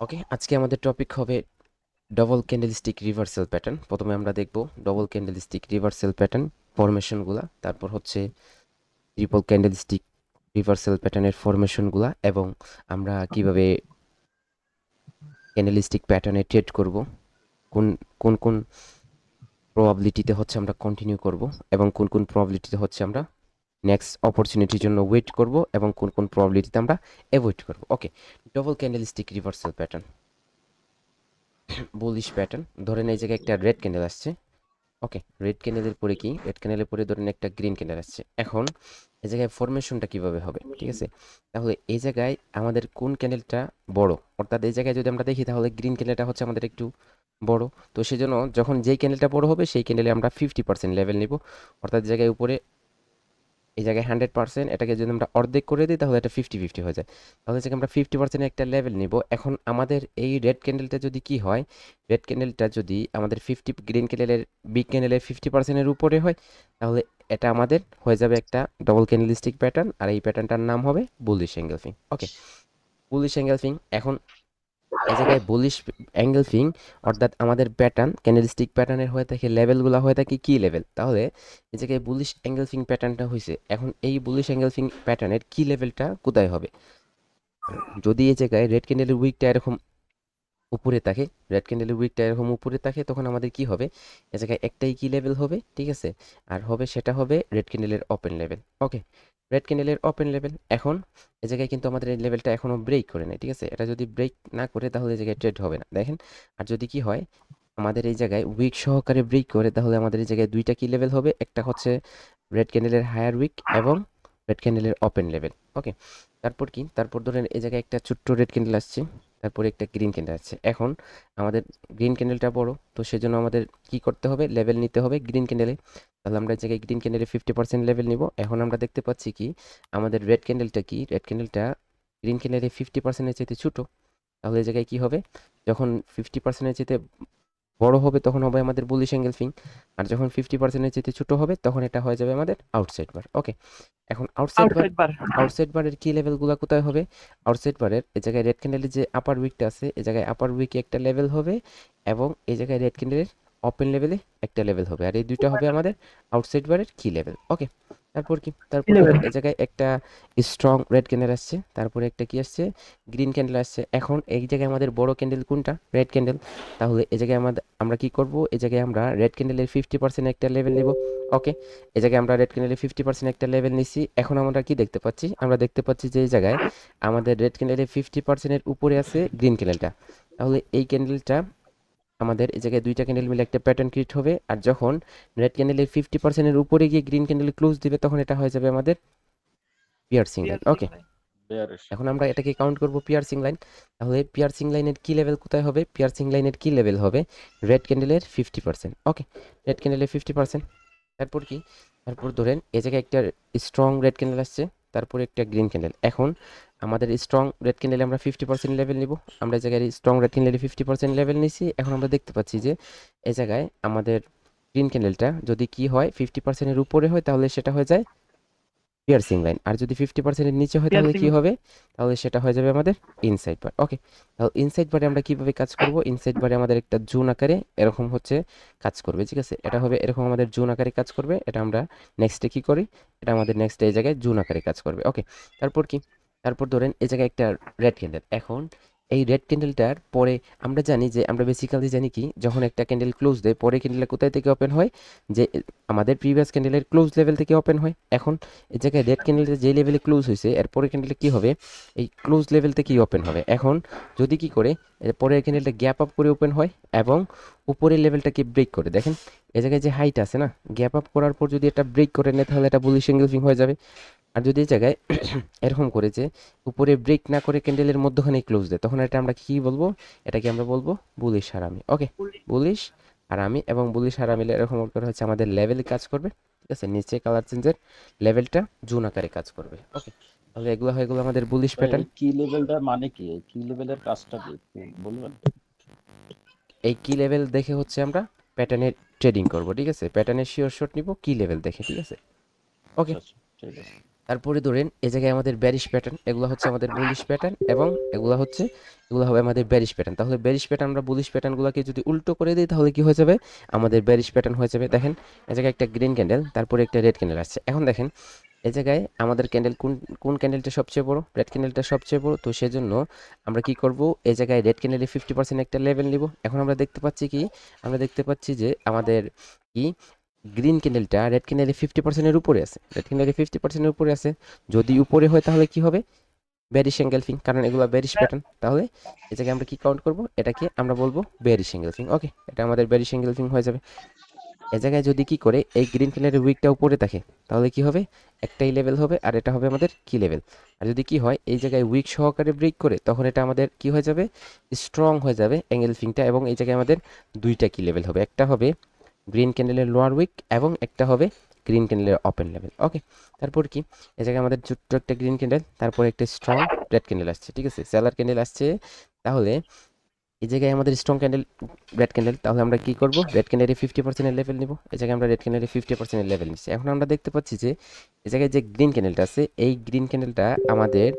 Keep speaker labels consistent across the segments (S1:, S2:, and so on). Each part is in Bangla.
S1: ওকে, আজকে আমাদের টপিক হবে ডবল ক্যান্ডেলস্টিক রিভার্সাল প্যাটার্ন। প্রথমে আমরা দেখব ডবল ক্যান্ডেলস্টিক রিভার্সাল প্যাটার্ন ফরমেশনগুলা, তারপর হচ্ছে ট্রিপল ক্যান্ডেলস্টিক রিভার্সাল প্যাটার্নের ফরমেশনগুলা, এবং আমরা কিভাবে ক্যান্ডেলস্টিক প্যাটার্নে ট্রেড করব, কোন কোন কোন প্রবাবিলিটিতে হচ্ছে আমরা কন্টিনিউ করব, এবং কোন কোন প্রবাবিলিটিতে হচ্ছে আমরা নেক্সট অপরচুনিটির জন্য ওয়েট করব, এবং কোন কোন প্রবাবিলিটিতে আমরা অ্যাভয়েড করব। Okay, double candlestick reversal pattern, bullish pattern. ধরেন এই জায়গায় একটা রেড ক্যান্ডেল আসছে। ওকে, রেড ক্যান্ডেলের পরে কি, রেড ক্যান্ডেলের পরে ধরেন একটা গ্রিন ক্যান্ডেল আসছে। এখন এই জায়গায় ফরমেশনটা কিভাবে হবে, ঠিক আছে? তাহলে এই জায়গায় আমাদের কোন ক্যান্ডেলটা বড়, অর্থাৎ এই জায়গায় যদি আমরা দেখি তাহলে গ্রিন ক্যান্ডেলটা হচ্ছে আমাদের একটু বড়। তো সেজন্য যখন যেই ক্যান্ডেলটা বড় হবে সেই ক্যান্ডেলে আমরা 50% লেভেল নিব। অর্থাৎ এই জায়গায় উপরে, এই জায়গায় 100%, এটাকে যদি আমরা অর্ধেক করে দিই তাহলে এটা 50-50 হয়ে যায়। তাহলে হচ্ছে আমরা 50% একটা লেভেল নিব। এখন আমাদের এই রেড ক্যান্ডেলটা যদি কি হয়, রেড ক্যান্ডেলটা যদি আমাদের গ্রিন ক্যান্ডেলের, বিগ ক্যান্ডেলের 50%-এর উপরে হয়, তাহলে এটা আমাদের হয়ে যাবে একটা ডবল ক্যান্ডেলস্টিক প্যাটার্ন, আর এই প্যাটার্নটার নাম হবে বুলিশ এঙ্গেলফিং। ওকে, বুলিশ এঙ্গেলফিং। এখন এই জায়গায় বুলিশ অ্যাঙ্গেলফিং অর্থাৎ আমাদের প্যাটার্ন ক্যান্ডেলস্টিক প্যাটার্নের হয়ে থাকে, লেভেলগুলো হয়ে থাকে কি লেভেল, তাহলে এই জায়গায় বুলিশ অ্যাঙ্গেলফিং প্যাটার্নটা হয়েছে। এখন এই বুলিশ অ্যাঙ্গেলফিং প্যাটার্নের কি লেভেলটা কোথায় হবে? যদি এই জায়গায় রেড ক্যান্ডেলের উইকটা এরকম উপরে থাকে, রেড ক্যান্ডেলের উইকটা এরকম উপরে থাকে, তখন আমাদের কি হবে, এ জায়গায় একটাই কি লেভেল হবে, ঠিক আছে? আর হবে, সেটা হবে রেড ক্যান্ডেলের ওপেন লেভেল। ওকে, রেড ক্যান্ডেলের ওপেন লেভেল। এখন এই জায়গায় কিন্তু আমাদের এই লেভেলটা এখনো ব্রেক করে নেই, ঠিক আছে? এটা যদি ব্রেক না করে তাহলে এই জায়গায় ট্রেড হবে না, দেখেন। আর যদি কি হয়, আমাদের এই জায়গায় উইক সহকারে ব্রেক করে, তাহলে আমাদের এই জায়গায় দুইটা কি লেভেল হবে, একটা হচ্ছে রেড ক্যান্ডেলের হায়ার উইক এবং রেড ক্যান্ডেলের ওপেন লেভেল। ওকে, তারপর কি, তারপর ধরেন এই জায়গায় একটা ছোট্ট রেড ক্যান্ডেল আসছে, তারপরে একটা গ্রিন ক্যান্ডেল আসছে। এখন আমাদের গ্রিন ক্যান্ডেলটা বড়, তো সেজন্য আমাদের কি করতে হবে, লেভেল নিতে হবে গ্রিন ক্যান্ডেলে। তাহলে আমরা এই জায়গায় গ্রিন ক্যান্ডেলে 50% লেভেল নিব। এখন আমরা দেখতে পাচ্ছি কি, আমাদের রেড ক্যান্ডেলটা কি, রেড ক্যান্ডেলটা গ্রিন ক্যান্ডেলে 50%-এর চাইতে ছোট। তাহলে এই জায়গায় কি হবে, যখন 50%-এর চাইতে বড় হবে তখন হবে আমাদের বুলিশ এঙ্গেলফিং, আর যখন 50%-এর চাইতে ছোট হবে তখন এটা হয়ে যাবে আমাদের আউটসাইড বার। ওকে, এখন
S2: আউটসাইড বার।
S1: আউটসাইড বারের কি লেভেলগুলো কোথায় হবে? আউটসাইড বারের এই জায়গায় রেড ক্যান্ডেলের যে আপার উইকটা আছে, এই জায়গায় আপার উইকে একটা লেভেল হবে, এবং এই জায়গায় রেড ক্যান্ডেলের ওপেন লেভেলে একটা লেভেল হবে, আর এই দুইটা হবে আমাদের আউটসাইড বারের কি লেভেল। ওকে, তারপর কি, তারপর
S2: ইলেভেন।
S1: ধরেন এই জায়গায় একটা স্ট্রং রেড ক্যান্ডেল আসছে, তারপরে একটা কি আসছে, গ্রিন ক্যান্ডেল আসছে। এখন এই জায়গায় আমাদের বড় ক্যান্ডেল কোনটা, রেড ক্যান্ডেল। তাহলে এই জায়গায় আমরা কি করব, এই জায়গায় আমরা রেড ক্যান্ডেলের 50% একটা লেভেল নেব। ওকে, এই জায়গায় আমরা রেড ক্যান্ডেলের 50% একটা লেভেল নিছি। এখন আমরা কি দেখতে পাচ্ছি, আমরা দেখতে পাচ্ছি যে এই জায়গায় আমাদের রেড ক্যান্ডেলের 50%-এর উপরে আছে গ্রিন ক্যান্ডেলটা। তাহলে এই ক্যান্ডেলটা আমাদের এই জায়গায় দুইটা ক্যান্ডেল মিলে একটা প্যাটার্ন ক্রিয়েট হবে, আর যখন রেড ক্যান্ডেলের 50%-এর উপরে গিয়ে গ্রিন ক্যান্ডেল ক্লোজ দিবে তখন এটা হয়ে যাবে আমাদের পিয়ার্সিং লাইন।
S2: পিয়ারসিং
S1: ওকে,
S2: লাইন।
S3: বেয়ারিশ।
S1: এখন আমরা এটাকে কাউন্ট করব পিয়ার্সিং লাইন। তাহলে পিয়ার্সিং লাইনের কি লেভেল কোথায় হবে, পিয়ার্সিং লাইনের কি লেভেল হবে, রেড ক্যান্ডেলের 50%। ওকে, রেড ক্যান্ডেলের 50%। তারপর কি, তারপর ধরেন এই জায়গায় একটা স্ট্রং রেড ক্যান্ডেল আসছে, তারপরে একটা গ্রিন ক্যান্ডেল। এখন আমাদের স্ট্রং রেড ক্যান্ডেলে আমরা 50% লেভেল নিব। আমরা এই জায়গায় স্ট্রং রেড ক্যান্ডেলে 50% লেভেল নিছি। এখন আমরা দেখতে পাচ্ছি যে এই জায়গায় আমাদের গ্রিন ক্যান্ডেলটা যদি কি হয়, 50%-এর উপরে হয় তাহলে সেটা হয়ে যায় পিয়ার্সিং লাইন, আর যদি 50%-এর নিচে হয় তাহলে
S2: পিয়ারসিং।
S1: কি হবে, তাহলে সেটা হয়ে যাবে আমাদের ইনসাইড বার। ওকে, তাহলে ইনসাইড বারে আমরা কিভাবে কাজ করব, ইনসাইড বারে আমাদের একটা জোন আকারে এরকম হচ্ছে কাজ করবে, ঠিক আছে? এটা হবে এরকম আমাদের জোন আকারে কাজ করবে। এটা আমরা নেক্সটে কি করি, এটা আমাদের নেক্সট এই জায়গায় জোন আকারে কাজ করবে। ওকে, তারপর কি, তারপর ধরেন এই জায়গায় একটা রেড ক্যান্ডেল। এখন এই রেড ক্যান্ডেলটার পরে আমরা জানি যে, আমরা বেসিক্যালি জানি কি, যখন একটা ক্যান্ডেল ক্লোজ দেয় পরে ক্যান্ডেলটা কোথায় থেকে ওপেন হয়, যে আমাদের প্রিভিয়াস ক্যান্ডেলের ক্লোজ লেভেল থেকে ওপেন হয়। এখন এই জায়গায় রেড ক্যান্ডেলটা যে লেভেলে ক্লোজ হয়েছে এর পরের ক্যান্ডেলটা কি হবে, এই ক্লোজ লেভেল থেকেই ওপেন হবে। এখন যদি কি করে, এর পরের ক্যান্ডেলটা গ্যাপ আপ করে ওপেন হয় এবং উপরের লেভেলটাকে ব্রেক করে, দেখেন এই জায়গায় যে হাইট আছে না, গ্যাপ আপ করার পর যদি এটা ব্রেক করে নেয় তাহলে এটা বুলিশ এঙ্গেলফিং হয়ে যাবে। আর যদি এই জায়গায় এরকম করে যে উপরে ব্রেক না করে ক্যান্ডেলের মধ্যখানে ক্লোজ দেয়, তখন এটা আমরা কি বলবো, এটাকে আমরা বলবো বুলিশ হারামি। ওকে, বুলিশ হারামি, এবং বুলিশ হারামিলে এরকম করে হচ্ছে আমাদের লেভেলে কাজ করবে, ঠিক আছে? নিচে কালার চেঞ্জের লেভেলটা জুন আকারে কাজ করবে। ওকে, তাহলে এগুলো হয়ে গেলো আমাদের বুলিশ
S3: তো
S1: প্যাটার্ন।
S3: এই কি লেভেলটার মানে কি, এই কি লেভেলের কাজটা কি একটু বলবেন?
S1: এই কি লেভেল দেখে হচ্ছে আমরা প্যাটার্নের ট্রেডিং করব, ঠিক আছে? প্যাটার্নের শিওর শট নিব কি লেভেল দেখে, ঠিক আছে? ওকে,
S3: আচ্ছা আচ্ছা, ঠিক আছে।
S1: তারপরে ধরেন এই জায়গায় আমাদের ব্যারিশ প্যাটার্ন, এগুলো হচ্ছে আমাদের বুলিশ প্যাটার্ন, এবং এগুলো হবে আমাদের ব্যারিশ প্যাটার্ন। তাহলে ব্যারিশ প্যাটার্ন আমরা বুলিশ প্যাটার্নগুলোকে যদি উল্টো করে দিই তাহলে কি হয়ে যাবে, আমাদের ব্যারিশ প্যাটার্ন হয়ে যাবে। দেখেন এই জায়গায় একটা গ্রিন ক্যান্ডেল, তারপরে একটা রেড ক্যান্ডেল আসছে। এখন দেখেন এই জায়গায় আমাদের ক্যান্ডেল কোন কোন ক্যান্ডেলটা সবচেয়ে বড়, রেড ক্যান্ডেলটা সবচেয়ে বড়। তো সেজন্য আমরা কি করব, এই জায়গায় রেড ক্যান্ডেলে 50% একটা লেভেল নিব। এখন আমরা দেখতে পাচ্ছি কি, আমরা দেখতে পাচ্ছি যে আমাদের কি গ্রিন ক্যান্ডেলটা রেড ক্যান্ডেলে 50%-এর উপরে আছে, রেড ক্যান্ডেলে 50%-এর উপরে আছে। যদি উপরে হয় তাহলে কি হবে, বেয়ারিশ এঙ্গেলফিং, কারণ এগুলো বেয়ারিশ প্যাটার্ন। তাহলে এই জায়গায় আমরা কি কাউন্ট করব, এটাকে আমরা বলবো বেয়ারিশ এঙ্গেলফিং। ওকে, এটা আমাদের বেয়ারিশ এঙ্গেলফিং হয়ে যাবে। এ জায়গায় যদি কি করে এই গ্রিন কালারের উইকটা উপরে থাকে তাহলে কি হবে, একটাই লেভেল হবে, আর এটা হবে আমাদের কি লেভেল। আর যদি কি হয় এই জায়গায় উইক সহকারে ব্রেক করে, তখন এটা আমাদের কি হয়ে যাবে, স্ট্রং হয়ে যাবে এঙ্গেলফিংটা, এবং এই জায়গায় আমাদের দুইটা কি লেভেল হবে, একটা হবে গ্রিন ক্যান্ডেলের লোয়ার উইক এবং একটা হবে গ্রিন ক্যান্ডেলের ওপেন লেভেল। ওকে, তারপর কি এই জায়গায় আমাদের ছোট্ট একটা গ্রিন ক্যান্ডেল, তারপর একটা স্ট্রং রেড ক্যান্ডেল আসছে, ঠিক আছে, সেলার ক্যান্ডেল আসছে। তাহলে এই জায়গায় আমাদের স্ট্রং ক্যান্ডেল রেড ক্যান্ডেল, তাহলে আমরা কি করব, রেড ক্যান্ডেলের 50%-এর লেভেল নিব। এই জায়গায় আমরা রেড ক্যান্ডেলের 50%-এর লেভেল নিচ্ছি। এখন আমরা দেখতে পাচ্ছি যে এই জায়গায় যে গ্রিন ক্যান্ডেলটা আছে, এই গ্রিন ক্যান্ডেলটা আমাদের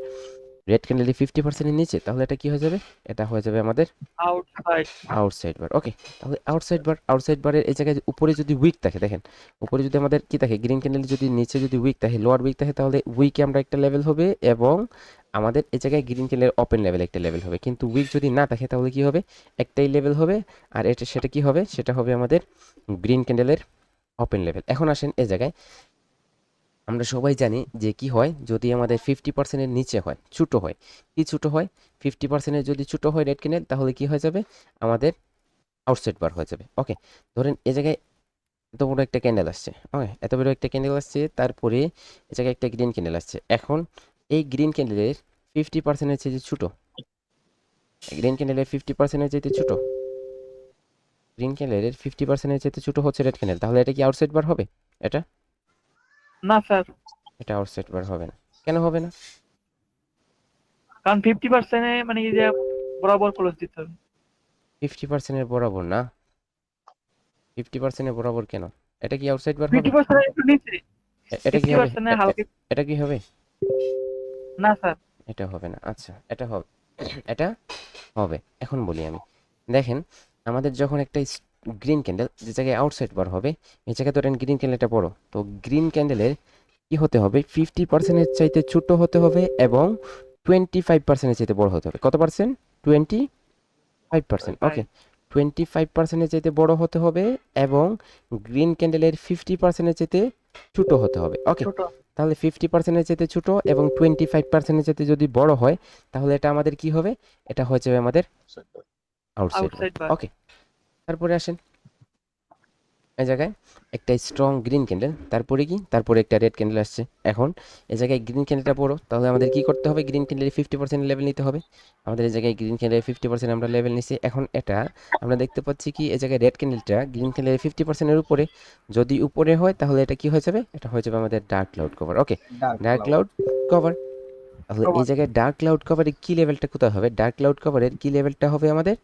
S1: রেড ক্যান্ডেলের 50%-এর নিচে, তাহলে এটা কি হয়ে যাবে, এটা হয়ে যাবে আমাদের
S2: আউটসাইড।
S1: আউটসাইড বার। ওকে, তাহলে আউটসাইড বারের এই জায়গায় উপরে যদি উইক থাকে, দেখেন উপরে যদি আমাদের কি থাকে, গ্রিন ক্যান্ডেল যদি নিচে যদি উইক থাকে, লোয়ার উইক থাকে, তাহলে উইকে আমরা একটা লেভেল হবে, এবং আমাদের এই জায়গায় গ্রিন ক্যান্ডেলের ওপেন লেভেল একটা লেভেল হবে। কিন্তু উইক যদি না থাকে তাহলে কি হবে, একটাই লেভেল হবে, আর এটা সেটা কি হবে, সেটা হবে আমাদের গ্রিন ক্যান্ডেলের ওপেন লেভেল। এখন আসেন এই জায়গায়, আমরা সবাই জানি যে কি হয় যদি আমাদের 50%-এর নিচে হয়, ছোটো হয়, কি ছোটো হয়, 50%-এর যদি ছোটো হয় রেড ক্যান্ডেল, তাহলে কি হয়ে যাবে, আমাদের আউটসাইড বার হয়ে যাবে। ওকে, ধরেন এই জায়গায় এত বড় একটা ক্যান্ডেল আসছে, ওকে, এত বড় একটা ক্যান্ডেল আসছে, তারপরে এই জায়গায় একটা গ্রিন ক্যান্ডেল আসছে। এখন এই গ্রিন ক্যান্ডেলের 50%-এর চেয়ে ছোটো, গ্রিন ক্যান্ডেলের 50%-এর চেয়ে ছোটো, গ্রিন ক্যান্ডেলের 50%-এর চেয়ে ছোটো হচ্ছে রেড ক্যান্ডেল, তাহলে এটা কি আউটসাইড বার হবে, এটা
S2: না স্যার,
S1: এটা আউটসাইড বার হবে না। কেন হবে না,
S2: কারণ 50% মানে কি যে বরাবর ক্লোজ দিতে হবে।
S1: 50%-এর বরাবর না, 50%-এর বরাবর কেন, এটা কি আউটসাইড বার হবে,
S2: 50% একটু নিচে,
S1: এটা কি হবে,
S2: 50% হালকা।
S1: এটা কি হবে,
S2: না স্যার,
S1: এটা হবে না। আচ্ছা, এটা হবে, এটা হবে। এখন বলি আমি, দেখেন আমাদের যখন একটা গ্রিন ক্যান্ডেল যে জায়গায় আউটসাইড বার হবে, এই জায়গায় ধরেন গ্রিন ক্যান্ডেলটা বড়, তো গ্রিন ক্যান্ডেলের কি হতে হবে, 50%-এর চাইতে ছোট হতে হবে, এবং 25%-এর চাইতে বড় হতে হবে। কত পার্সেন্ট, 25%। ওকে, 25%-এর চাইতে বড় হতে হবে, এবং গ্রিন ক্যান্ডেলের 50%-এর চাইতে ছোট হতে হবে। ওকে,
S2: ছোট
S1: তাহলে 50%-এর চাইতে ছোট এবং 25%-এর চাইতে যদি বড় হয়, তাহলে এটা আমাদের কি হবে, এটা হয়ে যাবে আমাদের আউটসাইড বার।
S2: আউটসাইড বার।
S1: ওকে, তারপরে আসেন এই জায়গায় একটা স্ট্রং গ্রিন ক্যান্ডেল, তারপরে কি, তারপরে একটা রেড ক্যান্ডেল আসছে। এখন এই জায়গায় গ্রিন ক্যান্ডেলটা বড়, তাহলে আমাদের কি করতে হবে, গ্রিন ক্যান্ডেলের 50% লেভেল নিতে হবে। আমাদের এই জায়গায় গ্রিন ক্যান্ডেলের 50% আমরা লেভেল নিছি। এখন এটা আমরা দেখতে পাচ্ছি কি, এই জায়গায় রেড ক্যান্ডেলটা গ্রিন ক্যান্ডেলের 50%-এর উপরে, যদি উপরে হয় তাহলে এটা কি হয়ে যাবে, এটা হয়ে যাবে আমাদের dark cloud cover. Okay,
S3: dark
S1: dark
S3: cloud.
S1: Cloud cover. তাহলে এই জায়গায় ডার্ক ক্লাউড কভারের কি লেভেলটা কোথায় হবে, ডার্ক ক্লাউড কভারের কি লেভেলটা হবে আমাদের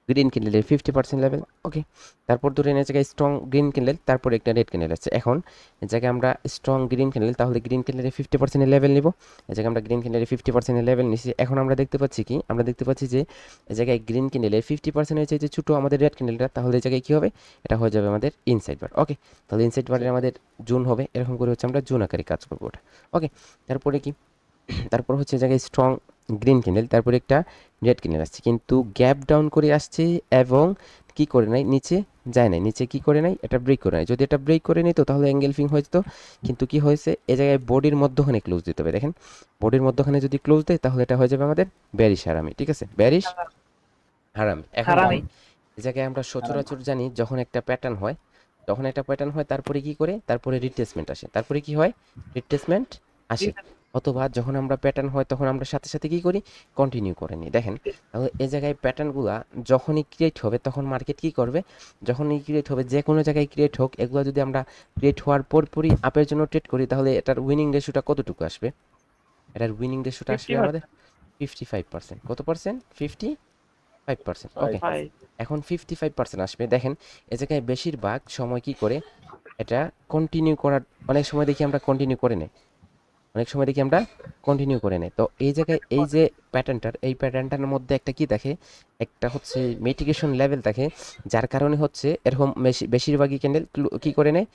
S1: গ্রিন ক্যান্ডেলের 50% লেভেল। ওকে, তারপর ধরে এই জায়গায় স্ট্রং গ্রিন ক্যান্ডেল, তারপর একটা রেড ক্যান্ডেল আছে। এখন এই জায়গায় আমরা স্ট্রং গ্রিন ক্যান্ডেল, তাহলে গ্রিন ক্যান্ডেলের 50%-এর লেভেল নিব। এই জায়গায় আমরা গ্রিন ক্যান্ডেলের 50%-এর লেভেল নিছি। এখন আমরা দেখতে পাচ্ছি কি, আমরা দেখতে পাচ্ছি যে এই জায়গায় গ্রিন ক্যান্ডেলের 50%-এর চাইতে ছোটো আমাদের রেড ক্যান্ডেলটা, তাহলে এই জায়গায় কী হবে, এটা হয়ে যাবে আমাদের ইনসাইড বার। ওকে, তাহলে ইনসাইড বারের আমাদের জুন হবে, এরকম করে হচ্ছে আমরা জুন আকারে কাজ করবো ওটা। ওকে, তারপরে কি, তারপর হচ্ছে জায়গায় স্ট্রং গ্রিন ক্যান্ডেল, তারপরে একটা রেড ক্যান্ডেল আসছে, কিন্তু গ্যাপ ডাউন করে আসছে, এবং কি করে নাই, নিচে যায় নাই, নিচে কি করে নাই, এটা ব্রেক করে নাই। যদি এটা ব্রেক করে নিত তাহলে এঙ্গেলফিং হয়ে যেত, কিন্তু কি হয়েছে, এ জায়গায় বডির মধ্যখানে ক্লোজ দিতে হবে। দেখেন বডির মধ্যখানে যদি ক্লোজ দেয় তাহলে এটা হয়ে যাবে আমাদের ব্যারিশ হারামি, ঠিক আছে, ব্যারিশ হারামি। এখন
S2: হারামি।
S1: দেখেন এই জায়গায় আমরা সচরাচর জানি যখন একটা প্যাটার্ন হয়, যখন একটা প্যাটার্ন হয় তারপরে কি করে, তারপরে রিট্রেসমেন্ট আসে, তারপরে কি হয়, রিট্রেসমেন্ট আসে। অথবা যখন আমরা প্যাটার্ন হয় তখন আমরা সাথে সাথে কি করি, কন্টিনিউ করে নিই। দেখেন তাহলে এই জায়গায় প্যাটার্নগুলা যখনই ক্রিয়েট হবে তখন মার্কেট কি করবে, যখনই ক্রিয়েট হবে, যে কোনো জায়গায় ক্রিয়েট হোক, এগুলো যদি আমরা ক্রিয়েট হওয়ার পরপরই আপের জন্য ট্রেড করি, তাহলে এটার উইনিং রেশিওটা কতটুকু আসবে, এটার উইনিং রেশিওটা আসবে আমাদের 55%। কত পার্সেন্ট, 55%। ওকে, এখন 55% আসবে। দেখেন এ জায়গায় বেশিরভাগ সময় কি করে, এটা কন্টিনিউ করার, অনেক সময় দেখি আমরা কন্টিনিউ করে নেই, অনেক সময় দেখি আমরা কন্টিনিউ করে নেই। তো এই জায়গায় এই যে এই প্যাটার্নটার মধ্যে একটা কি দেখে, একটা হচ্ছে মিটিগেশন লেভেল দেখে, যার কারণে হচ্ছে এরকম বেশিরভাগই ক্যান্ডেল কি করে নেয়,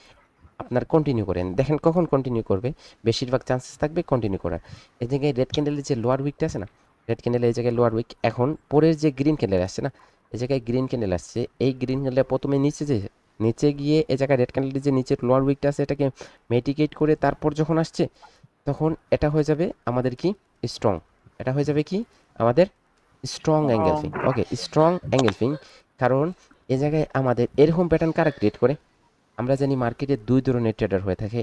S1: আপনার কন্টিনিউ করেন। দেখেন কখন কন্টিনিউ করবে, বেশিরভাগ চান্সেস থাকবে কন্টিনিউ করার। এই জায়গায় রেড ক্যান্ডেলের যে লোয়ার উইকটা আছে না, রেড ক্যান্ডেলের এই জায়গায় লোয়ার উইক, এখন পরের যে গ্রিন ক্যান্ডেল আসছে না, এই জায়গায় গ্রিন ক্যান্ডেল আসছে, এই গ্রিন ক্যান্ডেল প্রথমে নিচে গিয়ে এই জায়গায় রেড ক্যান্ডেলের যে নিচের লোয়ার উইকটা আছে এটাকে মেটিকেট করে তারপর যখন আসছে, তখন এটা হয়ে যাবে আমাদের কি স্ট্রং, এটা হয়ে যাবে কি আমাদের স্ট্রং অ্যাঙ্গেল ফিং। ওকে, স্ট্রং অ্যাঙ্গেল ফিং। কারণ এ জায়গায় আমাদের এরকম প্যাটার্ন কারা ক্রিয়েট করে, আমরা জানি মার্কেটে দুই ধরনের ট্রেডার হয়ে থাকে।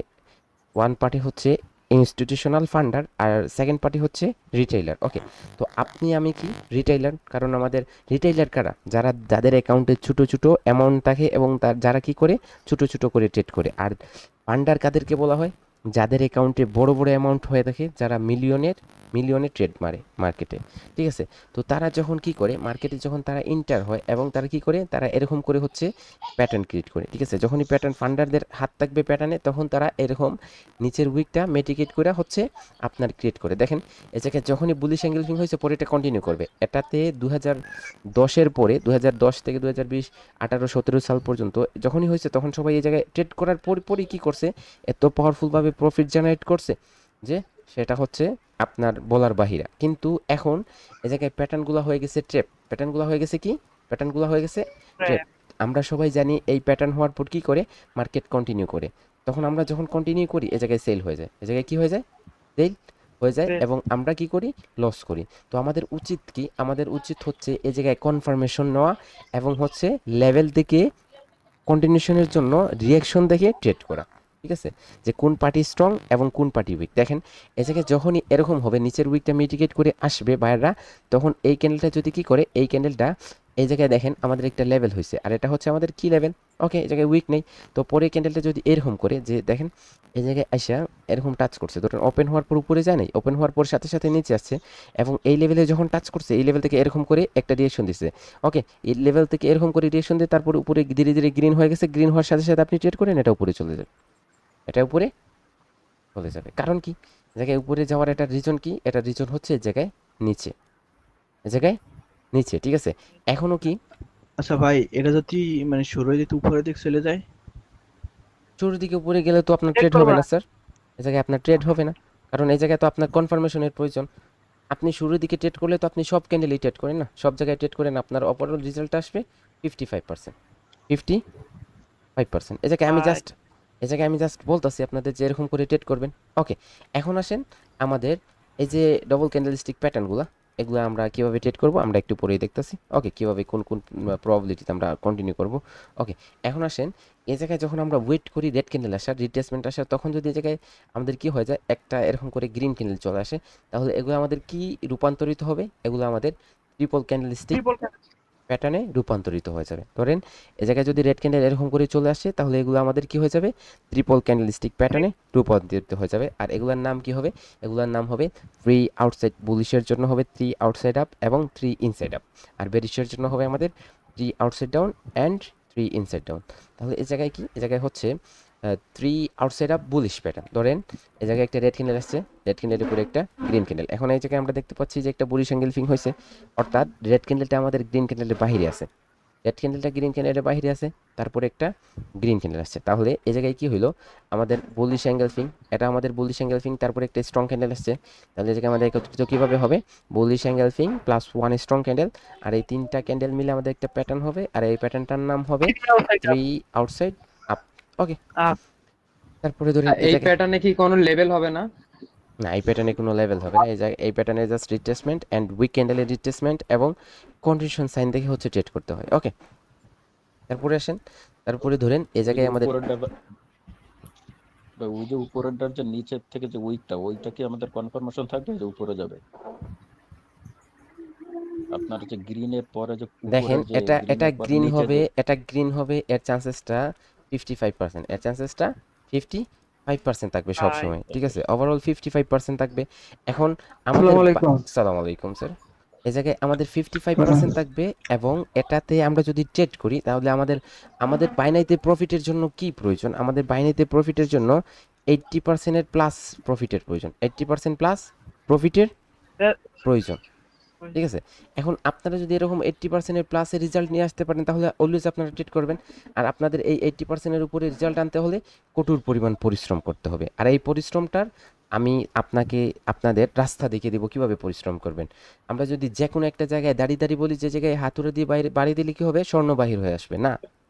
S1: ওয়ান পার্টি হচ্ছে ইনস্টিটিউশনাল ফান্ডার, আর সেকেন্ড পার্টি হচ্ছে রিটেইলার। ওকে, তো আপনি আমি কি রিটেইলার, কারণ আমাদের রিটেইলার কারা, যাদের অ্যাকাউন্টে ছোটো ছোটো অ্যামাউন্ট থাকে এবং যারা কি করে ছোটো ছোটো করে ট্রেড করে। আর ফান্ডার কাদেরকে বলা হয়, যাদের অ্যাকাউন্টে বড় বড় অ্যামাউন্ট হয়ে থাকে, যারা মিলিয়নে ট্রেড মারে মার্কেটে। ঠিক আছে, তো তারা যখন কি করে মার্কেটে যখন তারা এন্টার হয় এবং তারা কি করে, তারা এরকম করে হচ্ছে প্যাটার্ন ক্রিয়েট করে। ঠিক আছে, যখনই প্যাটার্ন ফান্ডারদের হাত থাকবে প্যাটার্নে, তখন তারা এরকম নিচের উইকটা মেটিকেট করে হচ্ছে আপনার ক্রিয়েট করে। দেখেন এই জায়গায় যখনই বুলিশ অ্যাঙ্গেলফিং হয়েছে, পরে এটা কন্টিনিউ করবে। এটাতে 2010-এর পরে 2010 থেকে 2020, 18-17 সাল পর্যন্ত যখনই হয়েছে, তখন সবাই এই জায়গায় ট্রেড করার পরই কী করছে, এত পাওয়ারফুলভাবে প্রফিট জেনারেট করছে যে সেটা হচ্ছে আপনার বলার বাহিরা। কিন্তু এখন এই জায়গায় প্যাটার্নগুলো হয়ে গেছে ট্রেপ, প্যাটার্নগুলো হয়ে গেছে কি, প্যাটার্নগুলো হয়ে গেছে ট্রেপ। আমরা সবাই জানি এই প্যাটার্ন হওয়ার পর কী করে, মার্কেট কন্টিনিউ করে। তখন আমরা যখন কন্টিনিউ করি, এ জায়গায় সেল হয়ে যায়, এ জায়গায় কী হয়ে যায়, সেল হয়ে যায়, এবং আমরা কি করি, লস করি। তো আমাদের উচিত কি, আমাদের উচিত হচ্ছে এই জায়গায় কনফার্মেশন নেওয়া এবং হচ্ছে লেভেল থেকে কন্টিনিউশনের জন্য রিয়াকশন দেখে ট্রেড করা। ঠিক আছে, যে কোন পার্টি স্ট্রং এবং কোন পার্টি উইক। দেখেন এই জায়গায় যখনই এরকম হবে, নিচের উইকটা মিটিগেট করে আসবে বায়াররা, তখন এই ক্যান্ডেলটা যদি কি করে, এই ক্যান্ডেলটা এই জায়গায় দেখেন আমাদের একটা লেভেল হয়েছে, আর এটা হচ্ছে আমাদের কি লেভেল। ওকে, এই জায়গায় উইক নেই। তো পরে ক্যান্ডেলটা যদি এরকম করে, যে দেখেন এই জায়গায় আইসা এরকম টাচ করছে, ধরুন ওপেন হওয়ার পর উপরে যায় নাই, ওপেন হওয়ার পর সাথে সাথে নিচে আসছে, এবং এই লেভেলে যখন টাচ করছে, এই লেভেল থেকে এরকম করে একটা রিয়েকশন দিচ্ছে। ওকে, এই লেভেল থেকে এরকম করে রিয়েকশন দিয়ে তারপরে উপরে ধীরে ধীরে গ্রিন হয়ে গেছে, গ্রিন হওয়ার সাথে সাথে আপনি ট্রেড করেন, এটা উপরে চলে যাবে, এটা উপরে চলে যাবে। কারণ কি, জায়গায় উপরে যাওয়ার একটা রিজন কি, এটা রিজন হচ্ছে এই জায়গায় নিচে, এই জায়গায় নিচে। ঠিক আছে, এখনো কি
S4: আচ্ছা ভাই, এটা যদি মানে শুরু হয়ে যদি উপরের দিক চলে যায়?
S1: শুরুর দিকে উপরে গেলে তো আপনার
S2: চেক
S1: ট্রেড
S2: করবো
S1: হবে
S2: না।
S1: না স্যার, এই জায়গায় আপনার ট্রেড হবে না। কারণ এই জায়গায় তো আপনার কনফার্মেশনের প্রয়োজন। আপনি শুরুর দিকে ট্রেড করলে তো আপনি সব ক্যান্ডেলই ট্রেড করেন না, সব জায়গায় ট্রেড করেন, আপনার ওভারঅল রেজাল্ট আসবে 55%, 55%।
S2: ভাই
S1: এই জায়গায় আমি জাস্ট বলতেছি আপনাদের যে এরকম করে ট্রেড করবেন। ওকে, এখন আসেন আমাদের এই যে ডবল ক্যান্ডেলস্টিক প্যাটার্নগুলো, এগুলো আমরা কিভাবে ট্রেড করব আমরা একটু পরেই দেখতেছি। ওকে, কিভাবে কোন কোন প্রবাবিলিটিতে আমরা কন্টিনিউ করব। ওকে, এখন আসেন এই জায়গায় যখন আমরা ওয়েট করি রেড ক্যান্ডেল আসার, রিট্রেসমেন্ট আসার, তখন যদি এই জায়গায় আমাদের কি হয়ে যায়, একটা এরকম করে গ্রিন ক্যান্ডেল চলে আসে, তাহলে এগুলো আমাদের কি রূপান্তরিত হবে, এগুলো আমাদের ট্রিপল ক্যান্ডেলস্টিক
S2: ট্রিপল
S1: প্যাটার্নে রূপান্তরিত হয়ে যাবে। ধরেন এই জায়গায় যদি রেড ক্যান্ডেল এরকম করে চলে আসে, তাহলে এগুলো আমাদের কি হয়ে যাবে, ট্রিপল ক্যান্ডেলস্টিক প্যাটার্নে রূপান্তরিত হয়ে যাবে। আর এগুলোর নাম কি হবে, এগুলোর নাম হবে 3 আউটসাইড, বুলিশের জন্য হবে 3 আউটসাইড আপ এবং 3 ইনসাইড আপ, আর বেরিশের জন্য হবে আমাদের 3 outside down and 3 inside down. তাহলে এই জায়গায় কি, এই জায়গায় হচ্ছে 3 আউটসাইড আপ বুলিশ প্যাটার্ন। ধরেন এই জায়গায় একটা রেড ক্যান্ডেল আসছে, রেড ক্যান্ডেলের উপরে একটা গ্রিন ক্যান্ডেল, এখন এই জায়গায় আমরা দেখতে পাচ্ছি যে একটা বুলিশ অ্যাঙ্গেলফিং হয়েছে, অর্থাৎ রেড ক্যান্ডেলটা আমাদের গ্রিন ক্যান্ডেলের বাহিরে আছে, রেড ক্যান্ডেলটা গ্রিন ক্যান্ডেলের বাহিরে আছে, তারপরে একটা গ্রিন ক্যান্ডেল আসছে। তাহলে এই জায়গায় কি হইলো, আমাদের বুলিশ অ্যাঙ্গেলফিং, এটা আমাদের বুলিশ অ্যাঙ্গেলফিং, তারপরে একটা স্ট্রং ক্যান্ডেল আসছে। তাহলে এই জায়গায় আমাদের একত্রিত কীভাবে হবে, বুলিশ অ্যাঙ্গেলফিং প্লাস 1 স্ট্রং ক্যান্ডেল, আর এই তিনটা ক্যান্ডেল মিলে আমাদের একটা প্যাটার্ন হবে, আর এই প্যাটার্নটার নাম হবে 3 আউটসাইড আপ। ওকে,
S2: আপ।
S1: তারপরে ধরেন এই
S5: এই
S1: জায়গায়,
S5: প্যাটার্নে কি কোনো লেভেল হবে না?
S1: না এই প্যাটার্নে কোনো লেভেল হবে না, এই জায়গায় এই প্যাটার্নে জাস্ট রিট্রেসমেন্ট অ্যান্ড উইক ক্যান্ডেলের রিট্রেসমেন্ট এবং কন্ডিশন সাইন দেখে হচ্ছে ট্রেড করতে হয়। ওকে, তারপরে আসেন, তারপরে ধরেন এই
S3: ওই যে
S1: জায়গায় আমাদের
S3: উপরেরটা ওই যে উপরেরটার যে নিচের থেকে যে ওইটা কি আমাদের কনফার্মেশন থাকবে যে উপরে যাবে? আপনার যে গ্রিনের পরে যে
S1: দেখেন
S3: উপরের যে
S1: এটা এটা
S3: গ্রিনের পরে
S1: গ্রিন
S3: নিচে
S1: হবে,
S3: যে
S1: এটা গ্রিন হবে, এর চান্সেসটা 55%, এর চান্সেসটা 55% থাকবে সব
S2: ভাই
S1: সময়। ঠিক আছে, ওভারঅল 55% থাকবে। এখন আমাদের
S4: আসসালামু আলাইকুম।
S1: আসসালামু আলাইকুম স্যার। এই জায়গায় আমাদের 55% থাকবে, এবং এটাতে আমরা যদি ট্রেড করি, তাহলে আমাদের আমাদের বাইনারিতে প্রফিটের জন্য কি প্রয়োজন, আমাদের বাইনারিতে প্রফিটের জন্য 80% প্লাস প্রফিটের প্রয়োজন, 80% প্লাস প্রফিটের প্রয়োজন, ঠিক আছে। এখন আপনারা যদি এরকম 80% প্লাসের রেজাল্ট নিয়ে আসতে পারেন তাহলে অলওয়েজ আপনারা ট্রেড করবেন। আর আপনাদের এই 80% উপরে রেজাল্ট আনতে হলে কঠোর পরিমাণ পরিশ্রম করতে হবে। আর এই পরিশ্রমটার আমি আপনাদের রাস্তা দেখিয়ে দেবো কিভাবে পরিশ্রম করবেন। আমরা যদি যে কোনো একটা জায়গায় দাঁড়িয়ে দাঁড়িয়ে বলি যে জায়গায় হাতুড়ে দিয়ে বাইরে বাড়ি দিলে কি হবে, স্বর্ণ বাহির হয়ে আসবে না,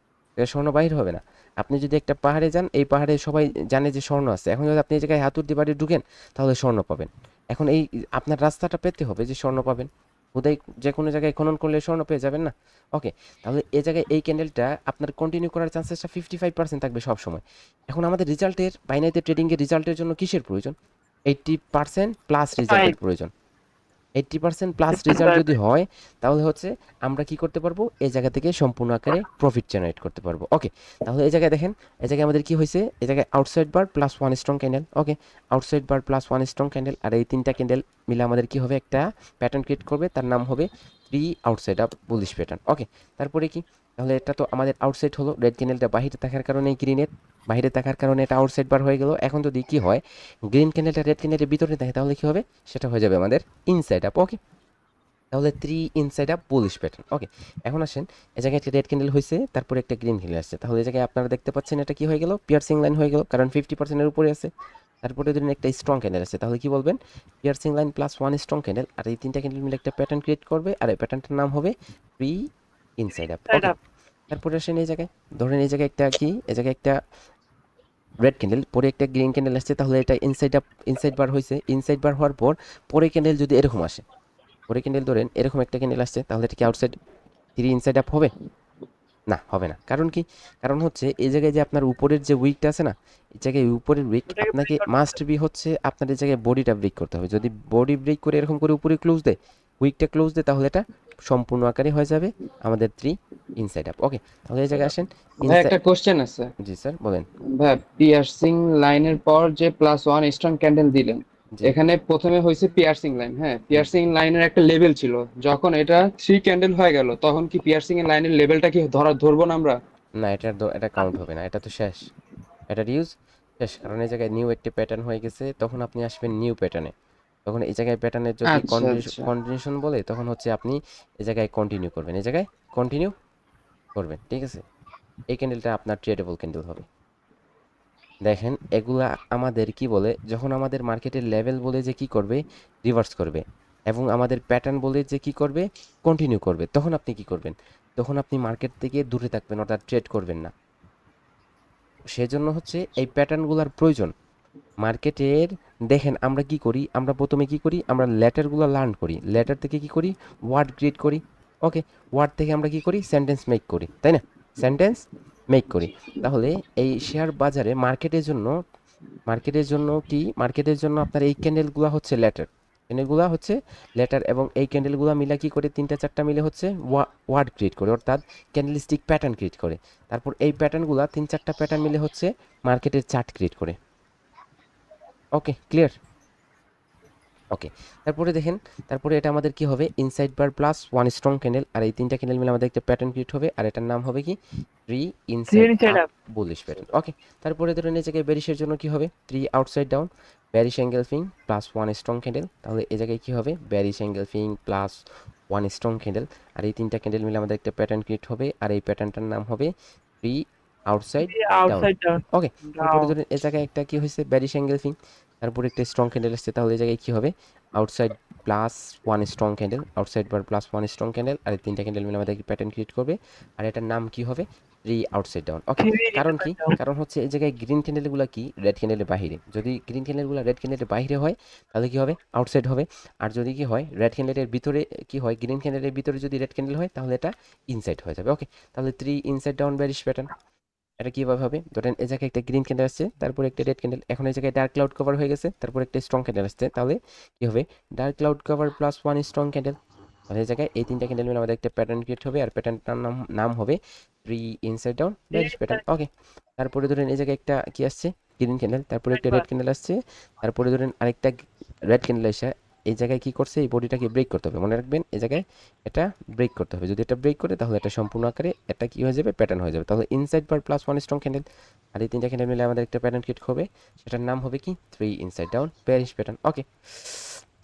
S1: এটা স্বর্ণ বাহির হবে না। আপনি যদি একটা পাহাড়ে যান, এই পাহাড়ে সবাই জানে যে স্বর্ণ আছে, এখন যদি আপনি এই জায়গায় হাতুড় দিয়ে বাড়ি ঢুকেন তাহলে স্বর্ণ পাবেন। এখন এই আপনার রাস্তাটা পেতে হবে যে স্বর্ণ পাবেন। হুদাই যে কোনো জায়গায় খনন করলে স্বর্ণ পেয়ে যাবেন না। ওকে, তাহলে এই জায়গায় এই ক্যান্ডেলটা আপনার কন্টিনিউ করার চান্সেসটা 55% থাকবে সব সময়। এখন আমাদের রেজাল্টের বাইনারিতে ট্রেডিংয়ের রেজাল্টের জন্য কিসের প্রয়োজন? 80% প্লাস রেজাল্টের প্রয়োজন। 80% প্লাস রেজাল্ট যদি হয় তাহলে হচ্ছে আমরা কি করতে পারবো, এই জায়গা থেকে সম্পূর্ণ আকারে প্রফিট জেনারেট করতে পারবো। ওকে, তাহলে এই জায়গায় দেখেন, এই জায়গায় আমাদের কি হয়েছে, এই জায়গায় outside bar plus one strong candle. ওকে, outside bar plus one strong candle, আর এই তিনটা ক্যান্ডেল মিলে আমাদের কি হবে, একটা প্যাটার্ন ক্রিয়েট করবে, তার নাম হবে 3 outside up bullish pattern. Okay, তারপরে কি, তাহলে এটা তো আমাদের আউটসাইড হলো, রেড ক্যান্ডেলটা বাহিরে থাকার কারণে গ্রিনের বাইরে থাকার কারণে এটা আউটসাইড বার হয়ে গেল। এখন যদি কি হয়, গ্রিন ক্যান্ডেলটা রেড ক্যান্ডেলের ভিতরে থাকে তাহলে কি হবে, সেটা হয়ে যাবে আমাদের ইনসাইড আপ। ওকে, তাহলে 3 ইনসাইড আপ বুলিশ প্যাটার্ন। ওকে, এখন আসেন, এই জায়গায় একটা রেড ক্যান্ডেল হয়েছে, তারপরে একটা গ্রিন ক্যান্ডেল আসছে, তাহলে এই জায়গায় আপনারা দেখতে পাচ্ছেন এটা কি হয়ে গেল, পিয়ার্সিং লাইন হয়ে গেল, কারণ 50%-এর উপরে আছে। তারপরে ধরুন একটা স্ট্রং ক্যান্ডেল আছে, তাহলে কি বলবেন, piercing line plus one strong candle, আর এই তিনটা ক্যান্ডেল মিলে একটা প্যাটার্ন ক্রিয়েট করবে, আর এই প্যাটার্নটার নাম হবে 3 ইনসাইড আপ। ওকে, তারপরে আসেন এই জায়গায়, ধরেন এই জায়গায় একটা কি, এই জায়গায় একটা রেড ক্যান্ডেল, পরে একটা গ্রিন ক্যান্ডেল আসছে, তাহলে এটা ইনসাইড আপ, ইনসাইড বার হয়েছে। ইনসাইড বার হওয়ার পর পরে ক্যান্ডেল যদি এরকম আসে, পরে ক্যান্ডেল ধরেন এরকম একটা ক্যান্ডেল আসছে, তাহলে এটা কি আউটসাইড 3 ইনসাইড আপ হবে? না, হবে না। কারণ কি, কারণ হচ্ছে এই জায়গায় যে আপনার উপরের যে উইকটা আছে না, এই জায়গায় উপরের উইক আপনাকে মাস্ট বি হচ্ছে আপনার এই জায়গায় বডিটা ব্রেক করতে হবে। যদি বডি ব্রেক করে এরকম করে উপরে ক্লোজ দেয়, উইকটা ক্লোজ দেয়, তাহলে এটা সম্পূর্ণ আকারে হয়ে যাবে আমাদের 3 ইনসাইড আপ। ওকে, তাহলে এই জায়গায় আসেন
S5: ভাই একটা কোশ্চেন আছে।
S1: জি স্যার বলেন।
S5: ভাই পিয়ার্সিং লাইনের পর যে প্লাস ওয়ান স্ট্রং ক্যান্ডেল দিলেন,
S1: জি,
S5: এখানে প্রথমে হয়েছে পিয়ার্সিং লাইন। হ্যাঁ, পিয়ার্সিং লাইনের একটা লেভেল ছিল, যখন এটা 3 ক্যান্ডেল হয়ে গেল তখন কি পিয়ার্সিং এর লাইনের লেভেলটা কি ধরবো না আমরা?
S1: না, এটা কাউন্ট হবে না, এটা তো শেষ, এটা ইউজ শেষ। কারণ এই জায়গায় নিউ একটি প্যাটার্ন হয়ে গেছে, তখন আপনি আসবেন নিউ প্যাটার্নে। তখন এই জায়গায় প্যাটার্নের যদি
S5: আচ্ছা আচ্ছা।
S1: কন্টিনিউশন বলে, তখন হচ্ছে আপনি এই জায়গায় কন্টিনিউ করবেন, এই জায়গায় কন্টিনিউ করবেন, ঠিক আছে। এই ক্যান্ডেলটা আপনার ট্রেডেবল ক্যান্ডেল হবে। দেখেন এগুলা আমাদের কি বলে, যখন আমাদের মার্কেটের লেভেল বলে যে কি করবে, রিভার্স করবে, এবং আমাদের প্যাটার্ন বলে যে কি করবে, কন্টিনিউ করবে, তখন আপনি কি করবেন, তখন আপনি মার্কেট থেকে দূরে থাকবেন, অর্থাৎ ট্রেড করবেন না। সেজন্য হচ্ছে এই প্যাটার্নগুলোর প্রয়োজন মার্কেটের। দেখেন আমরা কি করি, আমরা প্রথমে কি করি, আমরা লেটারগুলো লার্ন করি, লেটার থেকে কি করি, ওয়ার্ড ক্রিয়েট করি। ওকে, ওয়ার্ড থেকে আমরা কি করি, সেন্টেন্স মেক করি, তাই না, সেন্টেন্স মেক করি। তাহলে এই শেয়ার বাজারে মার্কেটের জন্য কি, মার্কেটের জন্য আপনার এই ক্যান্ডেলগুলো হচ্ছে লেটার, ক্যান্ডেলগুলো হচ্ছে লেটার, এবং এই ক্যান্ডেলগুলো মিলে কি করে, তিনটা চারটা মিলে হচ্ছে ওয়ার্ড ক্রিয়েট করে, অর্থাৎ ক্যান্ডেলস্টিক প্যাটার্ন ক্রিয়েট করে। তারপর এই প্যাটার্নগুলো তিন চারটা প্যাটার্ন মিলে হচ্ছে মার্কেটের চার্ট ক্রিয়েট করে। ওকে, ক্লিয়ার। ওকে, তারপরে দেখেন, তারপরে এটা আমাদের কি হবে, ইনসাইড বার প্লাস ওয়ান স্ট্রং ক্যান্ডেল, আর এই তিনটা ক্যান্ডেল মিলে আমাদের একটা প্যাটার্ন ক্রিয়েট হবে, আর এটার নাম হবে কি, 3 inside
S2: inside
S1: up
S2: up.
S1: Bullish pattern. Okay, তারপরে ধরেন এই জায়গায় বেরিশের জন্য কি হবে, 3 outside down bearish engulfing plus one strong candle, তাহলে এই জায়গায় কি হবে, bearish engulfing plus one strong candle, আর এই তিনটা ক্যান্ডেল মিলে আমাদের একটা প্যাটার্ন ক্রিয়েট হবে, আর এই প্যাটার্নটার নাম হবে 3 outside down.
S2: Outside down.
S1: Okay, তারপরে ধরেন এই জায়গায় একটা কি হয়েছে, ব্যারিশ অ্যাঙ্গেল ফিং, তারপরে একটা স্ট্রং ক্যান্ডেল আসছে, তাহলে এই জায়গায় কি হবে, outside plus one strong candle, outside bar plus one strong candle, আর এই তিনটা ক্যান্ডেল মিলে আমাদের প্যাটার্ন ক্রিয়েট করবে, আর এটার নাম কি হবে, 3 আউটসাইড ডাউন। ওকে, কারণ কি, কারণ হচ্ছে এই জায়গায় গ্রিন ক্যান্ডেলগুলো কি রেড ক্যান্ডেলের বাহিরে, যদি গ্রিন ক্যান্ডেলগুলো রেড ক্যান্ডেলের বাইরে হয় তাহলে কি হবে, আউটসাইড হবে। আর যদি কি হয়, রেড ক্যান্ডেলের ভিতরে কি হয়, গ্রিন ক্যান্ডেলের ভিতরে যদি রেড ক্যান্ডেল হয় তাহলে এটা ইনসাইড হয়ে যাবে। ওকে, তাহলে 3 ইনসাইড ডাউন ব্যারিশ প্যাটার্ন। এটা কিভাবে হবে, ধরেন এই জায়গায় একটা গ্রিন ক্যান্ডেল আসছে, তারপর একটা রেড ক্যান্ডেল, এখন এই জায়গায় ডার্ক ক্লাউড কভার হয়ে গেছে, তারপর একটা স্ট্রং ক্যান্ডেল আসছে, তাহলে কি হবে, dark cloud cover plus one strong candle, তাহলে এই জায়গায় এই তিনটা ক্যান্ডেল মিলে আমাদের একটা প্যাটার্ন ক্রিয়েট হবে, আর প্যাটার্নটার নাম হবে 3 inside down bearish pattern. Okay, তারপরে ধরেন এই জায়গায় একটা কি আসছে, গ্রিন ক্যান্ডেল, তারপরে একটা রেড ক্যান্ডেল আসছে, তারপরে ধরেন আরেকটা রেড ক্যান্ডেল এসে এই জায়গায় কি করছে, এই বডিটাকে ব্রেক করতে হবে, মনে রাখবেন এই জায়গায় এটা ব্রেক করতে হবে। যদি এটা ব্রেক করে তাহলে এটা সম্পূর্ণ আকারে এটা কি হয়ে যাবে, প্যাটার্ন হয়ে যাবে। তাহলে ইনসাইড বার প্লাস 1 স্ট্রং ক্যান্ডেল, আর এই 3টা ক্যান্ডেল মিলে আমাদের একটা প্যাটার্ন ক্রিয়েট হবে, সেটার নাম হবে কি 3 ইনসাইড ডাউন বেয়ারিশ প্যাটার্ন। ওকে,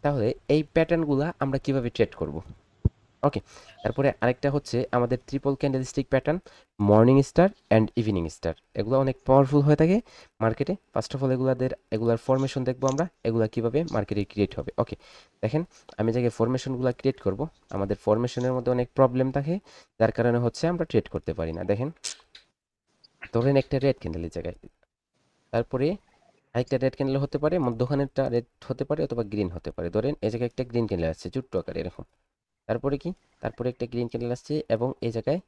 S1: তাহলে এই প্যাটার্নগুলা আমরা কিভাবে ট্রেড করব? ওকে, তারপরে আরেকটা হচ্ছে আমাদের triple candle stick pattern, morning star and evening star. এগুলো অনেক পাওয়ারফুল হয়ে থাকে মার্কেটে। ফার্স্ট অফ অল এগুলার ফরমেশন দেখবো আমরা, এগুলা কিভাবে মার্কেটে ক্রিয়েট হবে। ওকে, দেখেন আমি জায়গায় ফরমেশনগুলো ক্রিয়েট করব, আমাদের ফরমেশনের মধ্যে অনেক প্রবলেম থাকে, যার কারণে হচ্ছে আমরা ট্রেড করতে পারি না। দেখেন ধরেন একটা রেড ক্যান্ডেলের জায়গায়, তারপরে আরেকটা রেড ক্যান্ডেল হতে পারে, মধ্যখানেরটা রেড হতে পারে অথবা গ্রিন হতে পারে। ধরেন এই জায়গায় একটা গ্রিন ক্যান্ডেল আসছে ছোট্ট আকারে এরকম, তারপরে কি, তারপরে একটা গ্রিন ক্যান্ডেল আসছে এবং এই জায়গায়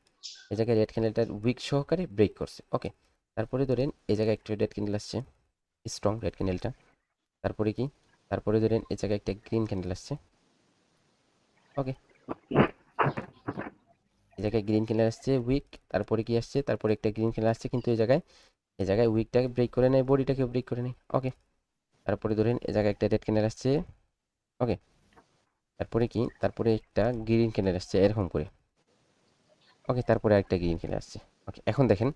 S1: রেড ক্যান্ডেলটার উইক সহকারে ব্রেক করছে। ওকে, তারপরে ধরেন এই জায়গায় একটা রেড ক্যান্ডেল আসছে, স্ট্রং রেড ক্যান্ডেলটা, তারপরে কি, তারপরে ধরেন এই জায়গায় একটা গ্রিন ক্যান্ডেল আসছে। ওকে, এই জায়গায় গ্রিন ক্যান্ডেল আসছে উইক, তারপরে কি আসছে, তারপরে একটা গ্রিন ক্যান্ডেল আসছে, কিন্তু এই জায়গায় উইকটাকে ব্রেক করে নেয়, বডিটাকে ব্রেক করে নেয়। ওকে, তারপরে ধরেন এই জায়গায় একটা রেড ক্যান্ডেল আসছে। ওকে, তারপরে কি, তারপরে একটা গ্রিন ক্যান্ডেল আসছে এরকম করে। ওকে, তারপরে একটা গ্রিন ক্যান্ডেল আসছে। ওকে, এখন দেখেন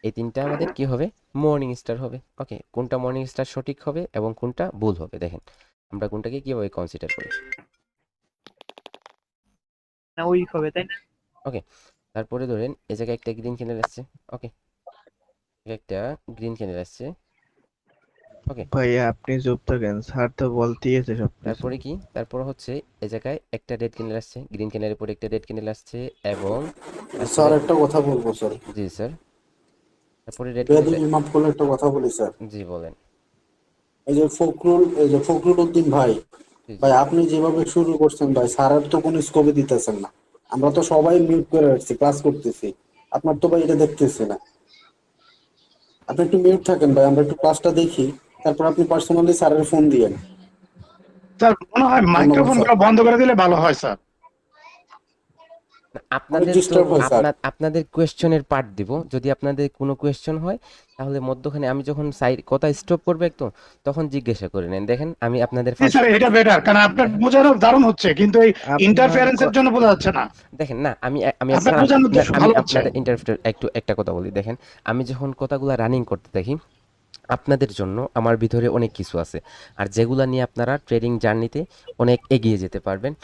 S1: এই তিনটা আমাদের কি হবে, মর্নিং স্টার হবে। ওকে, কোনটা মর্নিং স্টার সঠিক হবে এবং কোনটা ভুল হবে, দেখেন আমরা কোনটাকে কিভাবে কনসিডার করি।
S2: না উইক হবে তাই না?
S1: ওকে, তারপরে ধরেন এই জায়গায় একটা গ্রিন ক্যান্ডেল আসছে। ওকে, একটা গ্রিন ক্যান্ডেল আসছে। ওকে,
S4: ভাই আপনি চুপ থাকেন, স্যার তো বলতেই আছে সবকিছু।
S1: তারপরে কি, তারপর হচ্ছে এই জায়গায় একটা রেড ক্যান্ডেল আসছে, গ্রিন ক্যান্ডেলের উপরে একটা রেড ক্যান্ডেল আসছে এবং
S6: স্যার
S1: তারপরে,
S6: একটা কথা বলবো স্যার,
S1: জি স্যার, তারপরে রেড ক্যান্ডেল,
S6: বেয়াদবি মাফ করলে একটা কথা বলি স্যার।
S1: জি বলেন।
S6: এই যে ফখরুল উদ্দিন ভাই,
S1: জি জি।
S6: ভাই আপনি যেভাবে শুরু করছেন ভাই, স্যারের তো কোনো স্কোপে দিতেছেন না। আমরা তো সবাই মিউট করে রাখছি, ক্লাস করতেছি, আপনার তো ভাই এটা দেখতেছি না। আপনি একটু মিউট থাকেন ভাই, আমরা একটু ক্লাসটা দেখি, তারপর আপনি পার্সোনালি স্যারের ফোন দিয়েন।
S7: স্যার মনে হয়
S6: ধন্যবাদ
S7: মাইক্রোফোন
S6: স্যার,
S7: গুলো বন্ধ করে দিলে ভালো হয় স্যার।
S1: না,
S6: অনেক
S1: আপনাদের তো
S6: ডিস্টার্ব হয় স্যার।
S1: আপনাদের কোয়েশ্চনের পার্ট দিব, যদি আপনাদের কোনো কোয়েশ্চন হয় তাহলে মধ্যখানে আমি যখন সাইড কথা স্টপ করবে একদম, তখন জিজ্ঞাসা করে নেন। দেখেন আমি আপনাদের
S7: জি
S1: ফার্স্ট,
S7: স্যার, এটা বেটার, কারণ আপনার বোঝানো দারুণ হচ্ছে, কিন্তু এই
S4: আপনার
S7: ইন্টারফারেন্সের জন্য বোঝা যাচ্ছে না।
S1: দেখেন না আমি
S7: আপনার
S1: আপনার
S7: বোঝানো
S1: না, আমি
S7: ভালো হচ্ছে।
S1: আপনাদের ইন্টারপ্রেটার একটু একটা কথা বলি। দেখেন আমি যখন কথাগুলো রানিং করতে থাকি আপনাদের জন্য আমার ভিতরে অনেক কিছু আছে, আর যেগুলা নিয়ে আপনারা ট্রেডিং জার্নিতে অনেক এগিয়ে যেতে পারবেন।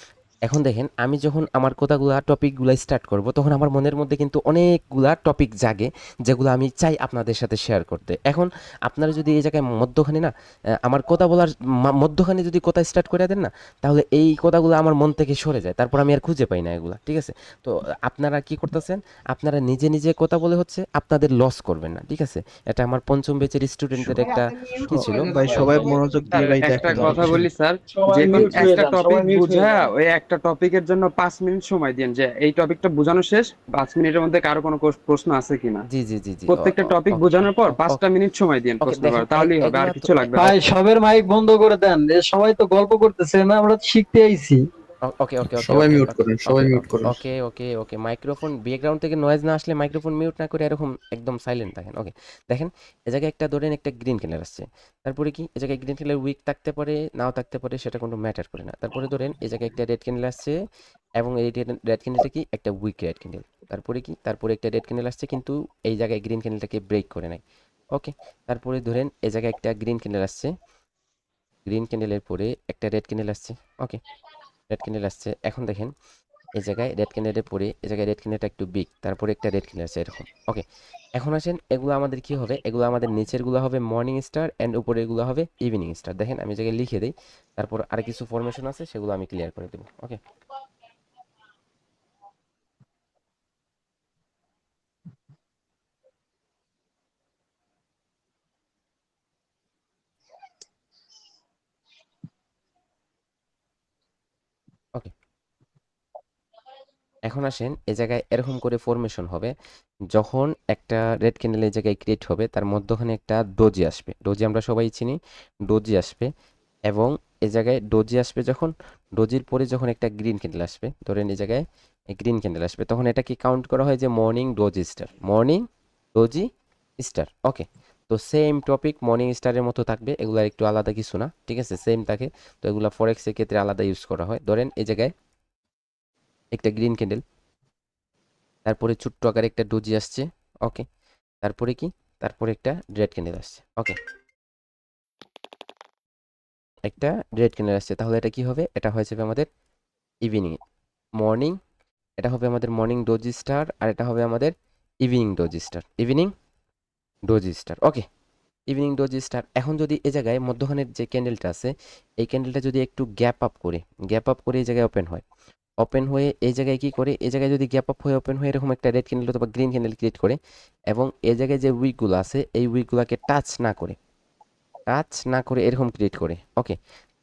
S1: এখন দেখেন আমি যখন আমার কথাগুলা টপিকগুলা স্টার্ট করব, তখন আমার মনের মধ্যে কিন্তু অনেকগুলা টপিক জাগে, যেগুলো আমি চাই আপনাদের সাথে শেয়ার করতে। এখন আপনারা যদি এই জায়গায় মধ্যখানে না আমার কথা বলার মধ্যখানে যদি কথা স্টার্ট করে দেন না, তাহলে এই কথাগুলো আমার মন থেকে সরে যায়, তারপর আমি আর খুঁজে পাই না এগুলা। ঠিক আছে, তো আপনারা কি করতেছেন, আপনারা নিজে নিজে কথা বলে হচ্ছে আপনাদের লস করবেন না। ঠিক আছে, এটা আমার পঞ্চম ব্যাচের স্টুডেন্টদের একটা কি ছিল।
S4: ভাই সবাই মনোযোগ
S5: স্যার
S4: দিয়ে ভাই
S5: একটা
S4: দেখেন
S5: কথা
S4: বুঝছেন?
S5: বলি স্যার,
S6: সবাই
S5: যে কোন
S6: মিউট হয়ে
S5: একটা
S6: যান,
S5: টপিক
S6: সবাই মিউট হয়ে
S5: বুঝা
S6: যান।
S5: ওই একটা টপিকের জন্য 5 মিনিট সময় দিন, যে এই টপিকটা বোঝানো শেষ, 5 মিনিটের মধ্যে কারো কোনো প্রশ্ন আছে কিনা।
S1: জি জি জি জি,
S5: প্রত্যেকটা টপিক বোঝানোর পর 5টা মিনিট সময় দিন
S1: ওকে,
S5: প্রশ্ন
S1: দেখেন
S5: করার, তাহলেই হবে, আর
S1: এগুলা তো
S5: কিছু লাগবে না।
S8: ভাই সবের মাইক বন্ধ করে দেন, এ সবাই তো গল্প করতেছে না, আমরা তো শিখতে আইছি।
S1: ওকে ওকে ওকে
S9: সবাই
S1: ওকে
S9: মিউট
S1: ওকে
S9: করেন, সবাই
S1: ওকে
S9: মিউট করেন।
S1: ওকে ওকে ওকে মাইক্রোফোন ব্যাকগ্রাউন্ড থেকে নয়েজ না আসলে মাইক্রোফোন মিউট না করে এরকম একদম সাইলেন্ট থাকেন। ওকে, দেখেন এ জায়গায় একটা ধরেন একটা গ্রিন কালার আসছে, তারপরে কি এ জায়গায় গ্রিন কালার উইক থাকতে পারে নাও থাকতে পারে, সেটা কোনো ম্যাটার করে না। তারপরে ধরেন এ জায়গায় একটা রেড ক্যান্ডেল আসছে এবং এই রেড ক্যান্ডেলটা কি একটা উইক রেড ক্যান্ডেল, তারপরে কি, তারপরে একটা রেড ক্যান্ডেল আসছে কিন্তু এই জায়গায় গ্রিন ক্যান্ডেলটাকে ব্রেক করে নাই। ওকে, তারপরে ধরেন এ জায়গায় একটা গ্রিন ক্যান্ডেল আসছে, গ্রিন ক্যান্ডেলের পরে একটা রেড ক্যান্ডেল আসছে। ওকে, রেড ক্যান্ডেল আসছে, এখন দেখেন এই জায়গায় রেড ক্যান্ডেলের পরে এই জায়গায় রেড ক্যান্ডেলটা একটু বিগ, তারপরে একটা রেড ক্যান্ডেল আছে এরকম। ওকে, এখন আসেন এগুলো আমাদের কি হবে, এগুলো আমাদের নিচের গুলো হবে মর্নিং স্টার অ্যান্ড উপরের গুলো হবে ইভিনিং স্টার। দেখেন আমি এই জায়গায় লিখে দিই, তারপর আর কিছু ফরমেশন আছে সেগুলো আমি ক্লিয়ার করে দেবো। ওকে, ওকে, এখন আসেন এই জায়গায় এরকম করে ফরমেশন হবে, যখন একটা রেড ক্যান্ডেল এই জায়গায় ক্রিয়েট হবে তার মধ্যখানে একটা ডোজি আসবে, ডোজি আমরা সবাই চিনি, ডোজি আসবে এবং এই জায়গায় ডোজি আসবে, যখন ডোজির পরে যখন একটা গ্রিন ক্যান্ডেল আসবে, ধরেন এই জায়গায় গ্রিন ক্যান্ডেল আসবে, তখন এটা কি কাউন্ট করা হয় যে morning doji star, morning doji star. Okay, তো তো সেম টপিক মর্নিং স্টারের মতো থাকবে, এগুলার একটু আলাদা কিছু না, ঠিক আছে, সেম থাকে। তো এগুলা ফরেক্সের ক্ষেত্রে আলাদা ইউজ করা হয়। ধরেন এই জায়গায় একটা গ্রিন ক্যান্ডেল, তারপরে ছোট্ট আকারে একটা ডোজি আসছে, ওকে, তারপরে কি, তারপরে একটা রেড ক্যান্ডেল আসছে, ওকে, একটা রেড ক্যান্ডেল আসছে। তাহলে এটা কি হবে, এটা হয়ে যাবে আমাদের ইভিনিং, মর্নিং, এটা হবে আমাদের মর্নিং ডোজি স্টার, আর এটা হবে আমাদের evening doji star, evening doji star, okay, evening doji star. এখন যদি এই জায়গায় মধ্যখানের যে ক্যান্ডেলটা আছে, এই ক্যান্ডেলটা যদি একটু গ্যাপ আপ করে এই জায়গায় ওপেন হয়, ওপেন হয়ে এই জায়গায় কি করে, এই জায়গায় যদি গ্যাপ আপ হয়ে ওপেন হয়ে এরকম একটা রেড ক্যান্ডেল অথবা গ্রিন ক্যান্ডেল ক্রিয়েট করে, এবং এই জায়গায় যে উইকগুলো আছে এই উইকগুলোকে টাচ না করে এরকম ক্রিয়েট করে, ওকে,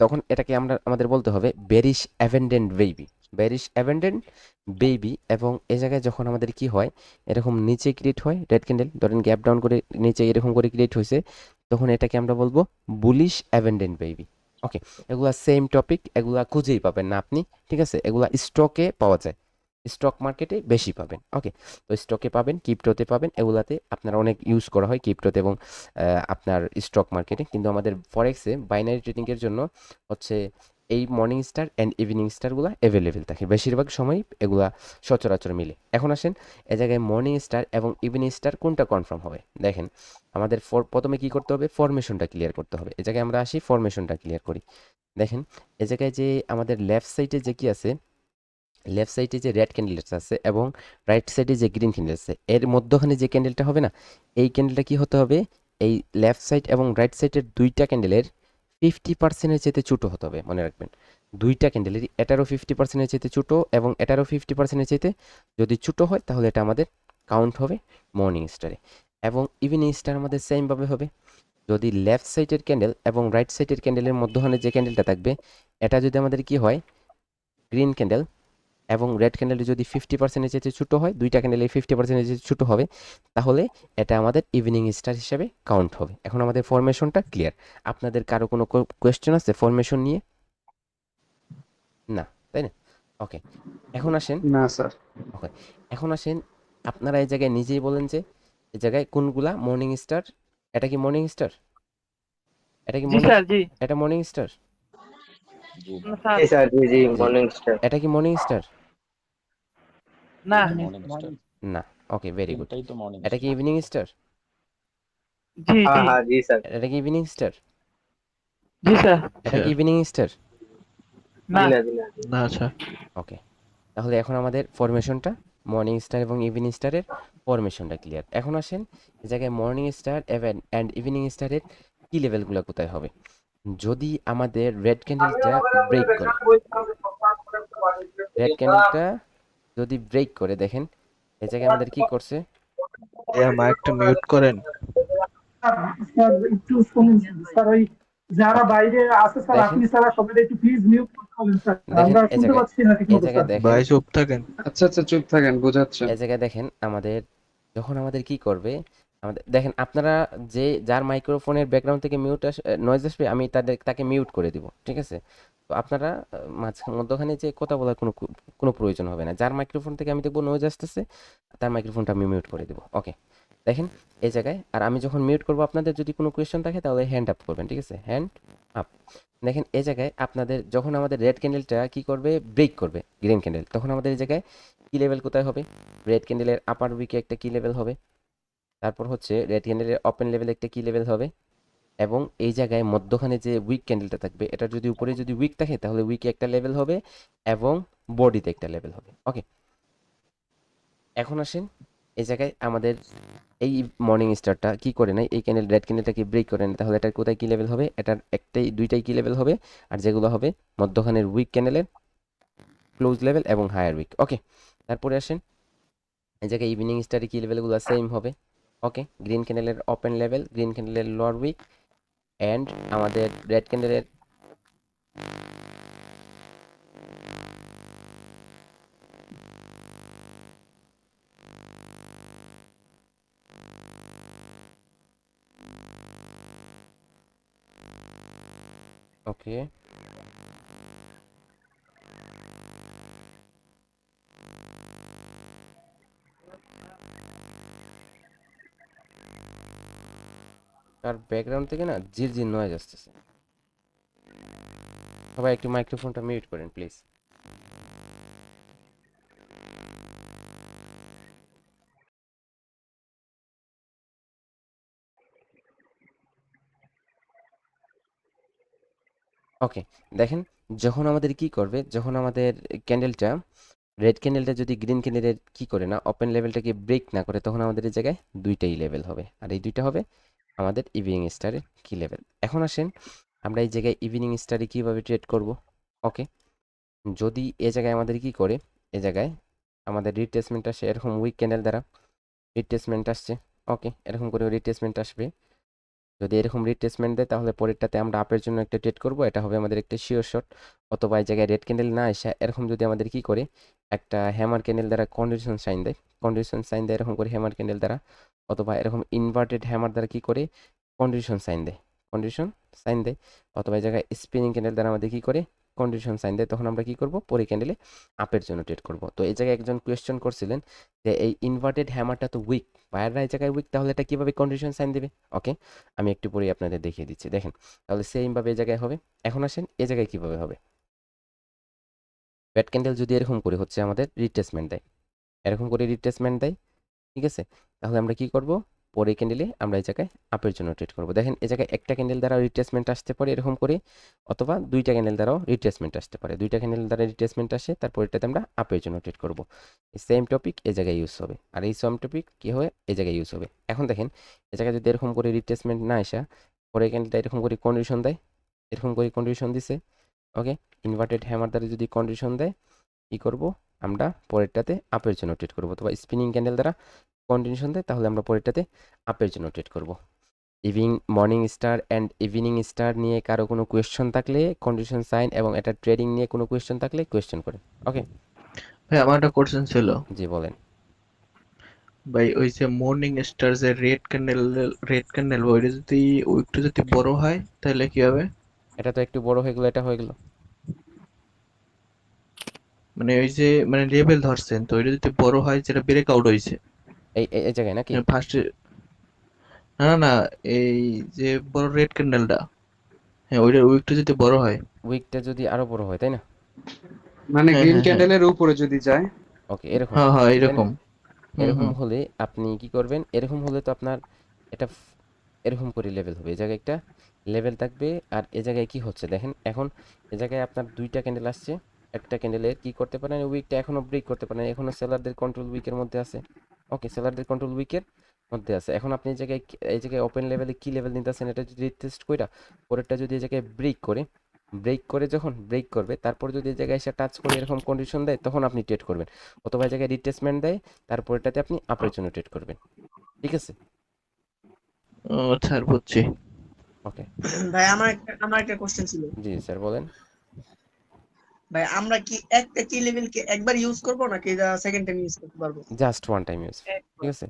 S1: তখন এটাকে আমরা আমাদের বলতে হবে বেরিশ অ্যাভেন্ডেন্ট বেবি, বেরিশ অ্যাভেন্ডেন্ট বেবি। এবং এই জায়গায় যখন আমাদের কি হয়, এরকম নিচে ক্রিয়েট হয় রেড ক্যান্ডেল, ধরেন গ্যাপ ডাউন করে নিচে এরকম করে ক্রিয়েট হয়েছে, তখন এটাকে আমরা বলবো বুলিশ অ্যাভেন্ডেন্ট বেবি, ওকে। এগুলা সেম টপিক, এগুলা খুঁজেই পাবেন না আপনি, ঠিক আছে, এগুলা স্টকে পাওয়া যায়, স্টক মার্কেটে বেশি পাবেন, ওকে। তো স্টকে পাবেন, ক্রিপ্টোতে পাবেন, এগুলাতে আপনার অনেক ইউজ করা হয় ক্রিপ্টোতে এবং আপনার স্টক মার্কেটে। কিন্তু আমাদের ফরেক্সে বাইনারি ট্রেডিংয়ের জন্য হচ্ছে এই মর্নিং স্টার অ্যান্ড ইভিনিং স্টারগুলো অ্যাভেলেবেল থাকে, বেশিরভাগ সময় এগুলা সচরাচর মিলে। এখন আসেন এ জায়গায় মর্নিং স্টার এবং ইভিনিং স্টার কোনটা কনফার্ম হবে। দেখেন আমাদের প্রথমে কি করতে হবে, ফরমেশনটা ক্লিয়ার করতে হবে। এ জায়গায় আমরা আসি, ফরমেশনটা ক্লিয়ার করি। দেখেন এ জায়গায় যে আমাদের লেফট সাইডে যে কি আছে, লেফট সাইডে যে রেড ক্যান্ডেলটা আছে এবং রাইট সাইডে যে গ্রিন ক্যান্ডেল আছে, এর মধ্যখানে যে ক্যান্ডেলটা হবে না, এই ক্যান্ডেলটা কি হতে হবে, এই লেফট সাইড এবং রাইট সাইডের দুইটা ক্যান্ডেলের 50%-এর চেয়ে ছোটো হতে হবে, মনে রাখবেন। দুইটা ক্যান্ডেলের, এটারও 50%-এর চেয়ে ছোটো এবং এটারও 50%-এর চেয়ে যদি ছোটো হয়, তাহলে এটা আমাদের কাউন্ট হবে মর্নিং স্টারে। এবং ইভিনিং স্টার আমাদের সেমভাবে হবে, যদি লেফট সাইডের ক্যান্ডেল এবং রাইট সাইডের ক্যান্ডেলের মধ্যখানে যে ক্যান্ডেলটা থাকবে, এটা যদি আমাদের কি হয়, গ্রিন ক্যান্ডেল, এবং রেড ক্যান্ডেলটি যদি 50%-এর চেয়ে ছোটো হয়, দুইটা ক্যান্ডেলের 50%-এর চেয়ে ছোটো হবে, তাহলে এটা আমাদের ইভিনিং স্টার হিসেবে কাউন্ট হবে। এখন আমাদের ফরমেশনটা ক্লিয়ার। আপনাদের কারো কোনো কোয়েশ্চেন আছে ফরমেশন নিয়ে? না, তাই না? ওকে, এখন আসেন,
S5: না স্যার।
S1: ওকে, এখন আসেন, আপনারা এই জায়গায় নিজেই বলেন যে এই জায়গায় কোনগুলা মর্নিং স্টার, এটা কি মর্নিং স্টার, এটা কি
S2: জি
S1: মর্নিং,
S2: স্যার, জি।
S1: এটা মর্নিং স্টার,
S3: জি
S2: না স্যার,
S8: জি স্যার, জি জি,
S1: জি,
S8: মর্নিং স্টার।
S1: এটা কি মর্নিং স্টার,
S2: না,
S3: মর্নিং স্টার,
S1: না, ওকে, ভেরি গুড।
S3: তিনটাই তো মর্নিং
S1: এটা কি
S3: স্টার।
S1: ইভিনিং স্টার,
S2: জি,
S8: হ্যাঁ
S2: জি,
S8: হ্যাঁ, জি স্যার।
S1: এটা কি ইভিনিং স্টার,
S2: জি স্যার,
S1: এটা কি
S4: স্যার
S1: ইভিনিং স্টার,
S2: না,
S8: জি না, জি না।
S4: না স্যার।
S1: ওকে। তাহলে এখন আমাদের ফরমেশনটা, মর্নিং স্টার এবং ইভিনিং স্টারের ফরমেশনটা ক্লিয়ার। এখন আসেন এই জায়গায় মর্নিং স্টার অ্যান্ড ইভিনিং স্টারের কি লেভেলগুলো কোথায় হবে। যদি আমাদের রেড ক্যান্ডেলটা ব্রেক করে, রেড ক্যান্ডেলটা যদি ব্রেক করে, দেখেন এই জায়গায় আমাদের কি করছে,
S4: ভাইয়া মাইকটা মিউট করেন।
S7: স্যার একটু শুনুন স্যার, ওই যারা
S1: ওকে,
S7: বাইরে আছে স্যার,
S1: দেখেন,
S7: আপনি স্যার সবাই একটু প্লিজ মিউট করতে বলেন স্যার,
S1: দেখেন
S7: আমরা
S1: এই
S7: শুনতে
S1: জায়গায়,
S7: পাচ্ছি না ঠিক
S1: এই
S7: মতো
S1: জায়গায়
S7: স্যার।
S1: দেখেন,
S4: ভাই চুপ থাকেন।
S5: আচ্ছা আচ্ছা, চুপ থাকেন, বোঝাচ্ছে।
S1: এই জায়গায় দেখেন আমাদের, যখন আমাদের কি করবে, আমাদের দেখেন আপনারা, যে যার মাইক্রোফোনের ব্যাকগ্রাউন্ড থেকে মিউট নয়েজ আসবে, আমি তাকে মিউট করে দিব, ঠিক আছে। তো আপনারা মধ্যখানে যে কথা বলার কোনো প্রয়োজন হবে না। যার মাইক্রোফোন থেকে আমি দেখবো নয়েজ আসতেছে, তার মাইক্রোফোনটা আমি মিউট করে দিব, ওকে। দেখেন এই জায়গায়, আর আমি যখন মিউট করবো, আপনাদের যদি কোনো কোয়েশ্চেন থাকে তাহলে হ্যান্ড আপ করবেন, ঠিক আছে, হ্যান্ড আপ। দেখেন এই জায়গায় আপনাদের, যখন আমাদের রেড ক্যান্ডেলটা কি করবে, ব্রেক করবে গ্রিন ক্যান্ডেল, তখন আমাদের এই জায়গায় কি লেভেল কোথায় হবে, রেড ক্যান্ডেলের আপার উইকে একটা কি লেভেল হবে, তারপর হচ্ছে রেড ক্যান্ডেলের ওপেন লেভেলে একটা কি লেভেল হবে, এবং এই জায়গায় মধ্যখানে যে উইক ক্যান্ডেলটা থাকবে, এটা যদি উপরে যদি উইক থাকে, তাহলে উইকে একটা লেভেল হবে এবং বডিতে একটা লেভেল হবে, ওকে। এখন আসেন এই জায়গায় আমাদের এই মর্নিং স্টারটা কি করে নেয়, এই ক্যান্ডেল রেড ক্যান্ডেলটাকে ব্রেক করে নেয়, তাহলে এটা কোথায় কি লেভেল হবে, এটার একটাই দুইটাই কি লেভেল হবে, আর যেগুলো হবে মধ্যখানের উইক ক্যান্ডেলের ক্লোজ লেভেল এবং হায়ার উইক, ওকে। তারপরে আসেন এই জায়গায় ইভিনিং স্টারে কি লেভেলগুলো সেম হবে, ওকে। গ্রিন ক্যান্ডেলের ওপেন লেভেল, গ্রিন ক্যান্ডেলের লোয়ার উইক, অ্যান্ড আমাদের রেড ক্যান্ডেলের, ওকে, কার ব্যাকগ্রাউন্ড থেকে না ঝিরঝির নয়েজ আসতেছে। সবাই একটু মাইক্রোফোনটা মিউট করেন প্লিজ। ওকে, দেখেন যখন আমাদের কি করবে, যখন আমাদের ক্যান্ডেলটা রেড ক্যান্ডেলটা যদি গ্রিন ক্যান্ডেলের কি করে না ওপেন লেভেলটাকে ব্রেক না করে, তখন আমাদের এই জায়গায় দুইটাই লেভেল হবে, আর এই দুইটা হবে আমাদের ইভিনিং স্টারের কি লেভেল। এখন আসেন আমরা এই জায়গায় ইভিনিং স্টারে কিভাবে ট্রেড করব। ওকে, যদি এ জায়গায় আমাদের কি করে, এ জায়গায় আমাদের রিট্রেসমেন্ট আসে এরকম উইক ক্যান্ডেল দ্বারা রিট্রেসমেন্ট আসছে। ওকে, এরকম করে রিট্রেসমেন্ট আসবে। যদি এরকম রিট্রেসমেন্ট দেয় তাহলে পরেরটাতে আমরা আপের জন্য একটা ট্রেড করব, এটা হবে আমাদের একটা শিওর শট। অথবা এই জায়গায় রেড ক্যান্ডেল না এসে এরকম যদি আমাদের কি করে একটা হ্যামার ক্যান্ডেল দ্বারা কন্ডিশন সাইন দেয়, কন্ডিশন সাইন দেয় এরকম করে হ্যামার ক্যান্ডেল দ্বারা, অথবা এরকম ইনভার্টেড হ্যামার দ্বারা কি করে কন্ডিশন সাইন দেয়, কন্ডিশন সাইন দেয়, অথবা এই জায়গায় স্পিনিং ক্যান্ডেল দ্বারা আমাদের কি করে কন্ডিশন সাইন দেয়, তখন আমরা কি করব পরে ক্যান্ডেলে আপের জন্য ট্রেড করব। তো এই জায়গায় একজন কোয়েশ্চেন করছিলেন যে এই ইনভার্টেড হ্যামারটা তো উইক, বায়াররা এই জায়গায় উইক, তাহলে এটা কিভাবে কন্ডিশন সাইন দেবে। ওকে, আমি একটু পরে আপনাদের দেখিয়ে দিচ্ছি। দেখেন তাহলে সেমভাবে এই জায়গায় হবে। এখন আসেন এ জায়গায় কিভাবে হবে। ব্যাট ক্যান্ডেল যদি এরকম করে হচ্ছে আমাদের রিট্রেসমেন্ট দেয়, এরকম করে রিট্রেসমেন্ট দেয়, ঠিক আছে, তাহলে আমরা কি করব পরে ক্যান্ডেলে আমরা এই জায়গায় আপের জন্য ট্রেড করব। দেখেন এই জায়গায় একটা ক্যান্ডেল দ্বারা রিট্রেসমেন্ট আসতে পারে এরকম করে, অথবা দুইটা ক্যান্ডেল দ্বারাও রিট্রেসমেন্ট আসতে পারে। দুইটা ক্যান্ডেল দ্বারা রিট্রেসমেন্ট আসে, তারপর এটাতে আমরা আপের জন্য ট্রেড করব। সেম টপিক এই জায়গায় ইউজ হবে, আর এই সেম টপিক কি হয় এই জায়গায় ইউজ হবে। এখন দেখেন এই জায়গায় যদি এরকম করে রিট্রেসমেন্ট না আসা, পরে ক্যান্ডেলটা এরকম করে কন্ডিশন দেয়, এরকম করে কন্ডিশন দিছে। ওকে, ইনভার্টেড হ্যামার দ্বারা যদি কন্ডিশন দেয় কি করব আমরা পরেরটাতে আপের জন্য ট্রেড করব, অথবা স্পিনিং ক্যান্ডেল দ্বারা কন্ডিশন দেয় তাহলে আমরা পরেরটাতে আপের জন্য ট্রেড করব। Morning star and evening star নিয়ে কারো কোনো কোয়েশ্চন থাকলে, কন্ডিশন সাইন এবং এটা ট্রেডিং নিয়ে কোনো কোয়েশ্চন থাকলে কোয়েশ্চন করেন। ওকে,
S4: ভাই আমার একটা কোশ্চেন ছিল।
S1: জি বলেন।
S4: ভাই ওই যে মর্নিং স্টার যে রেড ক্যান্ডেল ওইটা যদি একটু যদি বড় হয় তাহলে কি হবে?
S1: এটা তো একটু বড় হয়ে গেল, এটা হয়ে গেল।
S4: মানে ওই যে মানে লেভেল ধরছেন তো ওইটা যদি বড় হয়, যেটা ব্রেকআউট হয়েছে
S1: এই জায়গায় নাকি
S4: ফার্স্টে, না না না, এই যে বড় রেড ক্যান্ডেলটা, হ্যাঁ ওইটার উইকটা যদি বড় হয়।
S1: উইকটা যদি আরো বড় হয়, তাই না?
S5: মানে
S4: হ্যাঁ
S5: গ্রিন
S4: হ্যাঁ হ্যাঁ
S5: ক্যান্ডেলের উপরে যদি যায়।
S1: ওকে, এরকম,
S4: হ্যাঁ হ্যাঁ
S1: তাই না?
S4: এরকম। হুম
S1: এরকম
S4: হুম।
S1: হলে আপনি কি করবেন, এরকম হলে তো আপনার এটা এরকম করে লেভেল হবে, এই জায়গায় একটা লেভেল থাকবে। আর এ জায়গায় কি হচ্ছে দেখেন, এখন এ জায়গায় আপনার দুইটা ক্যান্ডেল আসছে, একটা ক্যান্ডেলের কি করতে পারেন উইকটা এখনো ব্রেক করতে পারেন, এখনো সেলারদের কন্ট্রোল উইকের মধ্যে আছে। ওকে, সেলারদের কন্ট্রোল উইকের মধ্যে আছে। এখন আপনি এই জায়গায় ওপেন লেভেলে কি লেভেল নিতেছেন এটা যদি টেস্ট কইরা পরেরটা যদি এই জায়গায় ব্রেক করে যখন ব্রেক করবে, তারপর যদি এই জায়গায় এসে টাচ করে এরকম কন্ডিশন দেয় তখন আপনি ট্রেড করবেন, অথবা এই জায়গায় রিট্রেসমেন্ট দেয় তারপরেটাতে আপনি আপের জন্য ট্রেড করবেন। ঠিক আছে,
S4: ও আচ্ছা, আর বুঝছি।
S1: ওকে।
S9: ভাই আমার একটা কোশ্চেন ছিল।
S1: জি স্যার বলেন।
S9: ভাই আমরা কি একটা কি লেভেলকে একবার ইউজ করব নাকি সেকেন্ড টাইম ইউজ করতে পারবো?
S1: জাস্ট ওয়ান টাইম ইউজ, ঠিক আছে,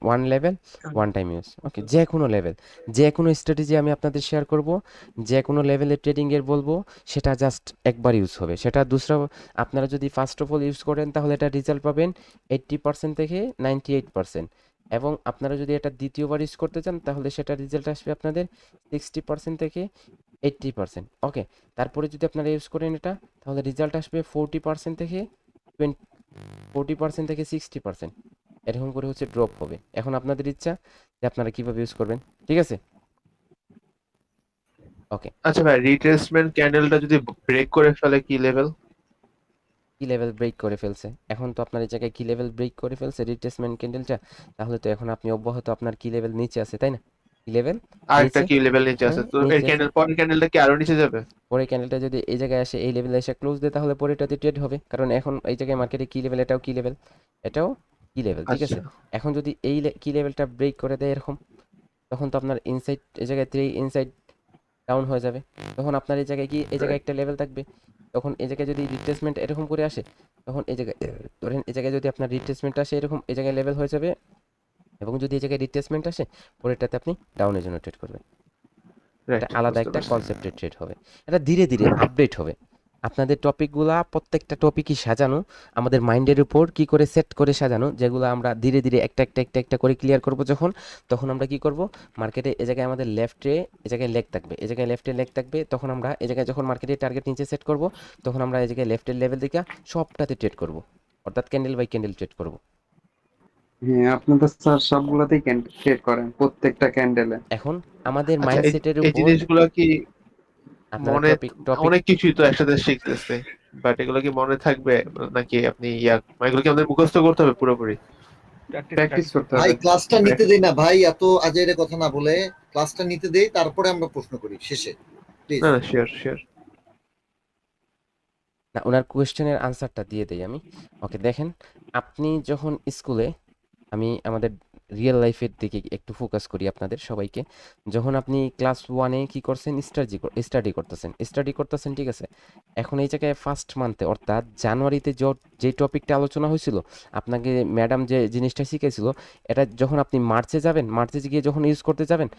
S1: one level one time use. Okay, যে কোনো লেভেল, যে কোনো স্ট্র্যাটেজি আমি আপনাদের শেয়ার করব, যে কোনো লেভেলের ট্রেডিংয়ের বলবো, সেটা জাস্ট একবার ইউজ হবে। সেটা দুসরা আপনারা যদি ফার্স্ট অফ অল ইউজ করেন তাহলে এটা রেজাল্ট পাবেন 80% থেকে 98%, এবং আপনারা যদি এটা দ্বিতীয়বার ইউজ করতে চান তাহলে সেটা রেজাল্ট আসবে আপনাদের 60% থেকে 80%। ওকে, তারপরে যদি আপনারা ইউজ করেন এটা তাহলে রেজাল্ট আসবে 40% থেকে 40% থেকে 60%, এরকম করে হচ্ছে ড্রপ হবে। এখন আপনাদের ইচ্ছা যে আপনারা কিভাবে ইউজ করবেন। ঠিক আছে, ওকে।
S10: আচ্ছা ভাই, রিট্রেসমেন্ট ক্যান্ডেলটা যদি ব্রেক করে ফেলে কি লেভেল?
S1: কি লেভেল ব্রেক করে ফেলছে, এখন তো আপনার এই জায়গায় কি লেভেল ব্রেক করে ফেলছে রিট্রেসমেন্ট ক্যান্ডেলটা, তাহলে তো এখন আপনি অব্যাহত আপনার কি লেভেল নিচে আছে, তাই না? কি লেভেল
S10: আরেকটা
S1: নিচে,
S10: কি লেভেল নিচে আছে,
S1: হ্যাঁ
S10: তো এই
S1: নিচে আছে।
S10: ক্যান্ডেল পরের ক্যান্ডেলটা কি আরো নিচে যাবে?
S1: পরে ক্যান্ডেলটা যদি এই জায়গায় আসে এই লেভেলে এসে ক্লোজ দেয় তাহলে পরেটাতে ট্রেড হবে, কারণ এখন এই জায়গায় মার্কেটে কি লেভেল, এটাও কি লেভেল, এটাও কি লেভেল, ঠিক
S10: আচ্ছা
S1: আছে। এখন যদি এই কি লেভেলটা ব্রেক করে দেয় এরকম, তখন তো আপনার ইনসাইড এই জায়গায় 3 ইনসাইড ডাউন হয়ে যাবে। তখন আপনার এই জায়গায় কি এই জায়গায় একটা লেভেল থাকবে, তখন এই জায়গায় যদি রিট্রেসমেন্ট এরকম করে আসে তখন এই জায়গায় ধরেন এই জায়গায় যদি আপনার রিট্রেসমেন্ট আসে এরকম এই জায়গায় লেভেল হয়ে যাবে, এবং যদি এই জায়গায় রিট্রেসমেন্ট আসে পরেরটাতে আপনি ডাউনের জন্য ট্রেড করবেন। এটা
S10: রাইট,
S1: আলাদা
S10: বুঝতে
S1: একটা
S10: পারছি।
S1: কনসেপ্টের ট্রেড হবে, এটা ধীরে ধীরে আপডেট হবে। আপনাদের টপিকগুলা প্রত্যেকটা টপিকই সাজানো আমাদের মাইন্ডের উপর কি করে সেট করে সাজানো, যেগুলো আমরা ধীরে ধীরে একটা করে ক্লিয়ার করব যখন, তখন আমরা কি করব, মার্কেটে এ জায়গায় আমাদের লেফটে এ জায়গায় লেগ থাকবে, এ জায়গায় লেফটে লেগ থাকবে, তখন আমরা এ জায়গায় যখন মার্কেটের টার্গেট নিচে সেট করব, তখন আমরা এই জায়গায় লেফটের লেভেল দিকে সবটাতে ট্রেড করব, অর্থাৎ ক্যান্ডেল বাই ক্যান্ডেল ট্রেড করব।
S5: হ্যাঁ, আপনি তো স্যার সবগুলাতেই ট্রেড করেন, প্রত্যেকটা ক্যান্ডেলে।
S1: এখন আমাদের
S10: আচ্ছা,
S1: মাইন্ডসেটের
S10: এই
S1: উপর
S10: জিনিসগুলো কি
S1: আপনারা
S10: মনে,
S1: টপিক
S10: অনেক কিছুই তো একসাথে শিখতেছে, বাট এগুলো কি মনে থাকবে নাকি আপনি এগুলো কি আমাদের মুখস্থ করতে হবে পুরোপুরি?
S5: প্র্যাকটিস করতে
S11: ভাই
S5: হবে।
S11: ক্লাসটা নিতে দেই না ভাই, এত আজেরে কথা না বলে ক্লাসটা নিতে দেই, তারপরে আমরা প্রশ্ন করি শেষে, প্লিজ।
S10: না, শিওর শিওর।
S1: না, ওনার কোয়েশ্চেনের আনসারটা দিয়ে দেই আমি। ওকে, দেখেন, আপনি যখন স্কুলে, আমি আমাদের রিয়েল লাইফের দিকে একটু ফোকাস করি আপনাদের সবাইকে। যখন আপনি ক্লাস 1-এ কি করছেন, স্টাডি করতেছেন, ঠিক আছে? এখন এই জায়গায় ফার্স্ট মান্থে অর্থাৎ জানুয়ারিতে যে টপিকটা আলোচনা হয়েছিল, আপনাকে ম্যাডাম যে জিনিসটা শিখেছিল, এটা যখন আপনি মার্চে যাবেন, মার্চে গিয়ে যখন ইউজ করতে যাবেন,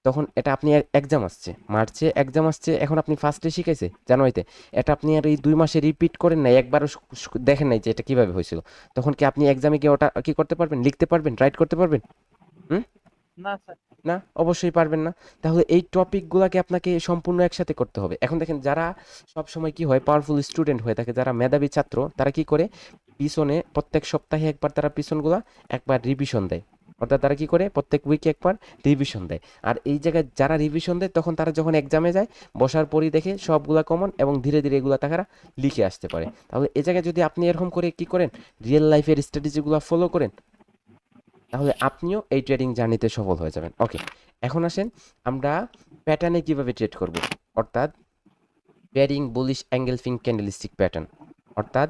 S1: তখন এটা আপনি এক্সাম আসছে, মার্চে এক্সাম আসছে, এখন আপনি ফার্স্টে শিখাইছে জানুয়ারিতে, এটা আপনি আর এই 2 মাসে রিপিট করেন নাই, একবারও দেখেন নাই যে এটা কিভাবে হয়েছিল, তখন কি আপনি এক্সামে গিয়ে ওটা কি করতে পারবেন, লিখতে পারবেন, রাইট করতে পারবেন? হুম?
S2: না স্যার।
S1: না, অবশ্যই পারবেন না। তাহলে এই টপিকগুলোকে আপনাকে সম্পূর্ণ একসাথে করতে হবে। এখন দেখেন, যারা সব সময় কি হয়, পাওয়ারফুল স্টুডেন্ট হয়ে থাকে, যারা মেধাবী ছাত্র, তারা কি করে, পিছনে প্রত্যেক সপ্তাহে একবার তারা পিছনগুলা একবার রিভিশন দেয়, অর্থাৎ তারা কি করে, প্রত্যেক উইকে একবার রিভিশন দেয়। আর এই জায়গায় যারা রিভিশন দেয়, তখন তারা যখন এক্সামে যায়, বসার পরই দেখে সবগুলা কমন, এবং ধীরে ধীরে এগুলা তারা লিখে আসতে পারে। তাহলে এই জায়গায় যদি আপনি এরকম করে কি করেন, রিয়েল লাইফের স্ট্র্যাটেজিগুলো ফলো করেন, তাহলে আপনিও এই ট্রেডিং জার্নিতে সফল হয়ে যাবেন। ওকে, এখন আসেন আমরা প্যাটার্নে কিভাবে ট্রেড করব, অর্থাৎ trading bullish engulfing candlestick pattern, অর্থাৎ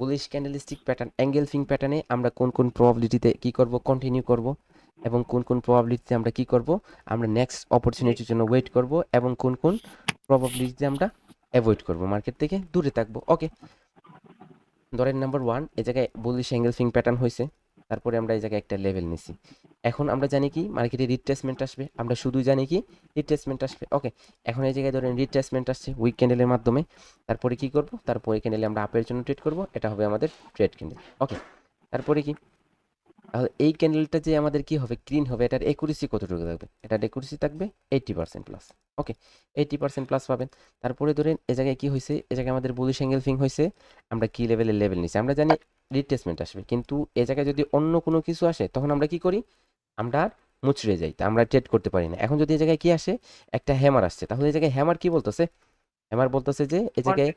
S1: bullish candlestick pattern, engulfing প্যাটার্নে আমরা কোন কোন প্রবাবিলিটিতে কি করব, কন্টিনিউ করব, এবং কোন কোন প্রবাবিলিটিতে আমরা কি করব, আমরা নেক্সট অপরচুনিটির জন্য ওয়েট করব, এবং কোন কোন প্রবাবিলিটিতে আমরা অ্যাভয়েড করব, মার্কেট থেকে দূরে থাকবো। ওকে, ধরেন নাম্বার 1, এই জায়গায় বুলিশ অ্যাঙ্গেল ফিং প্যাটার্ন হয়েছে, তারপরে আমরা এই জায়গায় একটা লেভেল নিছি। এখন আমরা জানি কি মার্কেটে রিট্রেসমেন্ট আসবে, আমরা শুধু জানি কি রিট্রেসমেন্ট আসবে। ওকে, এখন এই জায়গায় ধরেন রিট্রেসমেন্ট আসছে উইক ক্যান্ডেলের মাধ্যমে, তারপরে কি করব, তারপরে ক্যান্ডেলে আমরা আপের জন্য ট্রেড করব, এটা হবে আমাদের ট্রেড ক্যান্ডেল। ওকে, তারপরে কি, তাহলে এই ক্যান্ডেলটা যে আমাদের কি হবে, গ্রিন হবে, এটার একুরেসি কতটুকু থাকবে, এটার একুরেসি থাকবে 80% প্লাস। ওকে, 80% প্লাস পাবেন। তারপরে ধরেন এ জায়গায় কি হয়েছে, এ জায়গায় আমাদের বুলিশ অ্যাঙ্গেল ফিং হয়েছে, আমরা কি লেভেলের লেভেল নিছি, আমরা জানি রিট্রেসমেন্ট আসবে, কিন্তু এ জায়গায় যদি অন্য কোনো কিছু আসে, তখন আমরা কি করি, আমরা মুচড়ে যাই, তা আমরা ট্রেড করতে পারি না। এখন যদি এই জায়গায় কি আসে, একটা হ্যামার আসছে, তাহলে এই জায়গায় হ্যামার কি বলতেছে, হ্যামার বলতেছে যে এই জায়গায়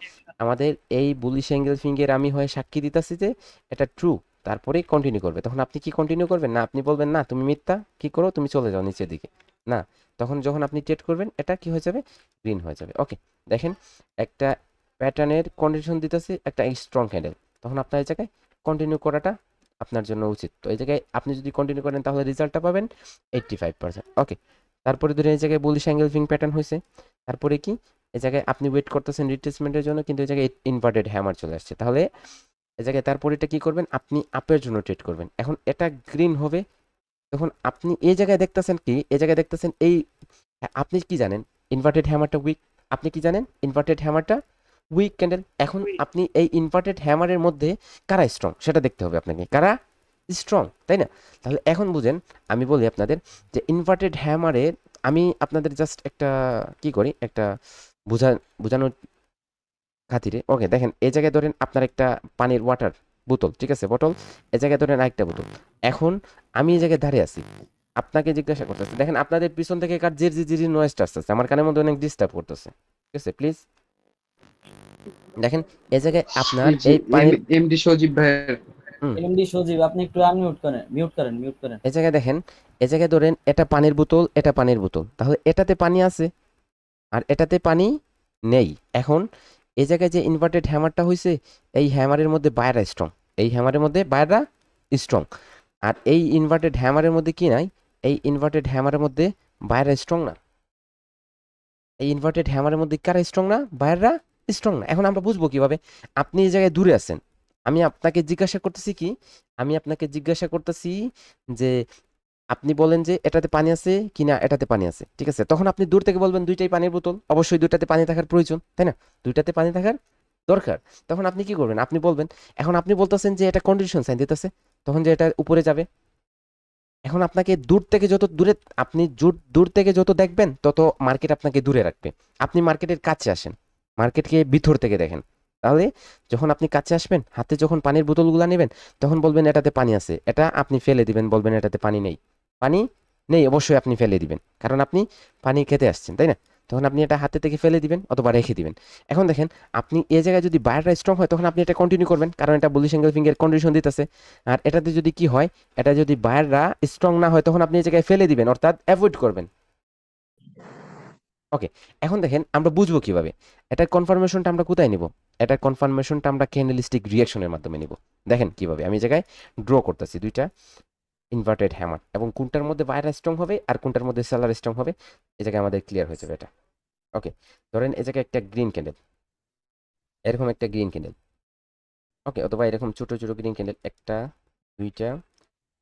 S1: আমাদের এই বুলিশ অ্যাঙ্গেল ফিঙ্গের আমি হয় সাক্ষী দিতেছি যে এটা ট্রু, তারপরেই কন্টিনিউ করবে। তখন আপনি কি কন্টিনিউ করবেন না, আপনি বলবেন না তুমি মিথ্যা, কি করো তুমি চলে যাও নিচের দিকে, না, তখন যখন আপনি ট্রেড করবেন এটা কি হয়ে যাবে, গ্রিন হয়ে যাবে। ওকে, দেখেন একটা প্যাটার্নের কন্ডিশন দিতেছে একটা স্ট্রং ক্যান্ডেল, তখন আপনার এই জায়গায় কন্টিনিউ করাটা আপনার জন্য উচিত। তো এই জায়গায় আপনি যদি কন্টিনিউ করেন, তাহলে রেজাল্টটা পাবেন 85%। ওকে, তারপরে ধরেন এই জায়গায় বুলিশ অ্যাঙ্গেল ফিং প্যাটার্ন হয়েছে, তারপরে কি এই জায়গায় আপনি ওয়েট করতেছেন রিট্রেসমেন্টের জন্য, কিন্তু এই জায়গায় ইনভার্টেড হ্যামার চলে আসছে, তাহলে এই জায়গায় তারপরে এটা কি করবেন, আপনি আপের জন্য ট্রেড করবেন। এখন এটা গ্রিন হবে, তখন আপনি এই জায়গায় দেখতেছেন কি, এই জায়গায় দেখতেছেন এই, আপনি কি জানেন ইনভার্টেড হ্যামারটা উইক, আপনি কি জানেন ইনভার্টেড হ্যামারটা উইক ক্যান্ডেল। এখন আপনি এই ইনভার্টেড হ্যামারের মধ্যে কারা স্ট্রং সেটা দেখতে হবে আপনাকে, কারা স্ট্রং, তাই না? তাহলে এখন বুঝেন, আমি বলি আপনাদের যে ইনভার্টেড হ্যামারের, আমি আপনাদের জাস্ট একটা কি করি, একটা বোঝানোর খাতিরে। ওকে, দেখেন এই জায়গায় ধরেন আপনার একটা পানির ওয়াটার বোতল, ঠিক আছে, বোতল, এই জায়গায় ধরেন আরেকটা বোতল। এখন আমি এই জায়গায় দাঁড়িয়ে আছি, আপনাকে জিজ্ঞাসা করতেছে, দেখেন আপনাদের পিছন থেকে কার জির জির জির নয়েজটা আসতেছে, আমার কানের মধ্যে অনেক ডিস্টার্ব করতেছে, ঠিক আছে, প্লিজ দেখেন এই জায়গায় আপনার এই পানির
S5: এমডি সজীব ভাইয়ের,
S8: এমডি সজীব আপনি একটু আনমিউট করেন, মিউট করেন।
S1: এই জায়গায় দেখেন, এই জায়গায় ধরেন এটা পানির বোতল, এটা পানির বোতল, তাহলে এটাতে পানি আছে আর এটাতে পানি নেই। এখন এই জায়গায় যে ইনভার্টেড হ্যামারটা হয়েছে, এই হ্যামারের মধ্যে বায়রা স্ট্রং, এই হ্যামারের মধ্যে বায়রা স্ট্রং, আর এই ইনভার্টেড হ্যামারের মধ্যে কি নাই, এই ইনভার্টেড হ্যামারের মধ্যে বায়রা স্ট্রং না, এই ইনভার্টেড হ্যামারের মধ্যে কারা স্ট্রং না, বায়রা স্ট্রং না। এখন আমরা বুঝবো কিভাবে, আপনি এই জায়গায় দূরে আছেন, আমি আপনাকে জিজ্ঞাসা করতেছি কি, আমি আপনাকে জিজ্ঞাসা করতেছি যে আপনি বলেন যে এটাতে পানি আছে কি না, এটাতে পানি আছে, ঠিক আছে, তখন আপনি দূর থেকে বলবেন দুইটাই পানির বোতল, অবশ্যই দুইটাতে পানি থাকার প্রয়োজন, তাই না, দুইটাতে পানি থাকার দরকার, তখন আপনি কি করবেন? আপনি বলবেন, এখন আপনি বলতেছেন যে এটা কন্ডিশন সাইন দিতেছে, তখন যে এটা উপরে যাবে। এখন আপনাকে দূর থেকে যত দূরে, আপনি দূর থেকে যত দেখবেন তত মার্কেট আপনাকে দূরে রাখবে। আপনি মার্কেটের কাছে আসেন, মার্কেটকে ভিতর থেকে দেখেন। তাহলে যখন আপনি কাছে আসবেন, হাতে যখন পানির বোতলগুলো নেবেন, তখন বলবেন এটাতে পানি আছে, এটা আপনি ফেলে দিবেন, বলবেন এটাতে পানি নেই। পানি নেই, অবশ্যই আপনি ফেলে দিবেন, কারণ আপনি পানি খেতে আসছেন, তাই না? তখন আপনি এটা হাতে থেকে ফেলে দিবেন অথবা রেখে দিবেন। এখন দেখেন, আপনি এই জায়গায় যদি বায়াররা স্ট্রং হয়, তখন আপনি এটা কন্টিনিউ করবেন, কারণ এটা বুলিশ অ্যাঙ্গেল ফিঙ্গার কন্ডিশন দিতেছে। আর এটাতে যদি কি হয়, এটা যদি বায়াররা স্ট্রং না হয়, তখন আপনি এই জায়গায় ফেলে দিবেন, অর্থাৎ অ্যাভয়েড করবেন। ওকে, এখন দেখেন আমরা বুঝবো কিভাবে এটার কনফার্মেশনটা আমরা কোথায় নিব। এটার কনফার্মেশনটা আমরা ক্যান্ডেলস্টিক রিঅ্যাকশনের মাধ্যমে নিব। দেখেন কিভাবে, আমি এই জায়গায় ড্র করতেছি দুইটা ইনভার্টেড হ্যামার, এবং কোনটার মধ্যে বায়ার স্ট্রং হবে আর কোনটার মধ্যে সেলার স্ট্রং হবে, এই জায়গায় আমাদের ক্লিয়ার হয়ে যাবে এটা। ওকে, ধরেন এই জায়গায় একটা গ্রিন ক্যান্ডেল, এরকম একটা গ্রিন ক্যান্ডেল, ওকে, অথবা এরকম ছোট ছোট গ্রিন ক্যান্ডেল, একটা, দুইটা,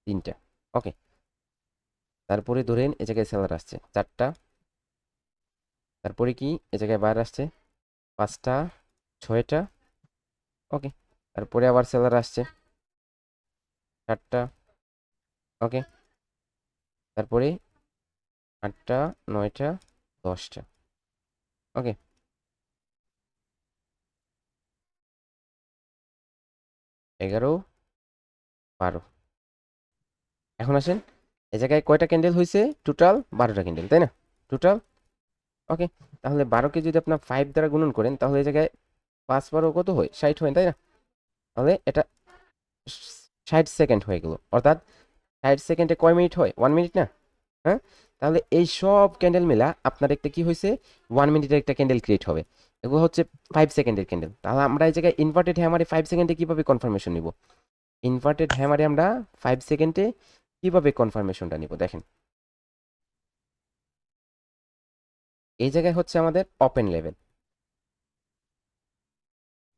S1: তিনটা। ওকে, তারপরে ধরেন এই জায়গায় সেলার আসছে চারটা, তারপরে কি এই জায়গায় বায়ার আসছে পাঁচটা, ছয়টা। ওকে, তারপরে আবার সেলার আসছে চারটা। ওকে, তারপরে আটটা, নয়টা, দশটা। ওকে, 11, 12। এখন আসেন, এই জায়গায় কয়টা ক্যান্ডেল হয়েছে? টোটাল 12টা ক্যান্ডেল, তাই না? টোটাল। ওকে, তাহলে 12কে যদি আপনার 5 দ্বারা গুণন করেন, তাহলে এই জায়গায় 5 12 কত হয়? 60 হয়, তাই না? তাহলে এটা 60 সেকেন্ড হয়ে গেল, অর্থাৎ 60 সেকেন্ডে কয় মিনিট হয়? 1 মিনিট না? হ্যাঁ, তাহলে এই সব ক্যান্ডেল মেলা আপনার একটা কি হয়েছে, 1 মিনিটের একটা ক্যান্ডেল ক্রিয়েট হবে। এগুলো হচ্ছে 5 সেকেন্ডের ক্যান্ডেল। তাহলে আমরা এই জায়গায় ইনভার্টেড হ্যামারে 5 সেকেন্ডে কিভাবে কনফার্মেশন নিব? ইনভার্টেড হ্যামারে আমরা 5 সেকেন্ডে কিভাবে কনফার্মেশনটা নিব? দেখেন, এই জায়গায় হচ্ছে আমাদের ওপেন লেভেল।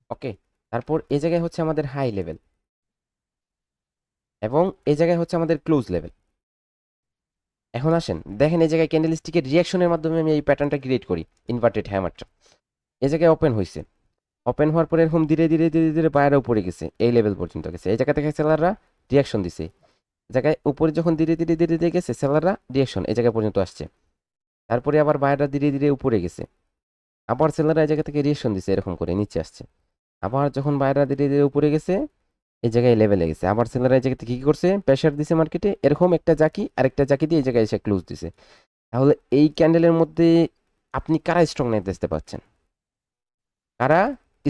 S1: ওকে, তারপর এই জায়গায় হচ্ছে আমাদের হাই লেভেল, এবং এই জায়গায় হচ্ছে আমাদের ক্লোজ লেভেল। এখন আসেন দেখেন, এই জায়গায় ক্যান্ডেলস্টিকের রিয়াকশনের মাধ্যমে আমি এই প্যাটার্নটা ক্রিয়েট করি। ইনভার্টেড হ্যামারটা এই জায়গায় ওপেন হয়েছে, ওপেন হওয়ার পরে এরকম ধীরে ধীরে ধীরে ধীরে বাইরে উপরে গেছে, এই লেভেল পর্যন্ত গেছে। এই জায়গা থেকে সেলাররা রিয়াকশন দিছে, এই জায়গায় উপরে যখন ধীরে ধীরে ধীরে ধীরে গেছে, সেলাররা রিয়াকশন এই জায়গা পর্যন্ত আসছে। তারপরে আবার বাইরেরা ধীরে ধীরে উপরে গেছে, আবার সেলাররা এই জায়গা থেকে রিয়াকশন দিছে, এরকম করে নিচে আসছে। আবার যখন বাইরেরা ধীরে ধীরে উপরে গেছে, এই জায়গায় লেভেলে গেছে, আবার সেলাররা এই জায়গা থেকে কি করছে? প্রেশার দিছে মার্কেটে, এরকম একটা জাকি আরেকটা জাকি দিয়ে এই জায়গায় এসে ক্লোজ দিছে। তাহলে এই ক্যান্ডেলের মধ্যে আপনি কারা স্ট্রং দেখতে পাচ্ছেন? কারা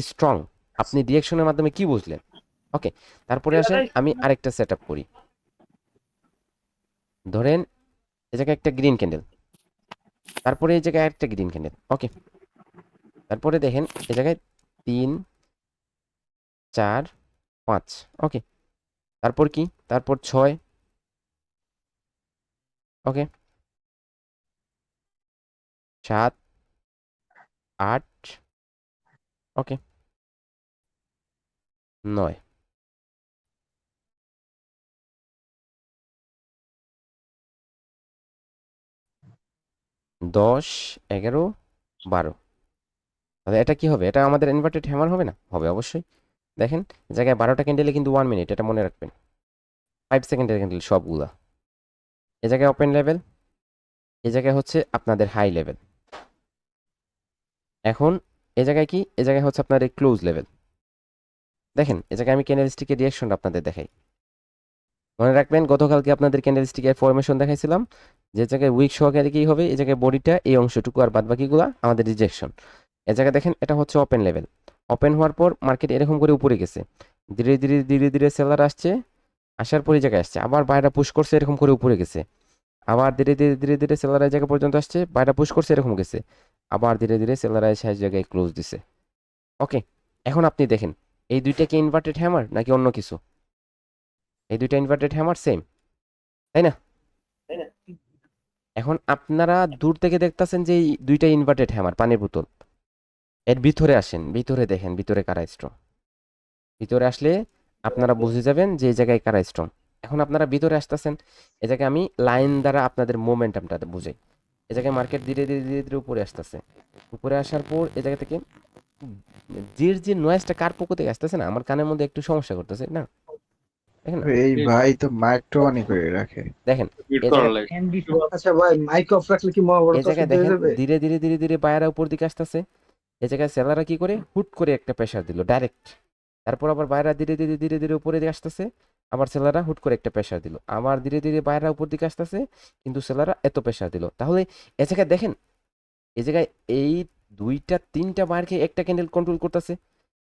S1: স্ট্রং? আপনি রিয়াকশনের মাধ্যমে কি বুঝলেন? ওকে, তারপরে আসেন আমি আরেকটা সেট আপ করি। ধরেন এই জায়গায় একটা গ্রিন ক্যান্ডেল, তারপরে এই জায়গায় আরেকটা গ্রিন ক্যান্ডেল। ওকে, তারপরে দেখেন এই জায়গায় 3, 4, 5। ওকে, তারপর কি? তারপর 6। ওকে, 7, 8। ওকে, 9। 10, 11, 12। তাহলে এটা কি হবে? এটা আমাদের ইনভার্টেড হ্যামার হবে না? হবে অবশ্যই। দেখেন এই জায়গায় 12টা ক্যান্ডেলে কিন্তু 1 মিনিট, এটা মনে রাখবেন। 5 সেকেন্ডের ক্যান্ডেল সবগুলা। এই জায়গায় ওপেন লেভেল, এই জায়গায় হচ্ছে আপনাদের হাই লেভেল। এখন এই জায়গায় কি? এই জায়গায় হচ্ছে আপনাদের ক্লোজ লেভেল। দেখেন এই জায়গায় আমি ক্যান্ডেলস্টিকের রিয়াকশনটা আপনাদের দেখাই। মনে রাখবেন গতকালকে আপনাদের ক্যান্ডেলস্টিকের ফরমেশন দেখাইছিলাম, যে জায়গায় উইক সহকারে কি হবে, এই জায়গায় বডিটা এই অংশটুকু আর বাদবাকিগুলা আমাদের রিজেকশন। এই জায়গায় দেখেন এটা হচ্ছে ওপেন লেভেল, ওপেন হওয়ার পর মার্কেট এরকম করে উপরে গেছে, ধীরে ধীরে ধীরে ধীরে সেলার আসছে, আসার পর এই জায়গায় আসছে, আবার বাইরে পুশ করছে, এরকম করে উপরে গেছে, আবার ধীরে ধীরে ধীরে ধীরে সেলার এই জায়গা পর্যন্ত আসছে, বাইরে পুশ করছে, এরকম গেছে, আবার ধীরে ধীরে সেলার এসে এই জায়গায় ক্লোজ দিছে। ওকে, এখন আপনি দেখেন এই দুইটা কি ইনভার্টেড হ্যামার নাকি অন্য কিছু? এই দুইটা ইনভার্টেড হ্যামার সেম, তাই না? এখন আপনারা দূর থেকে দেখতেছেন যে এই দুইটা ইনভার্টেড হ্যামার পানির বোতল। এর ভিতরে আসেন, ভিতরে দেখেন ভিতরে কারা স্ট্রং। ভিতরে আসলে আপনারা বুঝে যাবেন যে এই জায়গায় কারা স্ট্রং। এখন আপনারা ভিতরে আসতেছেন, এই জায়গায় আমি লাইন দ্বারা আপনাদের মোমেন্টামটা বুঝাই। এই জায়গায় মার্কেট ধীরে ধীরে ধীরে ধীরে উপরে আসতেছে, উপরে আসার পর এই জায়গা থেকে যে নয়েজটা কার পক্ষ থেকে আসতেছে না, আমার কানের মধ্যে একটু সমস্যা করতেছে না, দেখেন না,
S4: এই ভাই তো মাইকটা অন করে রাখে।
S1: দেখেন এই জায়গায়,
S8: আচ্ছা ভাই, মাইক অফ রাখলে কি
S1: এই
S8: মহাভারত
S1: জায়গায়
S8: শুদ্ধ হয়ে
S1: দেখেন
S8: যাবে?
S1: ধীরে ধীরে ধীরে ধীরে বায়রা উপর দিকে আসতেছে। এই জায়গায় সেলাররা কি করে হুট করে একটা প্রেসার দিল ডাইরেক্ট, তারপর আবার বায়রা ধীরে ধীরে ধীরে ধীরে উপরে দিকে আসতেছে, আবার সেলাররা হুট করে একটা প্রেসার দিল, আবার ধীরে ধীরে বায়রা উপর দিকে আসতেছে, কিন্তু সেলাররা এত প্রেসার দিল। তাহলে এই জায়গায় দেখেন, এই জায়গায় এই দুইটা তিনটা বায়ারকে একটা ক্যান্ডেল কন্ট্রোল করতেছে,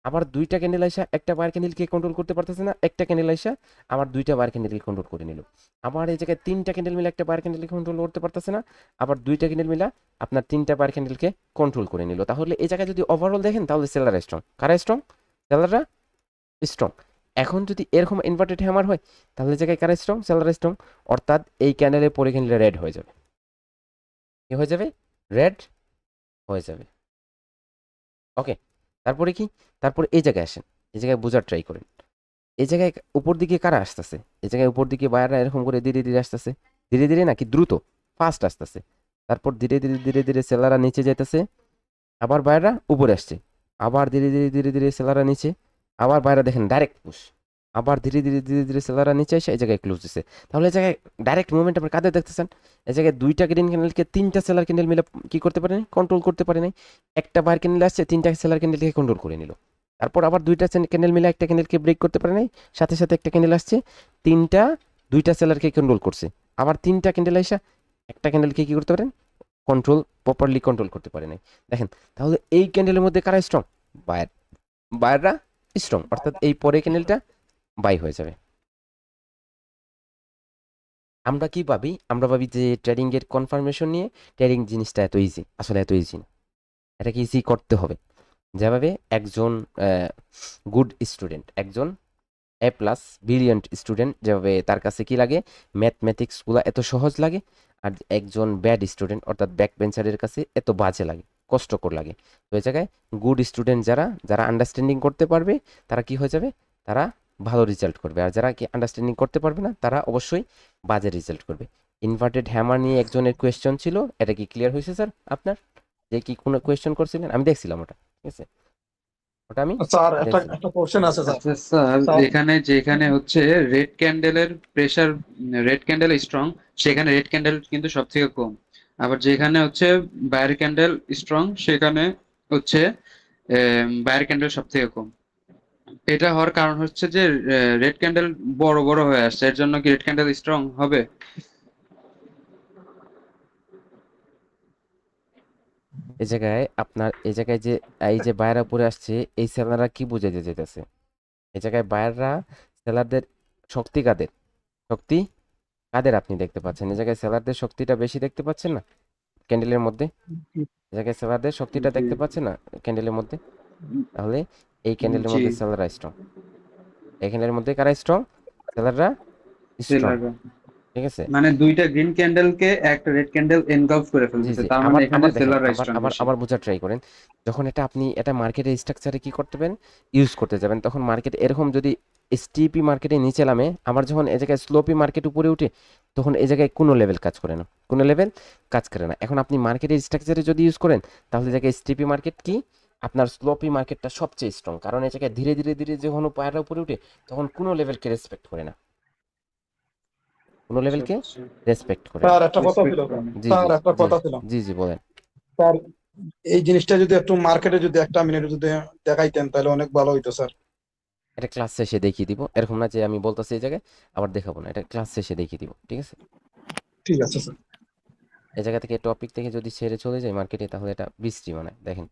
S1: আবার দুইটা ক্যান্ডেল আইসা একটা বায়ার ক্যান্ডেলকে কন্ট্রোল করতে পারতেছে না, একটা ক্যান্ডেল আইসা আবার দুইটা বায়ার ক্যান্ডেলকে কন্ট্রোল করে নিল। আবার এই জায়গায় তিনটা ক্যান্ডেল মিলে একটা বায়ার ক্যান্ডেলকে কন্ট্রোল করতে পারতেছে না, আবার দুইটা ক্যান্ডেল মিলা আপনার তিনটা বায়ার ক্যান্ডেলকে কন্ট্রোল করে নিল। তাহলে এই জায়গায় যদি ওভারঅল দেখেন তাহলে সেলাররা স্ট্রং। কারা স্ট্রং? সেলাররা স্ট্রং। এখন যদি এরকম ইনভার্টেড হ্যামার হয় তাহলে এই জায়গায় কারা স্ট্রং? সেলাররা স্ট্রং। অর্থাৎ এই ক্যান্ডেলের পরে ক্যান্ডেল রেড হয়ে যাবে। কি হয়ে যাবে? রেড হয়ে যাবে। ওকে, তারপরে কি? তারপর এই জায়গায় আসেন, এই জায়গায় বোঝার ট্রাই করেন। এই জায়গায় উপর দিকে কারা আসতেছে? এই জায়গায় উপর দিকে বায়াররা এরকম করে ধীরে ধীরে আসতেছে, ধীরে ধীরে নাকি দ্রুত, ফাস্ট আসতেছে। তারপর ধীরে ধীরে ধীরে ধীরে সেলাররা নিচে যেতেছে, আবার বায়াররা উপরে আসছে, আবার ধীরে ধীরে ধীরে ধীরে সেলাররা নিচে, আবার বায়াররা দেখেন ডাইরেক্ট পুশ, আবার ধীরে ধীরে ধীরে ধীরে সেলাররা নিচে এসে এই জায়গায় ক্লোজ দিচ্ছে। তাহলে এই জায়গায় ডাইরেক্ট মুভমেন্ট আপনি কাদের দেখতেছেন? এই জায়গায় দুইটা গ্রিন ক্যান্ডেলকে তিনটা সেলার ক্যান্ডেল মিলে কি করতে পারে নাই? কন্ট্রোল করতে পারে নাই। একটা বায়ার ক্যান্ডেল আসছে, তিনটা সেলার ক্যান্ডেলকে কন্ট্রোল করে নিল। তারপর আবার দুইটা ক্যান্ডেল মিলে একটা ক্যান্ডেলকে ব্রেক করতে পারে নাই, সাথে সাথে একটা ক্যান্ডেল আসছে, তিনটা দুইটা সেলারকে কন্ট্রোল করছে, আবার তিনটা ক্যান্ডেল আসা একটা ক্যান্ডেলকে কি করতে পারেন? কন্ট্রোল, প্রপারলি কন্ট্রোল করতে পারে নাই। দেখেন, তাহলে এই ক্যান্ডেলের মধ্যে কারা স্ট্রং? বায়ার, বায়াররা স্ট্রং, অর্থাৎ এই পরে ক্যান্ডেলটা বাই হয়ে যাবে। আমরা কি ভাবি? আমরা ভাবি যে ট্রেডিং এর কনফার্মেশন নিয়ে ট্রেডিং জিনিসটা এত ইজি, আসলে এত ইজি না। এটাকে ইজি করতে হবে। যেভাবে একজন গুড স্টুডেন্ট, একজন এ প্লাস ব্রিলিয়ান্ট স্টুডেন্ট, যেভাবে তার কাছে কি লাগে, ম্যাথমেটিক্সগুলো এত সহজ লাগে, আর একজন ব্যাড স্টুডেন্ট অর্থাৎ ব্যাক বেঞ্চারের কাছে এত বাজে লাগে, কষ্টকর লাগে। তো এই জায়গায় গুড স্টুডেন্ট যারা, যারা আন্ডারস্ট্যান্ডিং করতে পারবে তারা কি হয়ে যাবে? তারা ভালো রেজাল্ট করবে, আর যারা কি আন্ডারস্ট্যান্ডিং করতে পারবে না তারা অবশ্যই বাজে রেজাল্ট করবে। ইনভার্টেড হ্যামার নিয়ে একজনের কোয়েশ্চন ছিল, এটা কি ক্লিয়ার হয়েছে স্যার আপনার? যে কি কোনো কোয়েশ্চন করছিলেন? আমি দেখছিলাম ওটা, ঠিক আছে, ওটা আমি
S7: স্যার একটা
S1: দেখছিলাম।
S7: একটা কোশ্চেন আছে স্যার।
S5: আচ্ছা স্যার,
S7: স্যার
S5: এখানে যেখানে হচ্ছে রেড ক্যান্ডেলের প্রেসার, রেড ক্যান্ডেল স্ট্রং, সেখানে রেড ক্যান্ডেল কিন্তু সব থেকে কম। আবার যেখানে হচ্ছে বায়ার ক্যান্ডেল স্ট্রং, সেখানে হচ্ছে বায়ার ক্যান্ডেল সব থেকে কম। এটা হওয়ার কারণ হচ্ছে যে রেড ক্যান্ডেল বড় বড় হয়ে আসছে, এর জন্য কি রেড ক্যান্ডেল স্ট্রং হবে?
S1: এই জায়গায় আপনার, এই জায়গায় যে এই যে বায়রা উপরে আসছে, এই সেলাররা কি বুঝাইতে যেতেছে? এই জায়গায় বায়াররা সেলারদের শক্তি কাদের, শক্তি কাদের আপনি দেখতে পাচ্ছেন? এই জায়গায় সেলারদের শক্তিটা বেশি দেখতে পাচ্ছেন না ক্যান্ডেলের মধ্যে? এই জায়গায় সেলারদের শক্তিটা
S5: জি
S1: দেখতে পাচ্ছেন না ক্যান্ডেলের মধ্যে? তাহলে এই ক্যান্ডেলের
S5: জি,
S1: মধ্যে সেলাররা স্ট্রং। এই ক্যান্ডেলের মধ্যে কারা স্ট্রং? সেলাররা স্ট্রং,
S5: সেলাররা
S1: ঠিক আছে।
S5: মানে দুইটা গ্রিন ক্যান্ডেলকে একটা রেড ক্যান্ডেল এনগালফ করে
S1: জি
S5: ফেলতেছে,
S1: জি,
S5: তার মানে
S1: আবার
S5: এখানে
S1: আবার দেখেন,
S5: সেলাররা
S1: আবার
S5: স্ট্রং
S1: আবার
S5: বেশি।
S1: আবার বোঝার ট্রাই করেন। যখন এটা আপনি এটা মার্কেটের স্ট্রাকচারে কি করতে পারেন, ইউজ করতে যাবেন, তখন মার্কেট এরকম যদি স্টিপি মার্কেটে নিচে নামে, আবার যখন এই জায়গায় স্লোপি মার্কেট উপরে উঠে, তখন এই জায়গায় কোনো লেভেল কাজ করে না, কোনো লেভেল কাজ করে না। এখন আপনি মার্কেটের স্ট্রাকচারে যদি ইউজ করেন, তাহলে এই জায়গায় স্টিপি মার্কেট কি, আপনার স্লোপি মার্কেটটা সবচেয়ে স্ট্রং, কারণ এই জায়গায় ধীরে ধীরে ধীরে যখন পায়রা উপরে উঠে, তখন কোনো লেভেলকে রেসপেক্ট করে না, কোনো
S5: আচ্ছা
S1: লেভেলকে
S5: আচ্ছা,
S1: রেসপেক্ট করে না।
S7: স্যার একটা কথা ছিল
S5: রেসপেক্ট
S7: স্যার।
S5: করে না।
S1: জি জি
S7: স্যার একটা
S1: জি
S7: কথা ছিল
S1: জি জি বলেন।
S7: স্যার, এই জিনিসটা যদি একটু মার্কেটে যদি একটা মিনিট যদি দেখাইতেন তাহলে অনেক ভালো হইতো স্যার।
S1: এটা ক্লাস শেষে দেখিয়ে দিব, এরকম না যে আমি বলতেছি এই জায়গায় আবার দেখাবো না, এটা ক্লাস শেষে দেখিয়ে দিব, ঠিক আছে।
S7: ঠিক আছে স্যার।
S1: এই জায়গা থেকে টপিক থেকে যদি ছেড়ে চলে যায় মার্কেটে, তাহলে এটা বৃষ্টি মানে দেখেন।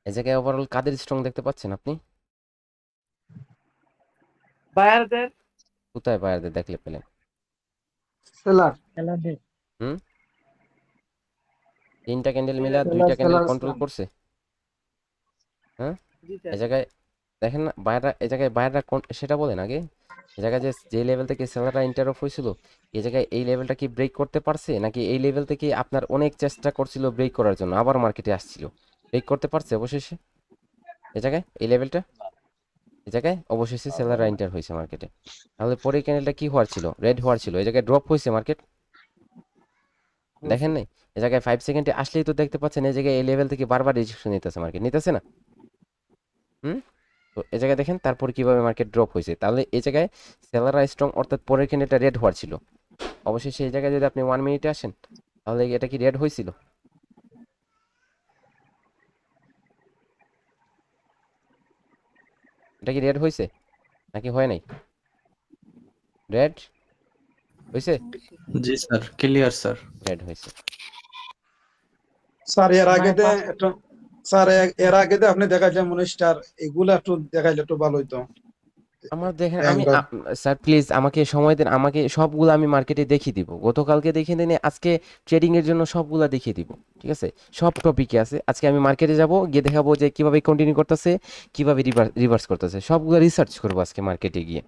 S1: এই জায়গায় ওভারঅল কাদের স্ট্রং দেখতে পাচ্ছেন আপনি?
S2: বায়ারদের।
S1: কোথায় বায়ারদের দেখলে পেলেন?
S7: সেলার
S1: হুম, তিনটা ক্যান্ডেল মিলা
S7: সেলার
S1: দুইটা ক্যান্ডেল
S7: সেলার
S1: কন্ট্রোল করছে। হ্যাঁ,
S2: জি
S1: এই
S2: স্যার।
S1: জায়গায় দেখেন না বায়াররা, এই জায়গায় বায়াররা সেটা বলেন আগে। এই জায়গায় যে লেভেল থেকে সেলাররা ইন্টার অফ হয়েছিল, এই জায়গায় এই লেভেলটা কি ব্রেক করতে পারছে, নাকি এই লেভেল থেকে আপনার অনেক চেষ্টা করছিল ব্রেক করার জন্য, আবার মার্কেটে আসছিল, ব্রেক করতে পারছে অবশেষে? এই জায়গায় এই লেভেলটা, এই জায়গায় অবশেষে সেলাররা এন্টার হয়েছে মার্কেটে। তাহলে পরে ক্যান্ডেলটা কি হওয়ার ছিল? রেড হওয়ার ছিল। এই জায়গায় ড্রপ হয়েছে মার্কেট, দেখেন নাই? এই জায়গায় 5 সেকেন্ডে আসলেই তো দেখতে পাচ্ছেন এই জায়গায় এই লেভেল থেকে বারবার রিজেকশন নিতেছে মার্কেট, নিতেছে না? হুম, তো এই জায়গায় দেখেন তারপর কিভাবে মার্কেট ড্রপ হয়েছে। তাহলে এই জায়গায় সেলাররা স্ট্রং, অর্থাৎ পরের ক্যান্ডেলটা রেড হওয়ার ছিল। অবশেষে এই জায়গায় যদি আপনি 1 মিনিটে আসেন, তাহলে এটা কি রেড হয়েছিল? এটা কি রেড হয়েছে নাকি হয় নাই? রেড হয়েছে?
S4: জি স্যার, ক্লিয়ার স্যার।
S1: রেড হয়েছে।
S7: স্যার এর আগে একটু স্যার এর আগে আপনি দেখাইছেন মনিস্টার, এগুলো একটু দেখাইলে একটু ভালো হইতো।
S1: আমার দেখেন, আমি
S7: আমরা
S1: স্যার প্লিজ আমাকে সময় দেন, আমাকে সবগুলো আমি মার্কেটে দেখিয়ে দিব। গতকালকে দেখিয়ে দিন, আজকে ট্রেডিং এর জন্য সবগুলা দেখিয়ে দিব, ঠিক আছে? সব টপিকে আছে। আজকে আমি মার্কেটে যাব, গিয়ে দেখাবো যে কিভাবে কন্টিনিউ করতেছে, কিভাবে রিভার্স করতেছে, সবগুলো রিসার্চ করবো আজকে মার্কেটে গিয়ে।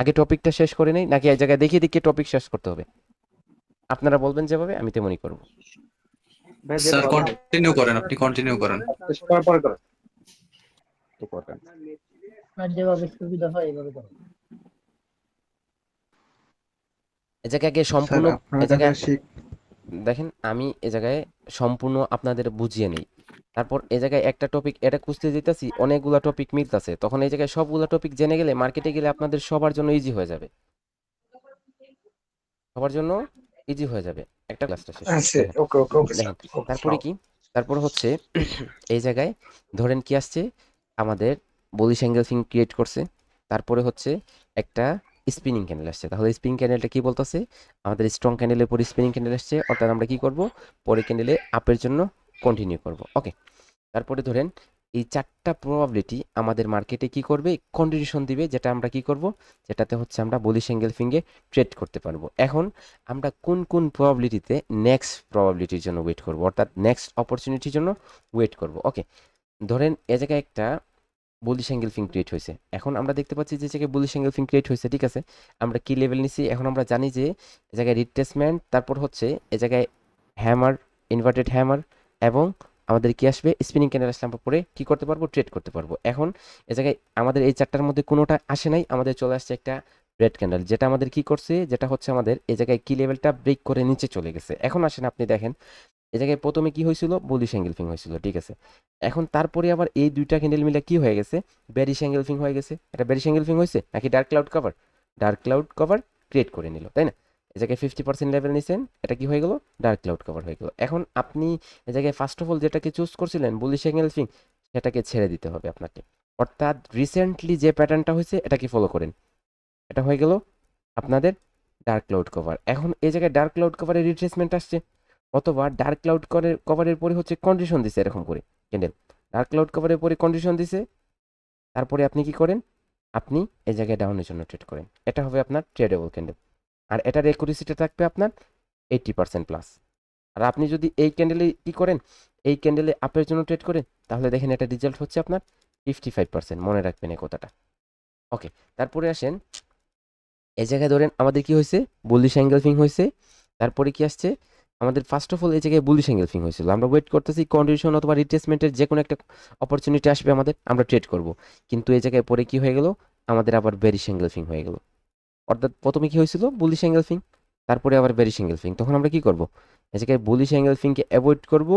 S1: আগে টপিকটা শেষ করে নেই, নাকি এক জায়গায় দেখিয়ে দেখিয়ে টপিক শেষ করতে হবে? আপনারা বলবেন যেভাবে, আমি তেমনই করব।
S4: স্যার কন্টিনিউ করেন, আপনি কন্টিনিউ করেন।
S3: তো করেন।
S8: যেভাবে সুবিধা হয় এভাবে করো।
S1: এ জায়গায় আগে
S4: স্যার
S1: সম্পূর্ণ,
S4: আপনার
S1: এ জায়গায়
S4: কাছে
S1: দেখেন আমি এ জায়গায় সম্পূর্ণ আপনাদের বুঝিয়ে নেই। তারপর এ জায়গায় একটা টপিক এটা খুঁজতে যেতেছি, অনেকগুলা টপিক মিলতেছে, তখন এই জায়গায় সবগুলা টপিক জেনে গেলে মার্কেটে গেলে আপনাদের সবার জন্য ইজি হয়ে যাবে, সবার জন্য ইজি হয়ে যাবে একটা ক্লাসটা শেষ করতে। দেখেন
S7: ওকে ওকে ওকে স্যার,
S1: দেখেন তারপরে কি, তারপর হচ্ছে এই জায়গায় ধরেন কি আসছে, আমাদের বুলিশ অ্যাঙ্গেল ফিং ক্রিয়েট করছে। তারপরে হচ্ছে একটা স্পিনিং ক্যান্ডেল আসছে। তাহলে স্পিনিং ক্যান্ডেলটা কি বলতেছে? আমাদের স্ট্রং ক্যান্ডেলের পরে স্পিনিং ক্যান্ডেল আসছে, অর্থাৎ আমরা কি করব, পরে ক্যান্ডেলে আপের জন্য কন্টিনিউ করব। ওকে, তারপরে ধরেন এই চারটা প্রবাবিলিটি আমাদের মার্কেটে কি করবে, কন্ডিশন দিবে, যেটা আমরা কি করব, যেটাতে হচ্ছে আমরা বুলিশ অ্যাঙ্গেল ফিঙ্গে ট্রেড করতে পারবো। এখন আমরা কোন কোন প্রবাবিলিটিতে নেক্সট প্রবাবিলিটির জন্য ওয়েট করব, অর্থাৎ নেক্সট অপরচুনিটির জন্য ওয়েট করব। ওকে, ধরেন এ জায়গায় একটা বুলিশ অ্যাঙ্গেল ফিং ক্রিয়েট হয়েছে। এখন আমরা দেখতে পাচ্ছি যে জায়গায় বুলিশ অ্যাঙ্গেল ফিং ক্রিয়েট হয়েছে, ঠিক আছে? আমরা কি লেভেল নিছি এখন আমরা জানি যে এ জায়গায় রিট্রেসমেন্ট, তারপর হচ্ছে এ জায়গায় হ্যামার, ইনভার্টেড হ্যামার, এবং আমাদের কি আসবে, স্পিনিং ক্যান্ডেল আসলে আমরা পরে কি করতে পারবো, ট্রেড করতে পারবো। এখন এ জায়গায় আমাদের এই চারটার মধ্যে কোনোটা আসে নাই, আমাদের চলে আসছে একটা রেড ক্যান্ডেল, যেটা আমাদের কি করছে, যেটা হচ্ছে আমাদের এই জায়গায় কি লেভেলটা ব্রেক করে নিচে চলে গেছে। এখন আসেন আপনি দেখেন এই জায়গায় প্রথমে কি হয়েছিল, বুলিশ অ্যাঙ্গেল ফিং হয়েছিল, ঠিক আছে? এখন তারপরে আবার এই দুইটা ক্যান্ডেল মিলে কি হয়ে গেছে, বেরিশ অ্যাঙ্গেল ফিং হয়ে গেছে। এটা বেরিশ অ্যাঙ্গেল ফিং হয়েছে নাকি dark cloud cover? Dark cloud cover create করে নিল, তাই না? এই জায়গায় 50% লেভেল নিছেন, এটা কি হয়ে গেল, ডার্ক ক্লাউড কভার হয়ে গেল। এখন আপনি এই জায়গায় ফার্স্ট অফ অল যেটাকে চুজ করছিলেন বুলিশ অ্যাঙ্গেল ফিং, সেটাকে ছেড়ে দিতে হবে আপনাকে। অর্থাৎ রিসেন্টলি যে প্যাটার্নটা হয়েছে এটাকে ফলো করেন। এটা হয়ে গেল আপনাদের ডার্ক ক্লাউড কভার। এখন এই জায়গায় ডার্ক ক্লাউড কভারের রিট্রেসমেন্ট আসছে, অথবা ডার্ক ক্লাউড কভারের পরে হচ্ছে কন্ডিশন দিছে এরকম করে ক্যান্ডেল, ডার্ক ক্লাউড কভারের পরে কন্ডিশন দিছে, তারপরে আপনি কি করেন, আপনি এই জায়গায় ডাউনের জন্য ট্রেড করেন। এটা হবে আপনার ট্রেডেবল ক্যান্ডেল, আর এটার একুরেসিটা থাকবে আপনার 80% প্লাস। আর আপনি যদি এই ক্যান্ডেলে কি করেন, এই ক্যান্ডেলে আপের জন্য ট্রেড করেন, তাহলে দেখেন এটা রেজাল্ট হচ্ছে আপনার 55%, মনে রাখবেন এই কথাটা। ওকে, তারপরে আসেন এই জায়গায় ধরেন আমাদের কি হয়েছে, বুলিশ অ্যাঙ্গেল ফিং হয়েছে। তারপরে কি আসছে, আমাদের ফার্স্ট অফ অল এই জায়গায় বুলিশ অ্যাঙ্গেল ফিং হয়েছিল, আমরা ওয়েট করতেছি কন্ডিশন অথবা রিট্রেসমেন্টের যে কোনো একটা অপরচুনিটি আসবে আমাদের, আমরা ট্রেড করব। কিন্তু এই জায়গায় পরে কি হয়ে গেল, আমাদের আবার বেরিশ অ্যাঙ্গেল ফিং হয়ে গেল। অর্থাৎ প্রথমে কি হয়েছিল, বুলিশ অ্যাঙ্গেল ফিং, তারপরে আবার বেরিশ অ্যাঙ্গেল ফিং। তখন আমরা কি করব, এই জায়গায় বুলিশ অ্যাঙ্গেল ফিংকে অ্যাভয়েড করব,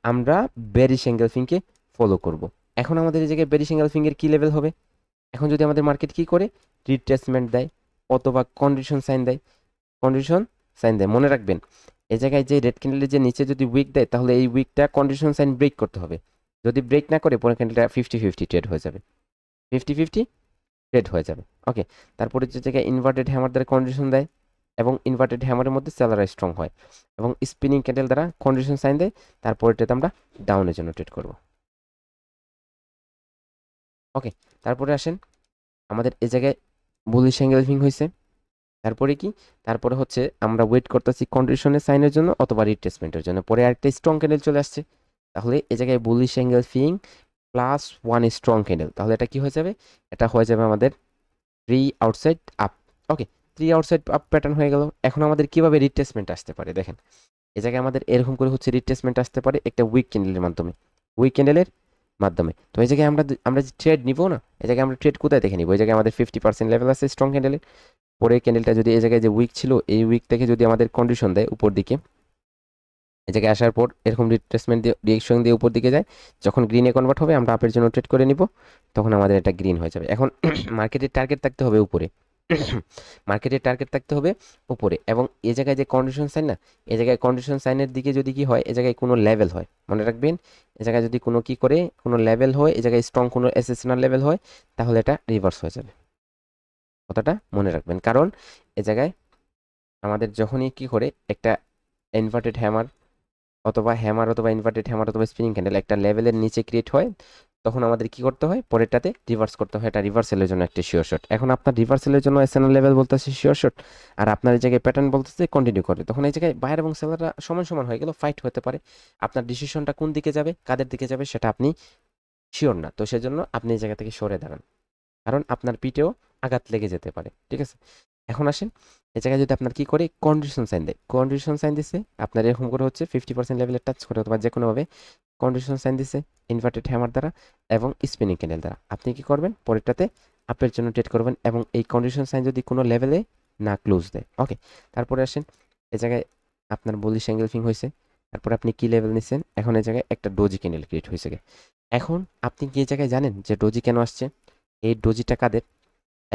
S1: আমরা বেরিশ অ্যাঙ্গেল ফিংকে ফলো করব। এখন আমাদের এই জায়গায় বেরিশ অ্যাঙ্গেল ফিংয়ের কি লেভেল হবে, এখন যদি আমাদের মার্কেট কি করে, রিট্রেসমেন্ট দেয় অথবা কন্ডিশন সাইন দেয়, কন্ডিশন সাইন দেয়, মনে রাখবেন এই জায়গায় যে রেড ক্যান্ডেলের যে নিচে যদি উইক দেয়, তাহলে এই উইকটা কন্ডিশন সাইন ব্রেক করতে হবে। যদি ব্রেক না করে পরে ক্যান্ডেলটা 50-50 ট্রেড হয়ে যাবে, 50-50 ট্রেড হয়ে যাবে। ওকে, তারপরে যে জায়গায় ইনভার্টেড হ্যামার দ্বারা কন্ডিশন দেয়, এবং ইনভার্টেড হ্যামারের মধ্যে সেলার স্ট্রং হয়, এবং স্পিনিং ক্যান্ডেল দ্বারা কন্ডিশন সাইন দেয়, তারপরে আমরা ডাউনের জন্য ট্রেড করব। ওকে, তারপরে আসেন আমাদের এই জায়গায় বুলিশ এনগেলফিং হয়েছে। তারপরে কি, তারপরে হচ্ছে আমরা ওয়েট করতেছি কন্ডিশনের সাইনের জন্য অথবা রিট্রেসমেন্টের জন্য, পরে আরেকটা স্ট্রং ক্যান্ডেল চলে আসছে। তাহলে এই জায়গায় bullish engulfing plus one strong candle, তাহলে এটা কি হয়ে যাবে, এটা হয়ে যাবে আমাদের 3 আউটসাইড আপ। ওকে, 3 আউটসাইড আপ প্যাটার্ন হয়ে গেল। এখন আমাদের কিভাবে রিট্রেসমেন্ট আসতে পারে দেখেন, এই জায়গায় আমাদের এরকম করে হচ্ছে রিট্রেসমেন্ট আসতে পারে একটা উইক ক্যান্ডেলের মাধ্যমে, উইক ক্যান্ডেলের মাধ্যমে। তো এই জায়গায় আমরা যে ট্রেড নিব না, এই জায়গায় আমরা ট্রেড কোথায় দেখে নিব, এই জায়গায় আমাদের 50% লেভেল আছে স্ট্রং ক্যান্ডেলের। পরে ক্যান্ডেলটা যদি এই জায়গায় যে উইক ছিল, এই উইক থেকে যদি আমাদের কন্ডিশন দেয় উপর দিকে, এই জায়গায় আসার পর এরকম রিট্রেসমেন্ট দিয়ে ডিরেকশন দিয়ে উপর দিকে যায়, যখন গ্রিনে কনভার্ট হবে আমরা আপের জন্য ট্রেড করে নিব, তখন আমাদের এটা গ্রিন হয়ে যাবে। এখন মার্কেটের টার্গেট থাকতে হবে উপরে, মার্কেটের টার্গেট থাকতে হবে উপরে। এবং এই জায়গায় যে কন্ডিশন সাইন না, এই জায়গায় কন্ডিশন সাইনের দিকে যদি কি হয়, এই জায়গায় কোনো লেভেল হয়, মনে রাখবেন, এই জায়গায় যদি কোনো কি করে কোনো লেভেল হয়, এই জায়গায় স্ট্রং কোনো এসেশনাল লেভেল হয়, তাহলে এটা রিভার্স হয়ে যাবে। কথাটা মনে রাখবেন, কারণ এ জায়গায় আমাদের যখনই কি করে একটা ইনভার্টেড হ্যামার অথবা ইনভার্টেড হ্যামার অথবা স্পিনিং ক্যান্ডেল একটা লেভেলের নিচে ক্রিয়েট হয়, তখন আমাদের কি করতে হয়, পরেরটাতে রিভার্স করতে হয়। এটা রিভার্সেলের জন্য একটা শিওর শট। এখন আপনার রিভার্সেলের জন্য এসএনএল লেভেল বলতেছে শিওর শট, আর আপনার এই জায়গায় প্যাটার্ন বলতেছে কন্টিনিউ করে, তখন এই জায়গায় বায়ার এবং সেলাররা সমান সমান হয়ে গেল, ফাইট হতে পারে। আপনার ডিসিশনটা কোন দিকে যাবে, কাদের দিকে যাবে, সেটা আপনি শিওর না, তো সেজন্য আপনি এই জায়গা থেকে সরে দাঁড়ান, কারণ আপনার পিঠেও আঘাত লেগে যেতে পারে। ঠিক আছে, এখন আসেন এই জায়গায় যদি আপনার কি করে কন্ডিশন সাইন দেয়, কন্ডিশন সাইন দিছে আপনার এরকম করে হচ্ছে 50% লেভেলে টাচ করে অথবা যে কোনোভাবে কন্ডিশন সাইন দিছে ইনভার্টেড হ্যামার দ্বারা এবং স্পিনিং ক্যান্ডেল দ্বারা, আপনি কি করবেন, পরেরটাতে আপের জন্য ট্রেড করবেন এবং এই কন্ডিশন সাইন যদি কোনো লেভেলে না ক্লোজ দেয়। ওকে, তারপরে আসেন এই জায়গায় আপনার বুলিশ এনগেলফিং হয়েছে, তারপরে আপনি কি লেভেল নিচ্ছেন, এখন এই জায়গায় একটা ডোজি ক্যান্ডেল ক্রিয়েট হয়েছে। এখন আপনি কি এই জায়গায় জানেন যে ডোজি কেন আসছে, এই ডোজিটা কাদের,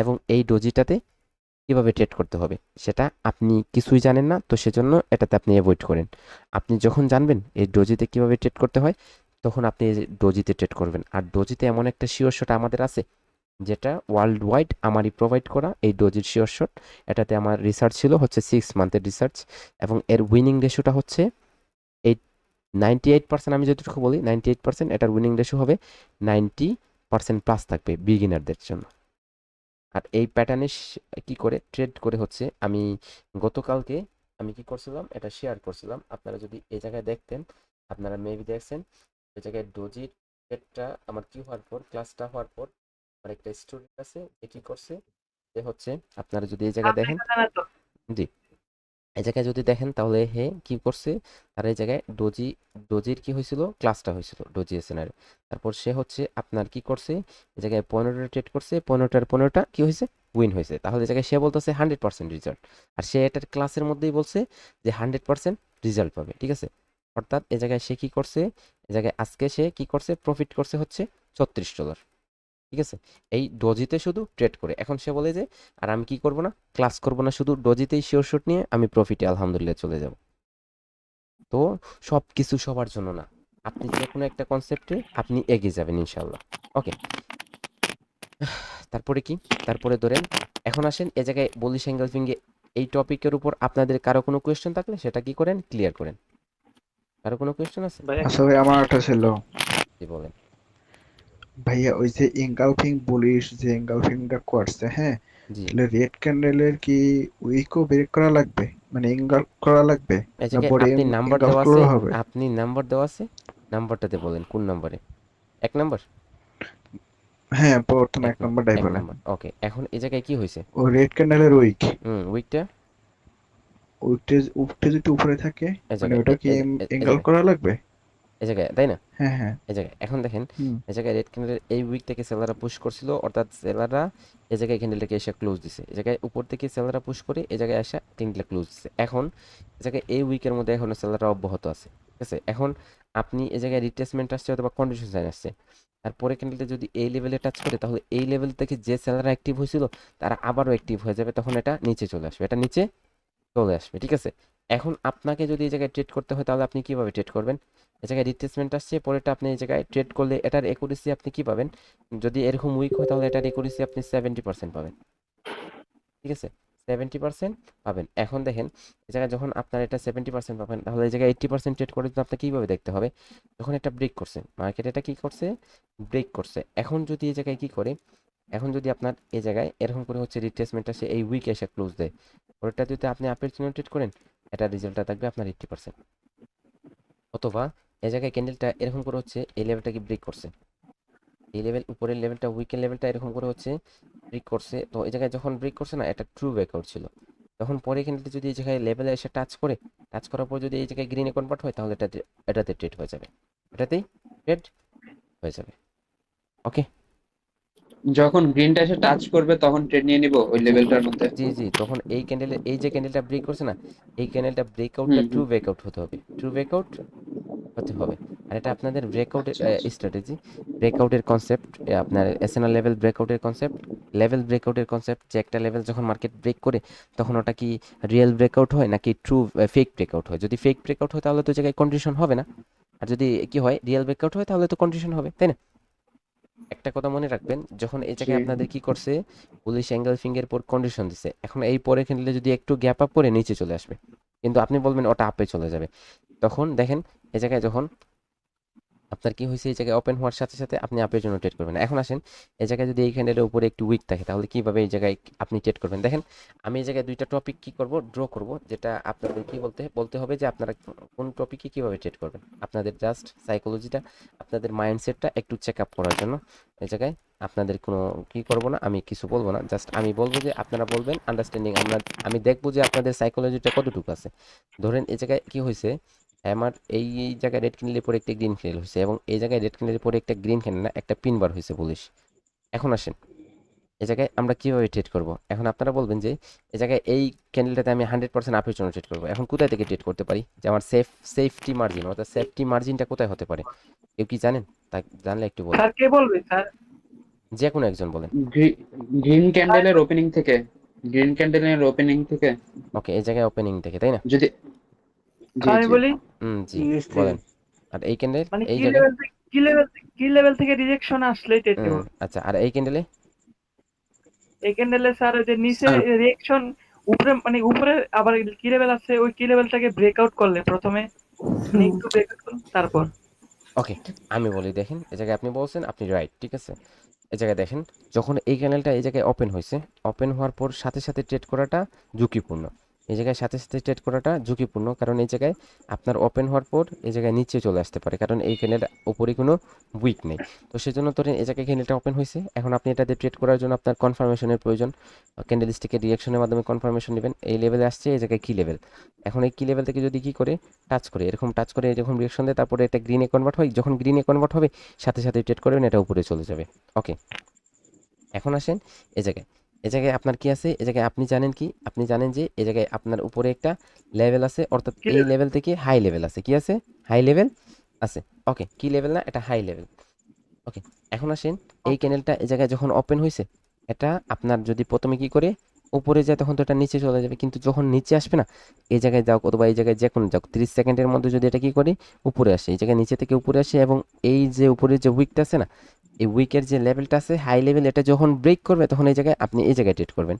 S1: এবং এই ডোজিটাতে কিভাবে ট্রেড করতে হবে সেটা আপনি কিছুই জানেন না, তো সেজন্য এটাতে আপনি অ্যাভয়েড করেন। আপনি যখন জানবেন এই ডোজিতে কিভাবে ট্রেড করতে হয়, তখন আপনি এই ডোজিতে ট্রেড করবেন। আর ডোজিতে এমন একটা শিওর শট আমাদের আছে, যেটা ওয়ার্ল্ড ওয়াইড আমারই প্রোভাইড করা এই ডোজির শিওর শট। এটাতে আমার রিসার্চ ছিল হচ্ছে 6 মান্থের রিসার্চ, এবং এর উইনিং রেশিওটা হচ্ছে 98%। আমি যতটুকু বলি 98%, এটার উইনিং রেশিও হবে 90% প্লাস থাকবে বিগিনারদের জন্য। আর এই প্যাটার্নে কি করে ট্রেড করে হচ্ছে, আমি গতকালকে আমি কি করছিলাম এটা শেয়ার করছিলাম, আপনারা যদি এই জায়গায় দেখতেন, আপনারা মেবি দেখছেন এই জায়গায় ডোজির ট্রেডটা আমার কি হওয়ার পর, ক্লাসটা হওয়ার পর আমার একটা স্টুডেন্ট আছে যে কি করছে, যে হচ্ছে আপনারা যদি এই জায়গায় দেখেন, জি এই জায়গায় যদি দেখেন তাহলে হে কি করছে, তার এই জায়গায় ডোজির কি হয়েছিল, ক্লাসটা হয়েছিল ডোজি এসএনআর। তারপর সে হচ্ছে আপনার কি করছে, এই জায়গায় 15টা ট্রেড করছে, 15টা কি হয়েছে, উইন হয়েছে। তাহলে এই জায়গায় সে বলতেছে 100% রেজাল্ট, আর সে এটার ক্লাসের মধ্যেই বলছে যে 100% রেজাল্ট পাবে। ঠিক আছে, অর্থাৎ এই জায়গায় সে কি করছে, এই জায়গায় আজকে সে কি করছে, প্রফিট করছে হচ্ছে $36। ঠিক আছে, এই ডোজিতে শুধু ট্রেড করে। এখন সে বলে যে আর আমি কি করব না, ক্লাস করব না, শুধু ডোজিতেই শিওর শট নিয়ে আমি প্রফিটে আলহামদুলিল্লাহ চলে যাব। তো সব কিছু সবার জন্য না, আপনি যে কোনো একটা কনসেপ্টে আপনি এগিয়ে যাবেন ইনশাল্লাহ। ওকে, তারপরে কি, তারপরে ধরেন এখন আসেন এই জায়গায় বুলিশ এনগেলফিংয়ে এই টপিকের উপর আপনাদের কারো কোনো কোয়েশ্চেন থাকলে সেটা কি করেন, ক্লিয়ার করেন। কারো কোনো কোয়েশ্চেন আছে?
S4: আচ্ছা ভাই, আমার একটা ছিল।
S1: জি বলেন।
S4: ভাইয়া ওই যে এঙ্গালফিং বুলিশ যে এঙ্গালফিংটা করছে, হ্যাঁ,
S1: জি,
S4: তাহলে রেড ক্যান্ডেলের কি উইকও ব্রেক করা লাগবে, মানে এঙ্গাল করা লাগবে,
S1: এই
S4: না
S1: জায়গায়
S4: পরে
S1: আপনি নাম্বার
S4: এঙ্গাল
S1: দেওয়া আছে,
S4: করা হবে?
S1: আপনি নাম্বার দেওয়া আছে, নাম্বারটাতে বলেন কোন নাম্বারে, 1 নাম্বার,
S4: হ্যাঁ, প্রথমে
S1: এক
S4: এক নম্বরটাই বলেন।
S1: নাম্বার। ওকে, এখন এই জায়গায় কি হয়েছে,
S4: ও রেড ক্যান্ডেলের উইক,
S1: উইকটা
S4: উইকটা উঠতে যদি উপরে থাকে,
S1: এই
S4: মানে
S1: জায়গায়
S4: ওটা কি
S1: এই
S4: এঙ্গাল
S1: জায়গায়
S4: করা লাগবে?
S1: এই জায়গায়, তাই না?
S4: হ্যাঁ হ্যাঁ।
S1: এই জায়গায় এখন দেখেন,
S4: হুম।
S1: এই জায়গায় রেড ক্যান্ডেলের এই উইক থেকে সেলাররা পুশ করছিল, অর্থাৎ সেলাররা এই জায়গায় ক্যান্ডেলটাকে এসে ক্লোজ দিছে, এই জায়গায় উপর থেকে সেলাররা পুশ করে এই জায়গায় আসা ক্যান্ডেলটা ক্লোজ দিছে। এখন এই জায়গায় এই উইকের মধ্যে এখনো সেলাররা অব্যাহত আছে। ঠিক আছে, এখন আপনি এই জায়গায় রিট্রেসমেন্ট আসছে অথবা কন্ডিশন সাইন আসছে, তারপরে ক্যান্ডেলটা যদি এই লেভেলে টাচ করে, তাহলে এই লেভেল থেকে যে সেলাররা অ্যাক্টিভ হয়েছিল তারা আবারও অ্যাক্টিভ হয়ে যাবে, তখন এটা নিচে চলে আসবে, এটা নিচে চলে আসবে। ঠিক আছে, এখন আপনাকে যদি এই জায়গায় ট্রেড করতে হয় তাহলে আপনি কিভাবে ট্রেড করবেন, এই জায়গায় রিট্রেসমেন্ট আসছে, পরেরটা আপনি এই জায়গায় ট্রেড করলে এটার একুরেসি আপনি কি পাবেন, যদি এরকম উইক হয় তাহলে এটার একুরেসি আপনি 70% পাবেন। ঠিক আছে, 70% পাবেন। এখন দেখেন এই জায়গায় যখন আপনার এটা 70% পাবেন, তাহলে এই জায়গায় 80% ট্রেড করে কিন্তু আপনাকে কিভাবে দেখতে হবে, যখন এটা ব্রেক করছে মার্কেট, এটা কি করছে, ব্রেক করছে। এখন যদি এই জায়গায় কি করে, এখন যদি আপনার এই জায়গায় এরকম করে হচ্ছে রিট্রেসমেন্ট আসে, এই উইক এসে ক্লোজ দেয়, ওটা যদি আপনি আপের জন্য ট্রেড করেন, এটা রেজাল্টটা থাকবে আপনার 80%। অথবা এই জায়গায় ক্যান্ডেলটা এরকম করে হচ্ছে এই লেভেলটাকে ব্রেক করছে, এই লেভেল উপরের লেভেলটা উইকের লেভেলটা এরকম করে হচ্ছে ব্রেক করছে, তো এই জায়গায় যখন ব্রেক করছে না, এটা ট্রু ব্রেকআউট ছিল। তখন পরে ক্যান্ডেলটা যদি এই জায়গায় লেভেলে এসে টাচ করে, টাচ করার পর যদি এই জায়গায় গ্রিনে কনভার্ট হয়, তাহলে এটাতে ট্রেড হয়ে যাবে, এটাতেই ট্রেড হয়ে যাবে। ওকে,
S5: যখন গ্রিনটা এসে টাচ করবে তখন ট্রেড নিয়ে নিব ওই লেভেলটার মধ্যে।
S1: জি জি, তখন এই ক্যান্ডেলের এই যে ক্যান্ডেলটা ব্রেক করছে না, এই ক্যান্ডেলটা ব্রেকআউটটা
S5: হুম
S1: ট্রু
S5: হুম।
S1: ব্রেকআউট হতে হবে, ট্রু ব্রেকআউট হতে হবে। আর এটা আপনাদের ব্রেকআউটের
S5: আচ্ছা আচ্ছা।
S1: স্ট্র্যাটেজি, ব্রেকআউটের কনসেপ্ট, আপনার এসএনআর লেভেল ব্রেকআউটের কনসেপ্ট, লেভেল ব্রেকআউটের কনসেপ্ট, যে একটা লেভেল যখন মার্কেট ব্রেক করে তখন ওটা কি রিয়েল ব্রেকআউট হয় নাকি ট্রু ফেক ব্রেকআউট হয়। যদি ফেক ব্রেকআউট হয় তাহলে তো জায়গায় কন্ডিশন হবে না, আর যদি কি হয় রিয়েল ব্রেকআউট হয় তাহলে তো কন্ডিশন হবে, তাই না? একটা কথা মনে রাখবেন, যখন এই
S5: জি।
S1: জায়গায় আপনাদের কি করছে, পুলিশ অ্যাঙ্গেল ফিঙ্গের পর কন্ডিশন দিছে, এখন এই পরে খেললে যদি একটু গ্যাপ আপ করে নিচে চলে আসবে, কিন্তু আপনি বলবেন ওটা আপে চলে যাবে, তখন দেখেন এই জায়গায় যখন আপনার কি হয়েছে, এই জায়গায় ওপেন হওয়ার সাথে সাথে আপনি আপের জন্য ট্রেড করবেন। এখন আসেন, এই জায়গায় যদি এই ক্যান্ডেলের উপরে একটু উইক থাকে, তাহলে কিভাবে এই জায়গায় আপনি ট্রেড করবেন দেখেন। আমি এই জায়গায় দুইটা টপিক কি করব, ড্র করব, যেটা আপনাদের কি বলতে বলতে হবে যে আপনারা কোন টপিকে কিভাবে ট্রেড করবেন, আপনাদের জাস্ট সাইকোলজিটা, আপনাদের মাইন্ডসেটটা একটু চেক আপ করার জন্য। এই জায়গায় আপনাদের কোনো কি করব না, আমি কিছু বলবো না, জাস্ট আমি বলবো যে আপনারা বলবেন আন্ডারস্ট্যান্ডিং, আমি দেখবো যে আপনাদের সাইকোলজিটা কতটুকু আছে। ধরেন এই জায়গায় কি হয়েছে, আমার এই জায়গায় রেড ক্যান্ডেলের পরে একটা গ্রিন ক্যান্ডেল হয়েছে, এবং এই জায়গায় রেড ক্যান্ডেলের পরে একটা গ্রিন ক্যান্ডেল না, একটা পিন বার হয়েছে পুলিশ। এখন আসেন এই জায়গায় আমরা কিভাবে ট্রেড করব, এখন আপনারা বলবেন যে এই জায়গায় এই ক্যান্ডেলটাতে আমি 100% আপের জন্য ট্রেড করবো, এখন কোথায় থেকে ট্রেড করতে পারি, যে আমার সেফটি মার্জিন, অর্থাৎ সেফটি মার্জিনটা কোথায় হতে পারে, কেউ কি জানেন? তা জানলে একটু বলেন,
S2: স্যার কে বলবে স্যার?
S1: যে কোনো একজন বলেন।
S5: গ্রিন ক্যান্ডেলের ওপেনিং থেকে, গ্রিন ক্যান্ডেলের ওপেনিং থেকে।
S1: ওকে, এই জায়গায় ওপেনিং থেকে, তাই না?
S5: যদি, জি
S2: আমি
S5: জি।
S2: বলি
S1: জি বলেন। আর এই ক্যান্ডেল
S2: মানে
S1: এই
S2: কি
S1: জায়গায়,
S2: লেভেল থেকে কি লেভেল থেকে রিজেকশন আসলে ট্রেড নেব।
S1: আচ্ছা, আর এই ক্যান্ডেলে
S2: এই ক্যান্ডেলে স্যার ওই যে নিচে
S5: স্যার
S2: রিয়েকশন, উপরে মানে উপরে আবার কি লেভেল আছে, ওই কি লেভেলটাকে ব্রেকআউট করলে প্রথমে, মানে একটু ব্রেকআউট করুন তারপর।
S1: ওকে, আমি বলি দেখেন, এই জায়গায় আপনি বলছেন, আপনি রাইট, ঠিক আছে। এই জায়গায় দেখেন, যখন এই ক্যানেলটা এই জায়গায় ওপেন হয়েছে, ওপেন হওয়ার পর সাথে সাথে ট্রেড করাটা ঝুঁকিপূর্ণ, এই জায়গায় সাথে সাথে ট্রেড করাটা ঝুঁকিপূর্ণ, কারণ এই জায়গায় আপনার ওপেন হওয়ার পর এই জায়গায় নিচে চলে আসতে পারে, কারণ এই ক্যানেল উপরে কোনো উইক নেই। তো সেজন্য ধরেন এই জায়গায় ক্যানেলটা ওপেন হয়েছে, এখন আপনি এটাতে ট্রেড করার জন্য আপনার কনফার্মেশনের প্রয়োজন, ক্যান্ডেল স্টিকের রিয়াকশনের মাধ্যমে কনফার্মেশন নেবেন, এই লেভেলে আসছে, এই জায়গায় কি লেভেল, এখন এই কি লেভেল থেকে যদি কি করে টাচ করে, এরকম টাচ করে যখন রিয়াকশন দেয়, তারপরে এটা গ্রিনে কনভার্ট হয়, যখন গ্রিনে কনভার্ট হবে সাথে সাথে ট্রেড করবেন, এটা উপরে চলে যাবে। ওকে, এখন আসেন এই জায়গায়, এই জায়গায় আপনার কি আছে, এই জায়গায় আপনি জানেন কি, আপনি জানেন যে এই জায়গায় আপনার উপরে একটা লেভেল আছে, অর্থাৎ
S2: কি
S1: এই
S2: level?
S1: লেভেল থেকে হাই লেভেল আছে, কি আছে, হাই লেভেল আছে। ওকে, কি লেভেল না, এটা হাই লেভেল। ওকে, এখন আসেন, এই ক্যানেলটা এই জায়গায় যখন ওপেন হয়েছে, এটা আপনার যদি প্রথমে কি করে উপরে যায়, তখন তো এটা নিচে চলে যাবে, কিন্তু যখন নিচে আসবে না, এই জায়গায় যাও অথবা এই জায়গায় যে কোনো যাও, 30 সেকেন্ডের মধ্যে যদি এটা কি করে উপরে আসে, এই জায়গায় নিচে থেকে উপরে আসে, এবং এই যে উপরে যে উইকটা আছে না, এই উইকের যে লেভেলটা আছে হাই লেভেল, এটা যখন ব্রেক করবে, তখন এই জায়গায় আপনি এই জায়গায় ট্রেড করবেন,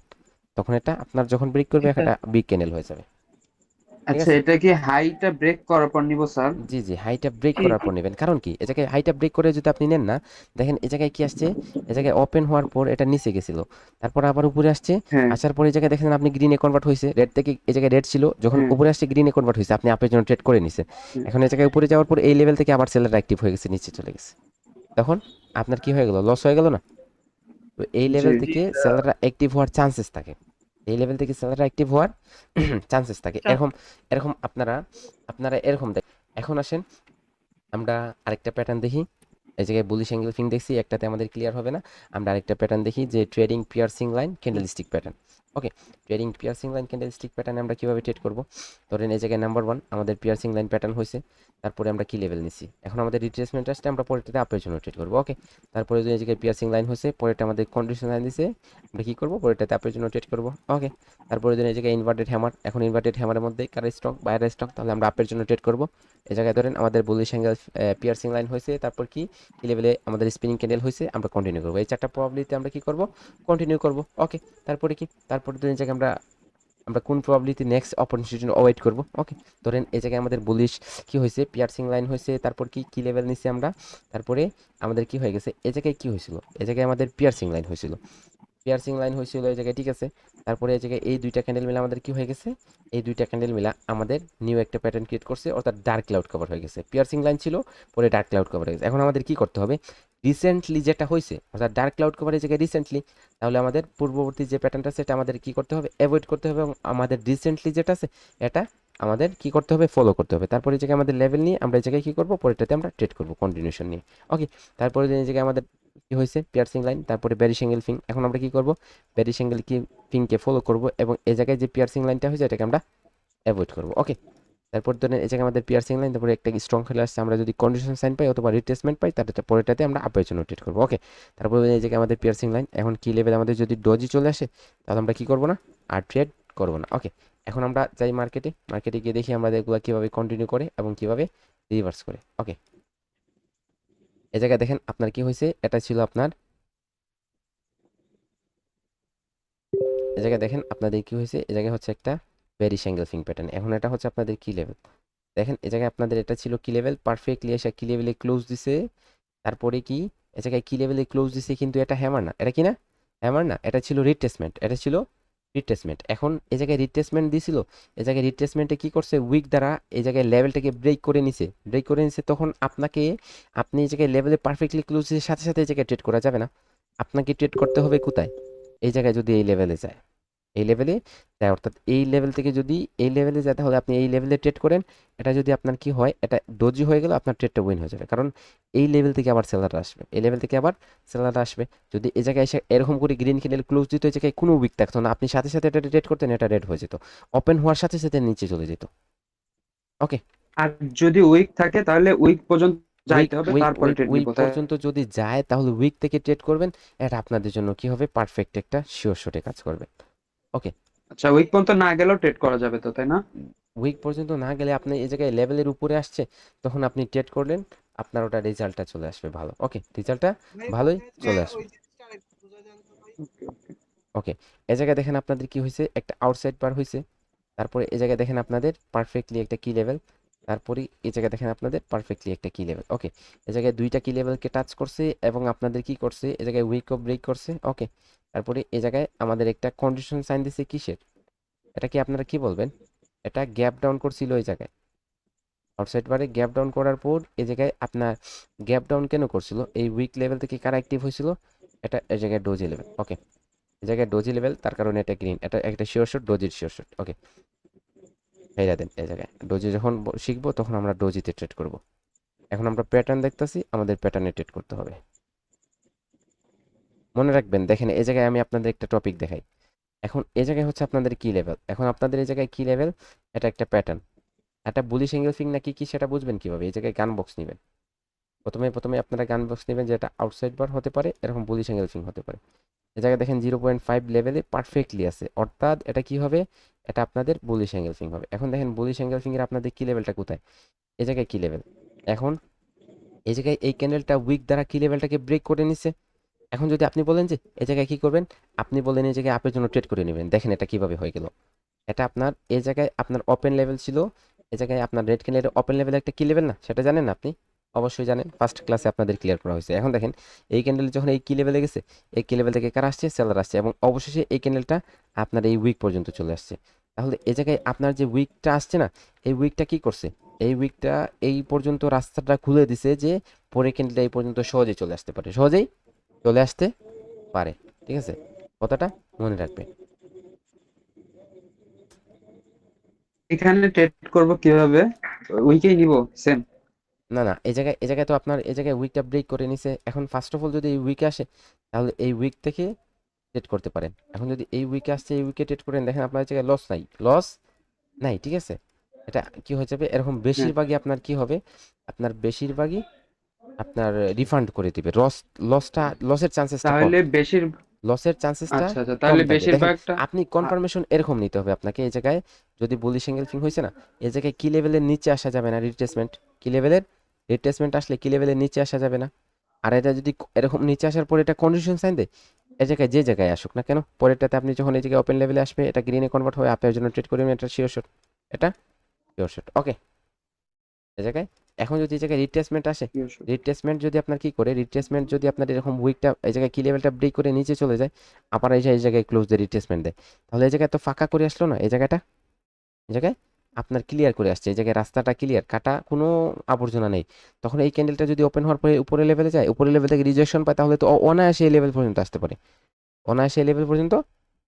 S1: তখন এটা আপনার যখন ব্রেক করবে,
S2: ঠিক
S1: একটা বিগ ক্যানেল হয়ে যাবে, ঠিক
S5: আচ্ছা,
S1: আছে।
S5: এটা কি হাইটা ব্রেক করার পর নিব স্যার?
S1: জি জি, হাইটা ব্রেক
S2: জি
S1: করার
S2: জি।
S1: পর নেবেন, কারণ কি এই জায়গায় হাইটা ব্রেক করে যদি আপনি নেন না, দেখেন এই জায়গায় কি আসছে, এই জায়গায় ওপেন হওয়ার পর এটা নিচে গেছিল, তারপর আবার উপরে আসছে,
S5: হ্যাঁ
S1: আসার পর এই জায়গায় দেখেন আপনি গ্রিনে কনভার্ট হয়েছে, রেড থেকে এই জায়গায় রেড ছিল, যখন
S5: হ্যাঁ
S1: উপরে আসছে গ্রিনে কনভার্ট হয়েছে, আপনি আপের জন্য ট্রেড করে নিছেন। এখন এই জায়গায় উপরে যাওয়ার পর এই লেভেল থেকে আবার সেলার অ্যাক্টিভ হয়ে গেছে, নিচে চলে গেছে, তখন আপনার কি হয়ে গেল, লস হয়ে গেল না? তো এই
S5: জি
S1: লেভেল
S2: জি
S1: থেকে সেলাররা অ্যাক্টিভ হওয়ার চান্সেস থাকে, এই লেভেল থেকে সেলাররা অ্যাক্টিভ হওয়ার চান্সেস থাকে,
S2: আচ্ছা,
S1: এরকম এরকম আপনারা আপনারা এরকম দেখ। এখন আসেন আমরা আরেকটা প্যাটার্ন দেখি, এই জায়গায় বুলিশ অ্যাঙ্গেল ফিং দেখছি, একটাতে আমাদের ক্লিয়ার হবে না, আমরা আরেকটা প্যাটার্ন দেখি, যে trading piercing line candlestick pattern. Okay, trading piercing line candlestick প্যাটার্নে আমরা কিভাবে ট্রেড করব, ধরেন এই জায়গায় নাম্বার 1 আমাদের পিয়ার্সিং লাইন প্যাটার্ন হয়েছে, তারপরে আমরা কি লেভেল নিছি, এখন আমাদের রিট্রেসমেন্ট আসছে, আমরা পরেরটাতে আপের জন্য ট্রেড করবো। ওকে, তারপরে যদি এই জায়গায় পিয়ার্সিং লাইন হয়েছে, পরেরটা আমাদের কন্ডিশন লাইন দিছে, আমরা কি করবো, পরেরটাতে আপের জন্য ট্রেড করবো। ওকে, তারপরে যদি এই জায়গায় ইনভার্টেড হ্যামার, এখন ইনভার্টেড হ্যামারের মধ্যে কার স্টক, বাইরের স্টক, তাহলে আমরা আপের জন্য ট্রেড করবো। এই জায়গায় ধরেন আমাদের বুলিশ অ্যাঙ্গেল পিয়ার্সিং লাইন হয়েছে, তারপর কি কি লেভেলে আমাদের স্পিনিং ক্যান্ডেল হয়েছে, আমরা কন্টিনিউ করবো, এই চারটা প্রবাবিলিটি আমরা কি করব, কন্টিনিউ করব। ওকে, তারপরে কি, তারপরে যদি এই জায়গায় আমরা আমরা কোন প্রবাবিলিটি নেক্সট অপরচুনিটি ওয়েট করব। ওকে, ধরেন এই জায়গায় আমাদের বুলিশ কি হয়েছে, পিয়ার্সিং লাইন হয়েছে, তারপর কি লেভেল নিছি আমরা, তারপরে আমাদের কি হয়ে গেছে, এই জায়গায় কি হয়েছিল, এই জায়গায় আমাদের পিয়ার্সিং লাইন হয়েছিল, এই জায়গায়, ঠিক আছে। তারপরে এই জায়গায় এই দুইটা ক্যান্ডেল মিলে আমাদের কি হয়ে গেছে, এই দুইটা ক্যান্ডেল মিলা আমাদের নিউ একটা প্যাটার্ন ক্রিয়েট করছে, অর্থাৎ ডার্ক ক্লাউড কভার হয়ে গেছে। পিয়ার্সিং লাইন ছিল, পরে ডার্ক ক্লাউড কভার হয়ে গেছে। এখন আমাদের কি করতে হবে, রিসেন্টলি যেটা হয়েছে অর্থাৎ ডার্ক ক্লাউড কভার এই জায়গায় রিসেন্টলি, তাহলে আমাদের পূর্ববর্তী যে প্যাটার্নটা আছে এটা আমাদের কি করতে হবে, অ্যাভয়েড করতে হবে, এবং আমাদের রিসেন্টলি যেটা আছে এটা আমাদের কি করতে হবে, ফলো করতে হবে। তারপরে এই জায়গায় আমাদের লেভেল নিয়ে আমরা এই জায়গায় কি করবো, পরেরটাতে আমরা ট্রেড করবো কন্টিনিউশন নিয়ে। ওকে, তারপরে এই জায়গায় আমাদের কি হয়েছে, পিয়ার্সিং লাইন, তারপরে বেরিশ অ্যাঙ্গেল ফিং। এখন আমরা কি করব, বেরিশ অ্যাঙ্গেল কি ফিংকে ফলো করব, এবং এই জায়গায় যে পিয়ার্সিং লাইনটা হয়েছে এটাকে আমরা অ্যাভয়েড করবো। ওকে, তারপর ধরেন এই জায়গায় আমাদের পিয়ার্সিং লাইন, তারপরে একটা স্ট্রং খেলে আসছে, আমরা যদি কন্ডিশন সাইন পাই অথবা রিট্রেসমেন্ট পাই, তাহলে পরেরটাতে আমরা আপের জন্য ট্রেড করবো। ওকে, তারপরে এই জায়গায় আমাদের পিয়ার্সিং লাইন, এখন কি লেভেল আমাদের যদি ডজি চলে আসে তাহলে আমরা কি করবো না, আর ট্রেড করবো না। ওকে, এখন আমরা যাই মার্কেটে গিয়ে দেখি আমাদের এগুলো কীভাবে কন্টিনিউ করে এবং কীভাবে রিভার্স করে। ওকে, এই জায়গায় দেখেন আপনার কি হয়েছে, এটা ছিল আপনার, এই জায়গায় দেখেন আপনাদের কি হয়েছে, এই জায়গায় হচ্ছে একটা বেরিশ অ্যাঙ্গেল ফিং প্যাটার্ন। এখন এটা হচ্ছে আপনাদের কি লেভেল, দেখেন এই জায়গায় আপনাদের এটা ছিল কি লেভেল, পারফেক্টলি এসে কি লেভেলে ক্লোজ দিছে, তারপরে কি এই জায়গায় কি লেভেলে ক্লোজ দিছে, কিন্তু এটা হ্যামার না, এটা কি না হ্যামার না, এটা ছিল রিট্রেসমেন্ট, এটা ছিল রিট্রেসমেন্ট। এখন এই জায়গায় রিট্রেসমেন্ট দিছিল, এই জায়গায় রিট্রেসমেন্টে কি করছে, উইক দ্বারা এই জায়গায় লেভেলটাকে ব্রেক করে নিছে, তখন আপনি এই জায়গায় লেভেলে পারফেক্টলি ক্লোজ দিতে সাথে সাথে এই জায়গায় ট্রেড করা যাবে না, আপনাকে ট্রেড করতে হবে কোথায়, এই জায়গায় যদি এই লেভেলে যায়, এই লেভেলে যায়, অর্থাৎ এই লেভেল থেকে যদি এই লেভেলে যায় তাহলে আপনি এই লেভেলে ট্রেড করেন। এটা যদি আপনার কি হয়, এটা ডোজি হয়ে গেল, আপনার ট্রেডটা উইন হয়ে যাবে, কারণ এই লেভেল থেকে আবার সেলার আসবে, এই লেভেল থেকে আবার সেলার আসবে। যদি এই জায়গায় এসে এরকম করে গ্রিন ক্যান্ডেল ক্লোজ দিত, এই জায়গায় কোনো উইক থাকতো না, আপনি সাথে সাথে এটা ট্রেড করতেন, এটা রেড হয়ে যেত, ওপেন হওয়ার সাথে সাথে নিচে চলে যেত। ওকে,
S5: আর যদি উইক থাকে তাহলে উইক পর্যন্ত যাইতে হবে,
S1: উইক
S5: তারপরে ট্রেড
S1: উইক
S5: নিব, তাই?
S1: পর্যন্ত যদি যায় তাহলে উইক থেকে ট্রেড করবেন, এটা আপনাদের জন্য কি হবে, পারফেক্ট একটা শিওর শটে কাজ করবে। ওকে,
S5: আচ্ছা, উইক পর্যন্ত না গেলেও ট্রেড করা যাবে তো, তাই না?
S1: উইক পর্যন্ত না গেলে আপনি এই জায়গায় লেভেলের উপরে আসছে, তখন আপনি ট্রেড করলেন, আপনার ওটা রেজাল্টটা চলে আসবে ভালো। ওকে, রেজাল্টটা ভালোই চলে আসবে। ওকে, এই জায়গায় দেখেন আপনাদের কি হয়েছে, একটা আউটসাইড বার হয়েছে, তারপরে এই জায়গায় দেখেন আপনাদের পারফেক্টলি একটা কি লেভেল, তারপরে এই জায়গায় দেখেন আপনাদের পারফেক্টলি একটা কি লেভেল। ওকে, এই জায়গায় দুইটা কি লেভেলকে টাচ করছে এবং আপনাদের কি করছে, এই জায়গায় উইকও ব্রেক করছে। ওকে, তারপরে এই জায়গায় আমাদের একটা কন্ডিশন সাইন দিছে কিসের, এটা কি আপনারা কি বলবেন, এটা গ্যাপ ডাউন করছিল এই জায়গায়, আউটসাইড বারে গ্যাপ ডাউন করার পর এই জায়গায় আপনার গ্যাপ ডাউন কেন করছিল, এই উইক লেভেল থেকে কারা অ্যাক্টিভ হয়েছিল, এটা এই জায়গায় ডোজি লেভেল। ওকে, এই জায়গায় ডোজি লেভেল, তার কারণে এটা গ্রিন, এটা একটা শিওর শট, ডোজির শিওর শট। ওকে, হেরা দেন, এই জায়গায় ডোজি যখন শিখবো তখন আমরা ডোজিতে ট্রেড করব। এখন আমরা প্যাটার্ন দেখতেছি, আমাদের প্যাটার্নে ট্রেড করতে হবে। মনে রাখবেন, দেখেন এই জায়গায় আমি আপনাদের একটা টপিক দেখাই। এখন এই জায়গায় হচ্ছে আপনাদের কি লেভেল, এখন আপনাদের এই জায়গায় কি লেভেল, এটা একটা প্যাটার্ন, একটা বুলিশ অ্যাঙ্গেল ফিং নাকি কি সেটা বুঝবেন কিভাবে, এই জায়গায় গান বক্স নেবেন, প্রথমে আপনারা গান বক্স নেবেন, যেটা আউটসাইড বার হতে পারে, এরকম বুলিশ অ্যাঙ্গেল ফিং হতে পারে। এই জায়গায় দেখেন 0.5 লেভেলে পারফেক্টলি আছে, অর্থাৎ এটা কি হবে, এটা আপনাদের বুলিশ অ্যাঙ্গেল ফিং হবে। এখন দেখেন বুলিশ অ্যাঙ্গেল ফিং এর আপনাদের কি লেভেলটা কোথায়, এই জায়গায় কি লেভেল, এখন এই জায়গায় এই ক্যান্ডেলটা উইক দ্বারা কি লেভেলটাকে ব্রেক করে নিছে। এখন যদি আপনি বলেন যে এই জায়গায় কি করবেন, আপনি বলেন এই জায়গায় আপের জন্য ট্রেড করে নেবেন, দেখেন এটা কিভাবে হয়ে গেল, এটা আপনার এই জায়গায় আপনার ওপেন লেভেল ছিল, এই জায়গায় আপনার রেড ক্যান্ডেলের ওপেন লেভেল একটা কি লেভেল না, সেটা জানেন না আপনি, অবশ্যই জানেন, ফার্স্ট ক্লাসে আপনাদের ক্লিয়ার করা হয়েছে। এখন দেখেন এই ক্যান্ডেল যখন এই কি লেভেলে গেছে, এই কি লেভেল থেকে কারা আসছে, সেলার আসছে, এবং অবশেষে এই ক্যান্ডেলটা আপনার এই উইক পর্যন্ত চলে আসছে। তাহলে এই জায়গায় আপনার যে উইকটা আসছে না, এই উইকটা কি করছে, এই উইকটা এই পর্যন্ত রাস্তাটা খুলে দিছে যে পরে ক্যান্ডেলটা এই পর্যন্ত সহজেই চলে আসতে পারে, সহজেই চলে আসতে পারে। ঠিক আছে, কথাটা মনে রাখবেন।
S5: এখানে ট্রেড করব কিভাবে, উইকেই নিব সেম?
S1: না, এই জায়গায় তো আপনার এই জায়গায় উইকটা ব্রেক করে নিছে। এখন ফার্স্ট অফ অল যদি এই উইকে আসে তাহলে এই উইক থেকে ট্রেড করতে পারেন। এখন যদি এই উইকে আসছে, এই উইকে ট্রেড করেন, দেখেন আপনার জায়গায় লস নাই। ঠিক আছে, এটা কি হয়ে যাবে, এরকম বেশিরভাগই আপনার কি হবে, আপনার বেশিরভাগই আপনার রিফান্ড করে দিবে, লসের চান্সেসটা কম,
S5: তাহলে বেশির
S1: লসের চান্সেসটা
S5: আচ্ছা আচ্ছা,
S1: কম
S5: তাহলে
S1: থাকবে। দেখেন
S5: বেশিরভাগটা
S1: আপনি কনফার্মেশন এরকম নিতে হবে আপনাকে, এই জায়গায় যদি বুলিশ অ্যাঙ্গেল ফিং হয়েছে না, এই জায়গায় কি লেভেলের নিচে আসা যাবে না, কি লেভেলের রিট্রেসমেন্ট আসলে কি লেভেলের নিচে আসা যাবে না। আর এটা যদি এরকম নিচে আসার পর এটা কন্ডিশন সাইন দেয়, এই জায়গায় যে জায়গায় আসুক না কেন, পরেরটাতে আপনি যখন এই জায়গায় ওপেন লেভেলে আসবে এটা গ্রিনে কনভার্ট হবে, আপের জন্য ট্রেড করবেন, এটা শিওর শট, এটা শিওর শট। ওকে, এই জায়গায় এখন যদি এই জায়গায় রিট্রেসমেন্ট আসে, রিট্রেসমেন্ট যদি আপনার কি করে, রিট্রেসমেন্ট যদি আপনার এরকম উইকটা এই জায়গায় কি লেভেলটা ব্রেক করে নিচে চলে যায়, আবার এই জায়গায় ক্লোজ দিয়ে রিট্রেসমেন্ট দেয়, তাহলে এই জায়গায় তো ফাঁকা করে আসলো না, এই জায়গাটা এই জায়গায় আপনার ক্লিয়ার করে আসছে, এই জায়গায় রাস্তাটা ক্লিয়ার, কাটা কোনো আবর্জনা নেই। তখন এই ক্যান্ডেলটা যদি ওপেন হওয়ার পরে উপরে লেভেলে যায়, উপরে লেভেল থেকে রিজেকশন পায়, তাহলে তো অনায়াসে এই লেভেল পর্যন্ত আসতে পারে, অনায়াসে এই লেভেল পর্যন্ত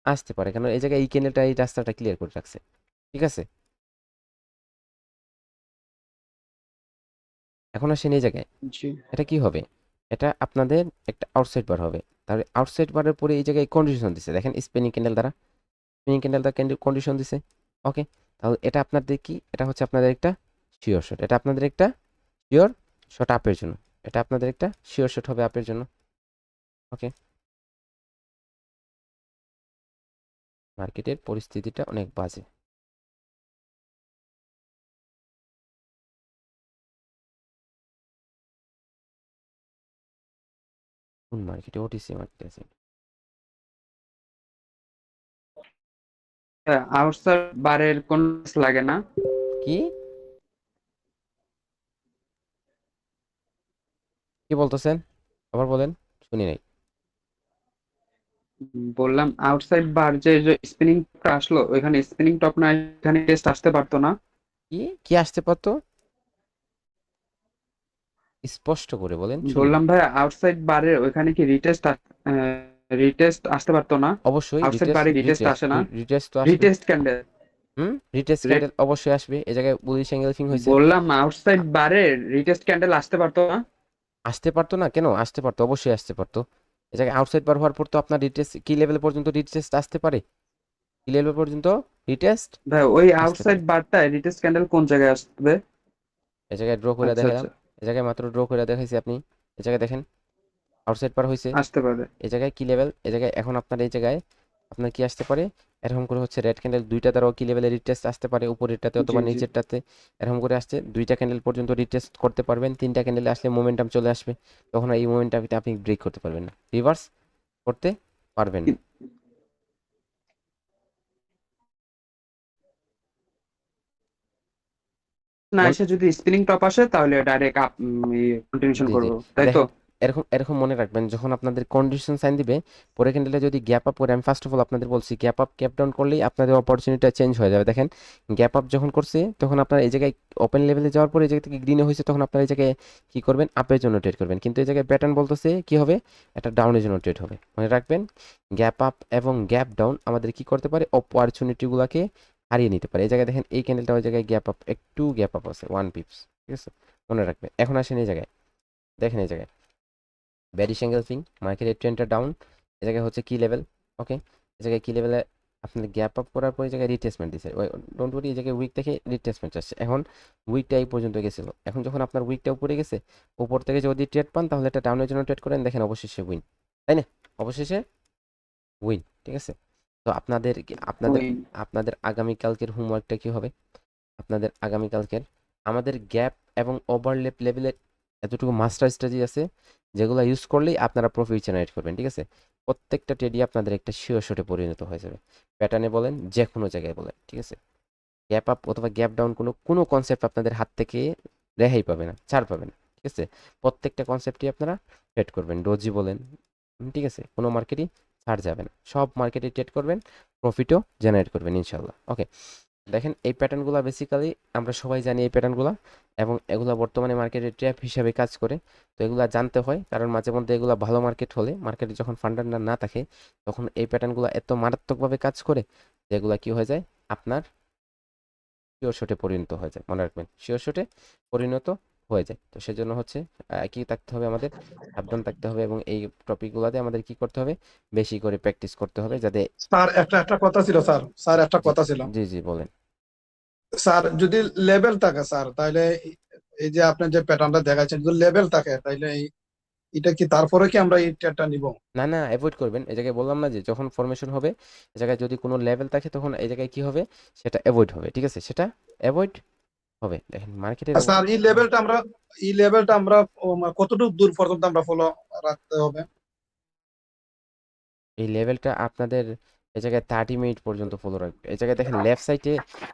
S1: আসতে পারে, কারণ এই জায়গায় এই ক্যান্ডেলটা এই রাস্তাটা ক্লিয়ার করে রাখছে। ঠিক আছে, এখন আসেন এই জায়গায়,
S5: জি
S1: এটা কি হবে, এটা আপনাদের একটা আউটসাইড বার হবে। তাহলে আউটসাইড বারের পরে এই জায়গায় কন্ডিশন দিছে, দেখেন স্পিনিং ক্যান্ডেল দ্বারা, স্পিনিং ক্যান্ডেল দ্বারা কন্ডিশন দিছে। ওকে, তাহলে এটা আপনাদের কি, এটা হচ্ছে আপনাদের একটা শিওর শট, এটা আপনাদের একটা শিওর শট আপের জন্য, এটা আপনাদের একটা শিওর শট হবে আপের জন্য। ওকে, মার্কেটের পরিস্থিতিটা অনেক বাজে। কোন মার্কেটে, ওটিসি মার্কেটে আছে
S5: আউটসাইড বারের কোন লাগে না।
S1: কি, কি বলতেছেন আবার বলেন, শুনি নাই।
S5: বললাম আউটসাইড বার যে স্পিনিং টপটা আসলো, ওইখানে স্পিনিং টপ না, এখানে টেস্ট আসতে পারতো না।
S1: কি কি আসতে পারতো, স্পষ্ট করে বলেন, শুনি
S5: বললাম
S1: নাই।
S5: ভাই আউটসাইড বারের ওইখানে কি রিটেস্ট আসতে পারতো না।
S1: অবশ্যই
S5: আউটসাইড
S1: রিটেস্ট,
S5: বারে রিটেস্ট
S1: রিটেস্ট
S5: আসে না,
S1: রিটেস্ট তো আসবে।
S5: Retest candle.
S1: রিটেস্ট ক্যান্ডেল অবশ্যই আসবে, এই জায়গায় বুলিশ এঙ্গেলফিং হয়েছে।
S5: বললাম আউটসাইড বারে রিটেস্ট ক্যান্ডেল আসতে পারতো না।
S1: আসতে পারতো না কেন, আসতে পারতো, অবশ্যই আসতে পারতো। এই জায়গায় আউটসাইড বার হওয়ার পর তো আপনার রিটেস্ট কি লেভেল পর্যন্ত রিটেস্ট আসতে পারে, কি লেভেল পর্যন্ত রিটেস্ট
S5: ভাই ওই
S1: আসতে
S5: আউটসাইড
S1: পারে।
S5: বারটায় রিটেস্ট ক্যান্ডেল কোন জায়গায় আসবে?
S1: এই জায়গায় ড্র করে
S5: আচ্ছা
S1: দেখালাম,
S5: আচ্ছা,
S1: এই জায়গায় মাত্র ড্র করে দেখাইছি আপনি, এই জায়গায় দেখেন আউটসাইড পার হয়েছে,
S5: আসতে পারে।
S1: এই জায়গায় কি লেভেল, এই জায়গায় এখন আপনার এই জায়গায় আপনার কি আসতে পারে, এরকম করে হচ্ছে রেড ক্যান্ডেল দুইটা দ্বারাও কি লেভেলে রিটেস্ট আসতে পারে, উপরেরটাতে
S5: জি
S1: অথবা
S5: জি।
S1: নিচেরটাতে, এরকম করে আসছে দুইটা ক্যান্ডেল পর্যন্ত রিটেস্ট করতে পারবেন, তিনটা ক্যান্ডেলে আসলে মোমেন্টাম চলে আসবে, তখন এই মোমেন্টামটা আপনি ব্রেক করতে পারবেন না, রিভার্স করতে পারবেন না।
S5: না
S1: মন-
S5: এসে যদি স্পিনিং টপ আসে তাহলে ডাইরেক্ট আপ কন্টিনিউশন
S1: জি জি,
S5: করবো, তাই তো?
S1: দেখেন এরকম এরকম মনে রাখবেন, যখন আপনাদের কন্ডিশন সাইন দিবে, পরে ক্যান্ডেলে যদি গ্যাপ আপ করে, আমি ফার্স্ট অফ অল আপনাদের বলছি গ্যাপ আপ গ্যাপ ডাউন করলেই আপনাদের অপরচুনিটিটা চেঞ্জ হয়ে যাবে। দেখেন গ্যাপ আপ যখন করছে, তখন আপনার এই জায়গায় ওপেন লেভেলে যাওয়ার পরে এই জায়গা থেকে গ্রিনে হয়েছে, তখন আপনার এই জায়গায় কি করবেন, আপের জন্য ট্রেড করবেন, কিন্তু এই জায়গায় প্যাটার্ন বলতেছে কি হবে, এটা ডাউনের জন্য ট্রেড হবে। মনে রাখবেন গ্যাপ আপ এবং গ্যাপ ডাউন আমাদের কি করতে পারে, অপরচুনিটিগুলোকে হারিয়ে নিতে পারে। এই জায়গায় দেখেন এই ক্যান্ডেলটা ওই জায়গায় গ্যাপ আপ, একটু গ্যাপ আপ আছে 1 পিপস, ঠিক আছে, মনে রাখবেন। এখন আসেন এই জায়গায়, দেখেন এই জায়গায় বেরিশ এঙ্গেলফিং, মার্কেটের ট্রেন্ডটা ডাউন, এই জায়গায় হচ্ছে কি লেভেল। ওকে, এই জায়গায় কি লেভেলে আপনার গ্যাপ আপ করার পর এই জায়গায় রিট্রেসমেন্ট দিচ্ছে, ডোন্ট ওয়ারি, এই জায়গায় উইক থেকে রিট্রেসমেন্ট আসছে, এখন উইকটা এই পর্যন্ত গেছিল, এখন যখন আপনার উইকটা উপরে গেছে, উপর থেকে যদি ট্রেড পান তাহলে এটা ডাউনের জন্য ট্রেড করেন, দেখেন অবশেষে উইন, তাই না, অবশেষে উইন। ঠিক আছে, তো আপনাদের আপনাদের
S5: ওই
S1: আপনাদের আগামীকালকের হোমওয়ার্কটা কি হবে, আপনাদের আগামীকালকের আমাদের গ্যাপ এবং ওভারলেপ লেভেলের এতটুকু মাস্টার স্ট্র্যাটেজি আছে, যেগুলো ইউজ করলেই আপনারা প্রফিট জেনারেট করবেন। ঠিক আছে, প্রত্যেকটা ট্রেডই আপনাদের একটা শিওর শটে পরিণত হয়ে যাবে, প্যাটার্নে বলেন, যে কোনো জায়গায় বলেন। ঠিক আছে, গ্যাপ আপ অথবা গ্যাপ ডাউন কোনো কোনো কনসেপ্ট আপনাদের হাত থেকে রেহাই পাবে না, ছাড় পাবে না। ঠিক আছে, প্রত্যেকটা কনসেপ্টই আপনারা ট্রেড করবেন, ডোজি বলেন, ঠিক আছে, কোনো মার্কেটই ছাড় যাবে না, সব মার্কেটে ট্রেড করবেন, প্রফিটও জেনারেট করবেন ইনশাল্লাহ। ওকে, দেখেন এই প্যাটার্নগুলো বেসিক্যালি আমরা সবাই জানি এই প্যাটার্নগুলো, এবং এগুলা বর্তমানে মার্কেটে ট্র্যাপ হিসাবে কাজ করে। তো এগুলা জানতে হয়, কারণ মাঝে মধ্যে এগুলা ভালো মার্কেট হলে, মার্কেটে যখন ফান্ডামেন্টাল না থাকে, তখন এই প্যাটার্নগুলো এত মারাত্মকভাবে কাজ করে যেগুলা কি হয়ে যায়, আপনার শিওর শটে পরিণত হয়ে যায়। মনে রাখবেন শিওর শটে পরিণত হয়ে যায়। তো সেজন্য হচ্ছে কি থাকতে হবে, আমাদের সাবধান থাকতে হবে, এবং এই টপিকগুলোতে আমাদের কি করতে হবে, বেশি করে প্র্যাকটিস করতে হবে, যাতে
S7: স্যার একটা একটা কথা ছিল স্যার, স্যার একটা
S1: জি
S7: কথা ছিল
S1: জি জি বলেন।
S7: স্যার, যদি লেভেল থাকে স্যার, তাহলে এই যে আপনি যে প্যাটার্নটা দেখাচ্ছেন, যদি লেভেল থাকে তাহলে এটা কি তারপরে কি আমরা এই ট্রেডটা নিব?
S1: না না, অ্যাভয়েড করবেন, এই জায়গায় বললাম না যে যখন ফরমেশন হবে, এই জায়গায় যদি কোনো লেভেল থাকে, তখন এই জায়গায় কি হবে, সেটা অ্যাভয়েড হবে। ঠিক আছে, সেটা অ্যাভয়েড হবে। দেখেন মার্কেটের
S7: আর স্যার এই লেভেলটা আমরা কতটুকু দূর পর্যন্ত আমরা ফলো রাখতে হবে?
S1: এই লেভেলটা আপনাদের এই জায়গায় 30 মিনিট পর্যন্ত ফলো রাখবে। এই জায়গায় দেখেন লেফট সাইডে,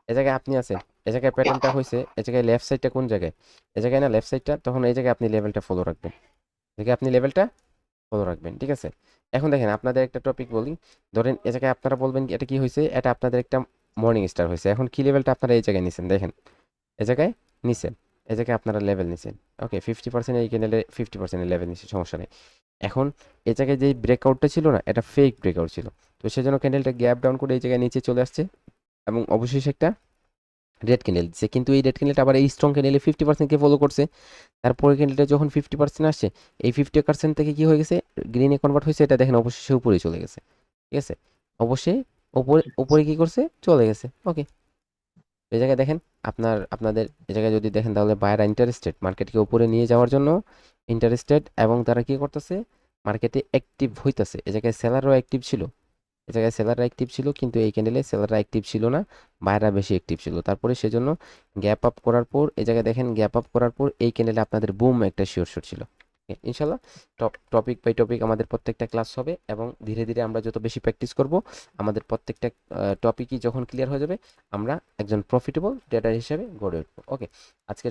S1: এই জায়গায় আপনি আছেন, এই জায়গায় প্যাটার্নটা হয়েছে, এই জায়গায় লেফট সাইডটা কোন জায়গায়, এই জায়গায় না লেফট সাইডটা, তখন এই জায়গায় আপনি লেভেলটা ফলো রাখবেন, এই জায়গায় আপনি লেভেলটা ফলো রাখবেন, ঠিক আছে। এখন দেখেন আপনাদের একটা টপিক বলি, ধরেন এ জায়গায় আপনারা বলবেন কি এটা কি হয়েছে, এটা আপনাদের একটা মর্নিং স্টার হয়েছে। এখন কি লেভেলটা আপনারা এই জায়গায় নিছেন, দেখেন এ জায়গায় নিছেন, এ জায়গায় আপনারা লেভেল নিছেন, ওকে 50% এই ক্যান্ডেলে 50% লেভেল নিচ্ছে, সমস্যা নেই। এখন এ জায়গায় যে ব্রেকআউটটা ছিল না, এটা ফেক ব্রেকআউট ছিল, তো সেজন্য ক্যান্ডেলটা গ্যাপ ডাউন করে এই জায়গায় নিচে চলে আসছে এবং অবশেষে একটা রেড ক্যান্ডেল দিচ্ছে। কিন্তু এই রেড ক্যান্ডেলটা আবার এই স্ট্রং ক্যান্ডেলে 50%কে ফলো করছে। তারপরে ক্যান্ডেলটা যখন 50% আসছে, এই 50% থেকে কি হয়ে গেছে, গ্রিনে কনভার্ট হয়েছে, এটা দেখেন অবশেষে উপরে চলে গেছে, ঠিক আছে। অবশ্যই উপরে উপরে কি করছে, চলে গেছে, ওকে। এই জায়গায় দেখেন আপনাদের এই জায়গায় যদি দেখেন তাহলে বায়ার ইন্টারেস্টেড মার্কেটকে উপরে নিয়ে যাওয়ার জন্য, ইন্টারেস্টেড, এবং তারা কি করতেছে, মার্কেটে অ্যাক্টিভ হইতাছে। এই জায়গায় সেলারও অ্যাক্টিভ ছিল, এই জায়গায় সেলাররা অ্যাক্টিভ ছিল, কিন্তু এই ক্যান্ডেলে সেলাররা অ্যাক্টিভ ছিল না, বায়াররা বেশি অ্যাক্টিভ ছিল। তারপরে সেজন্য গ্যাপ আপ করার পর, এই জায়গায় দেখেন গ্যাপ আপ করার পর এই ক্যান্ডেলে আপনাদের বুম একটা শিওর শট ছিল। ইনশাল্লাহ টপিক বাই টপিক আমাদের প্রত্যেকটা ক্লাস হবে, এবং ধীরে ধীরে আমরা যত বেশি প্র্যাকটিস করব, আমাদের প্রত্যেকটা টপিকই যখন ক্লিয়ার হয়ে যাবে, আমরা একজন প্রফিটেবল ট্রেডার হিসেবে গড়ে উঠবো। ওকে, আজকে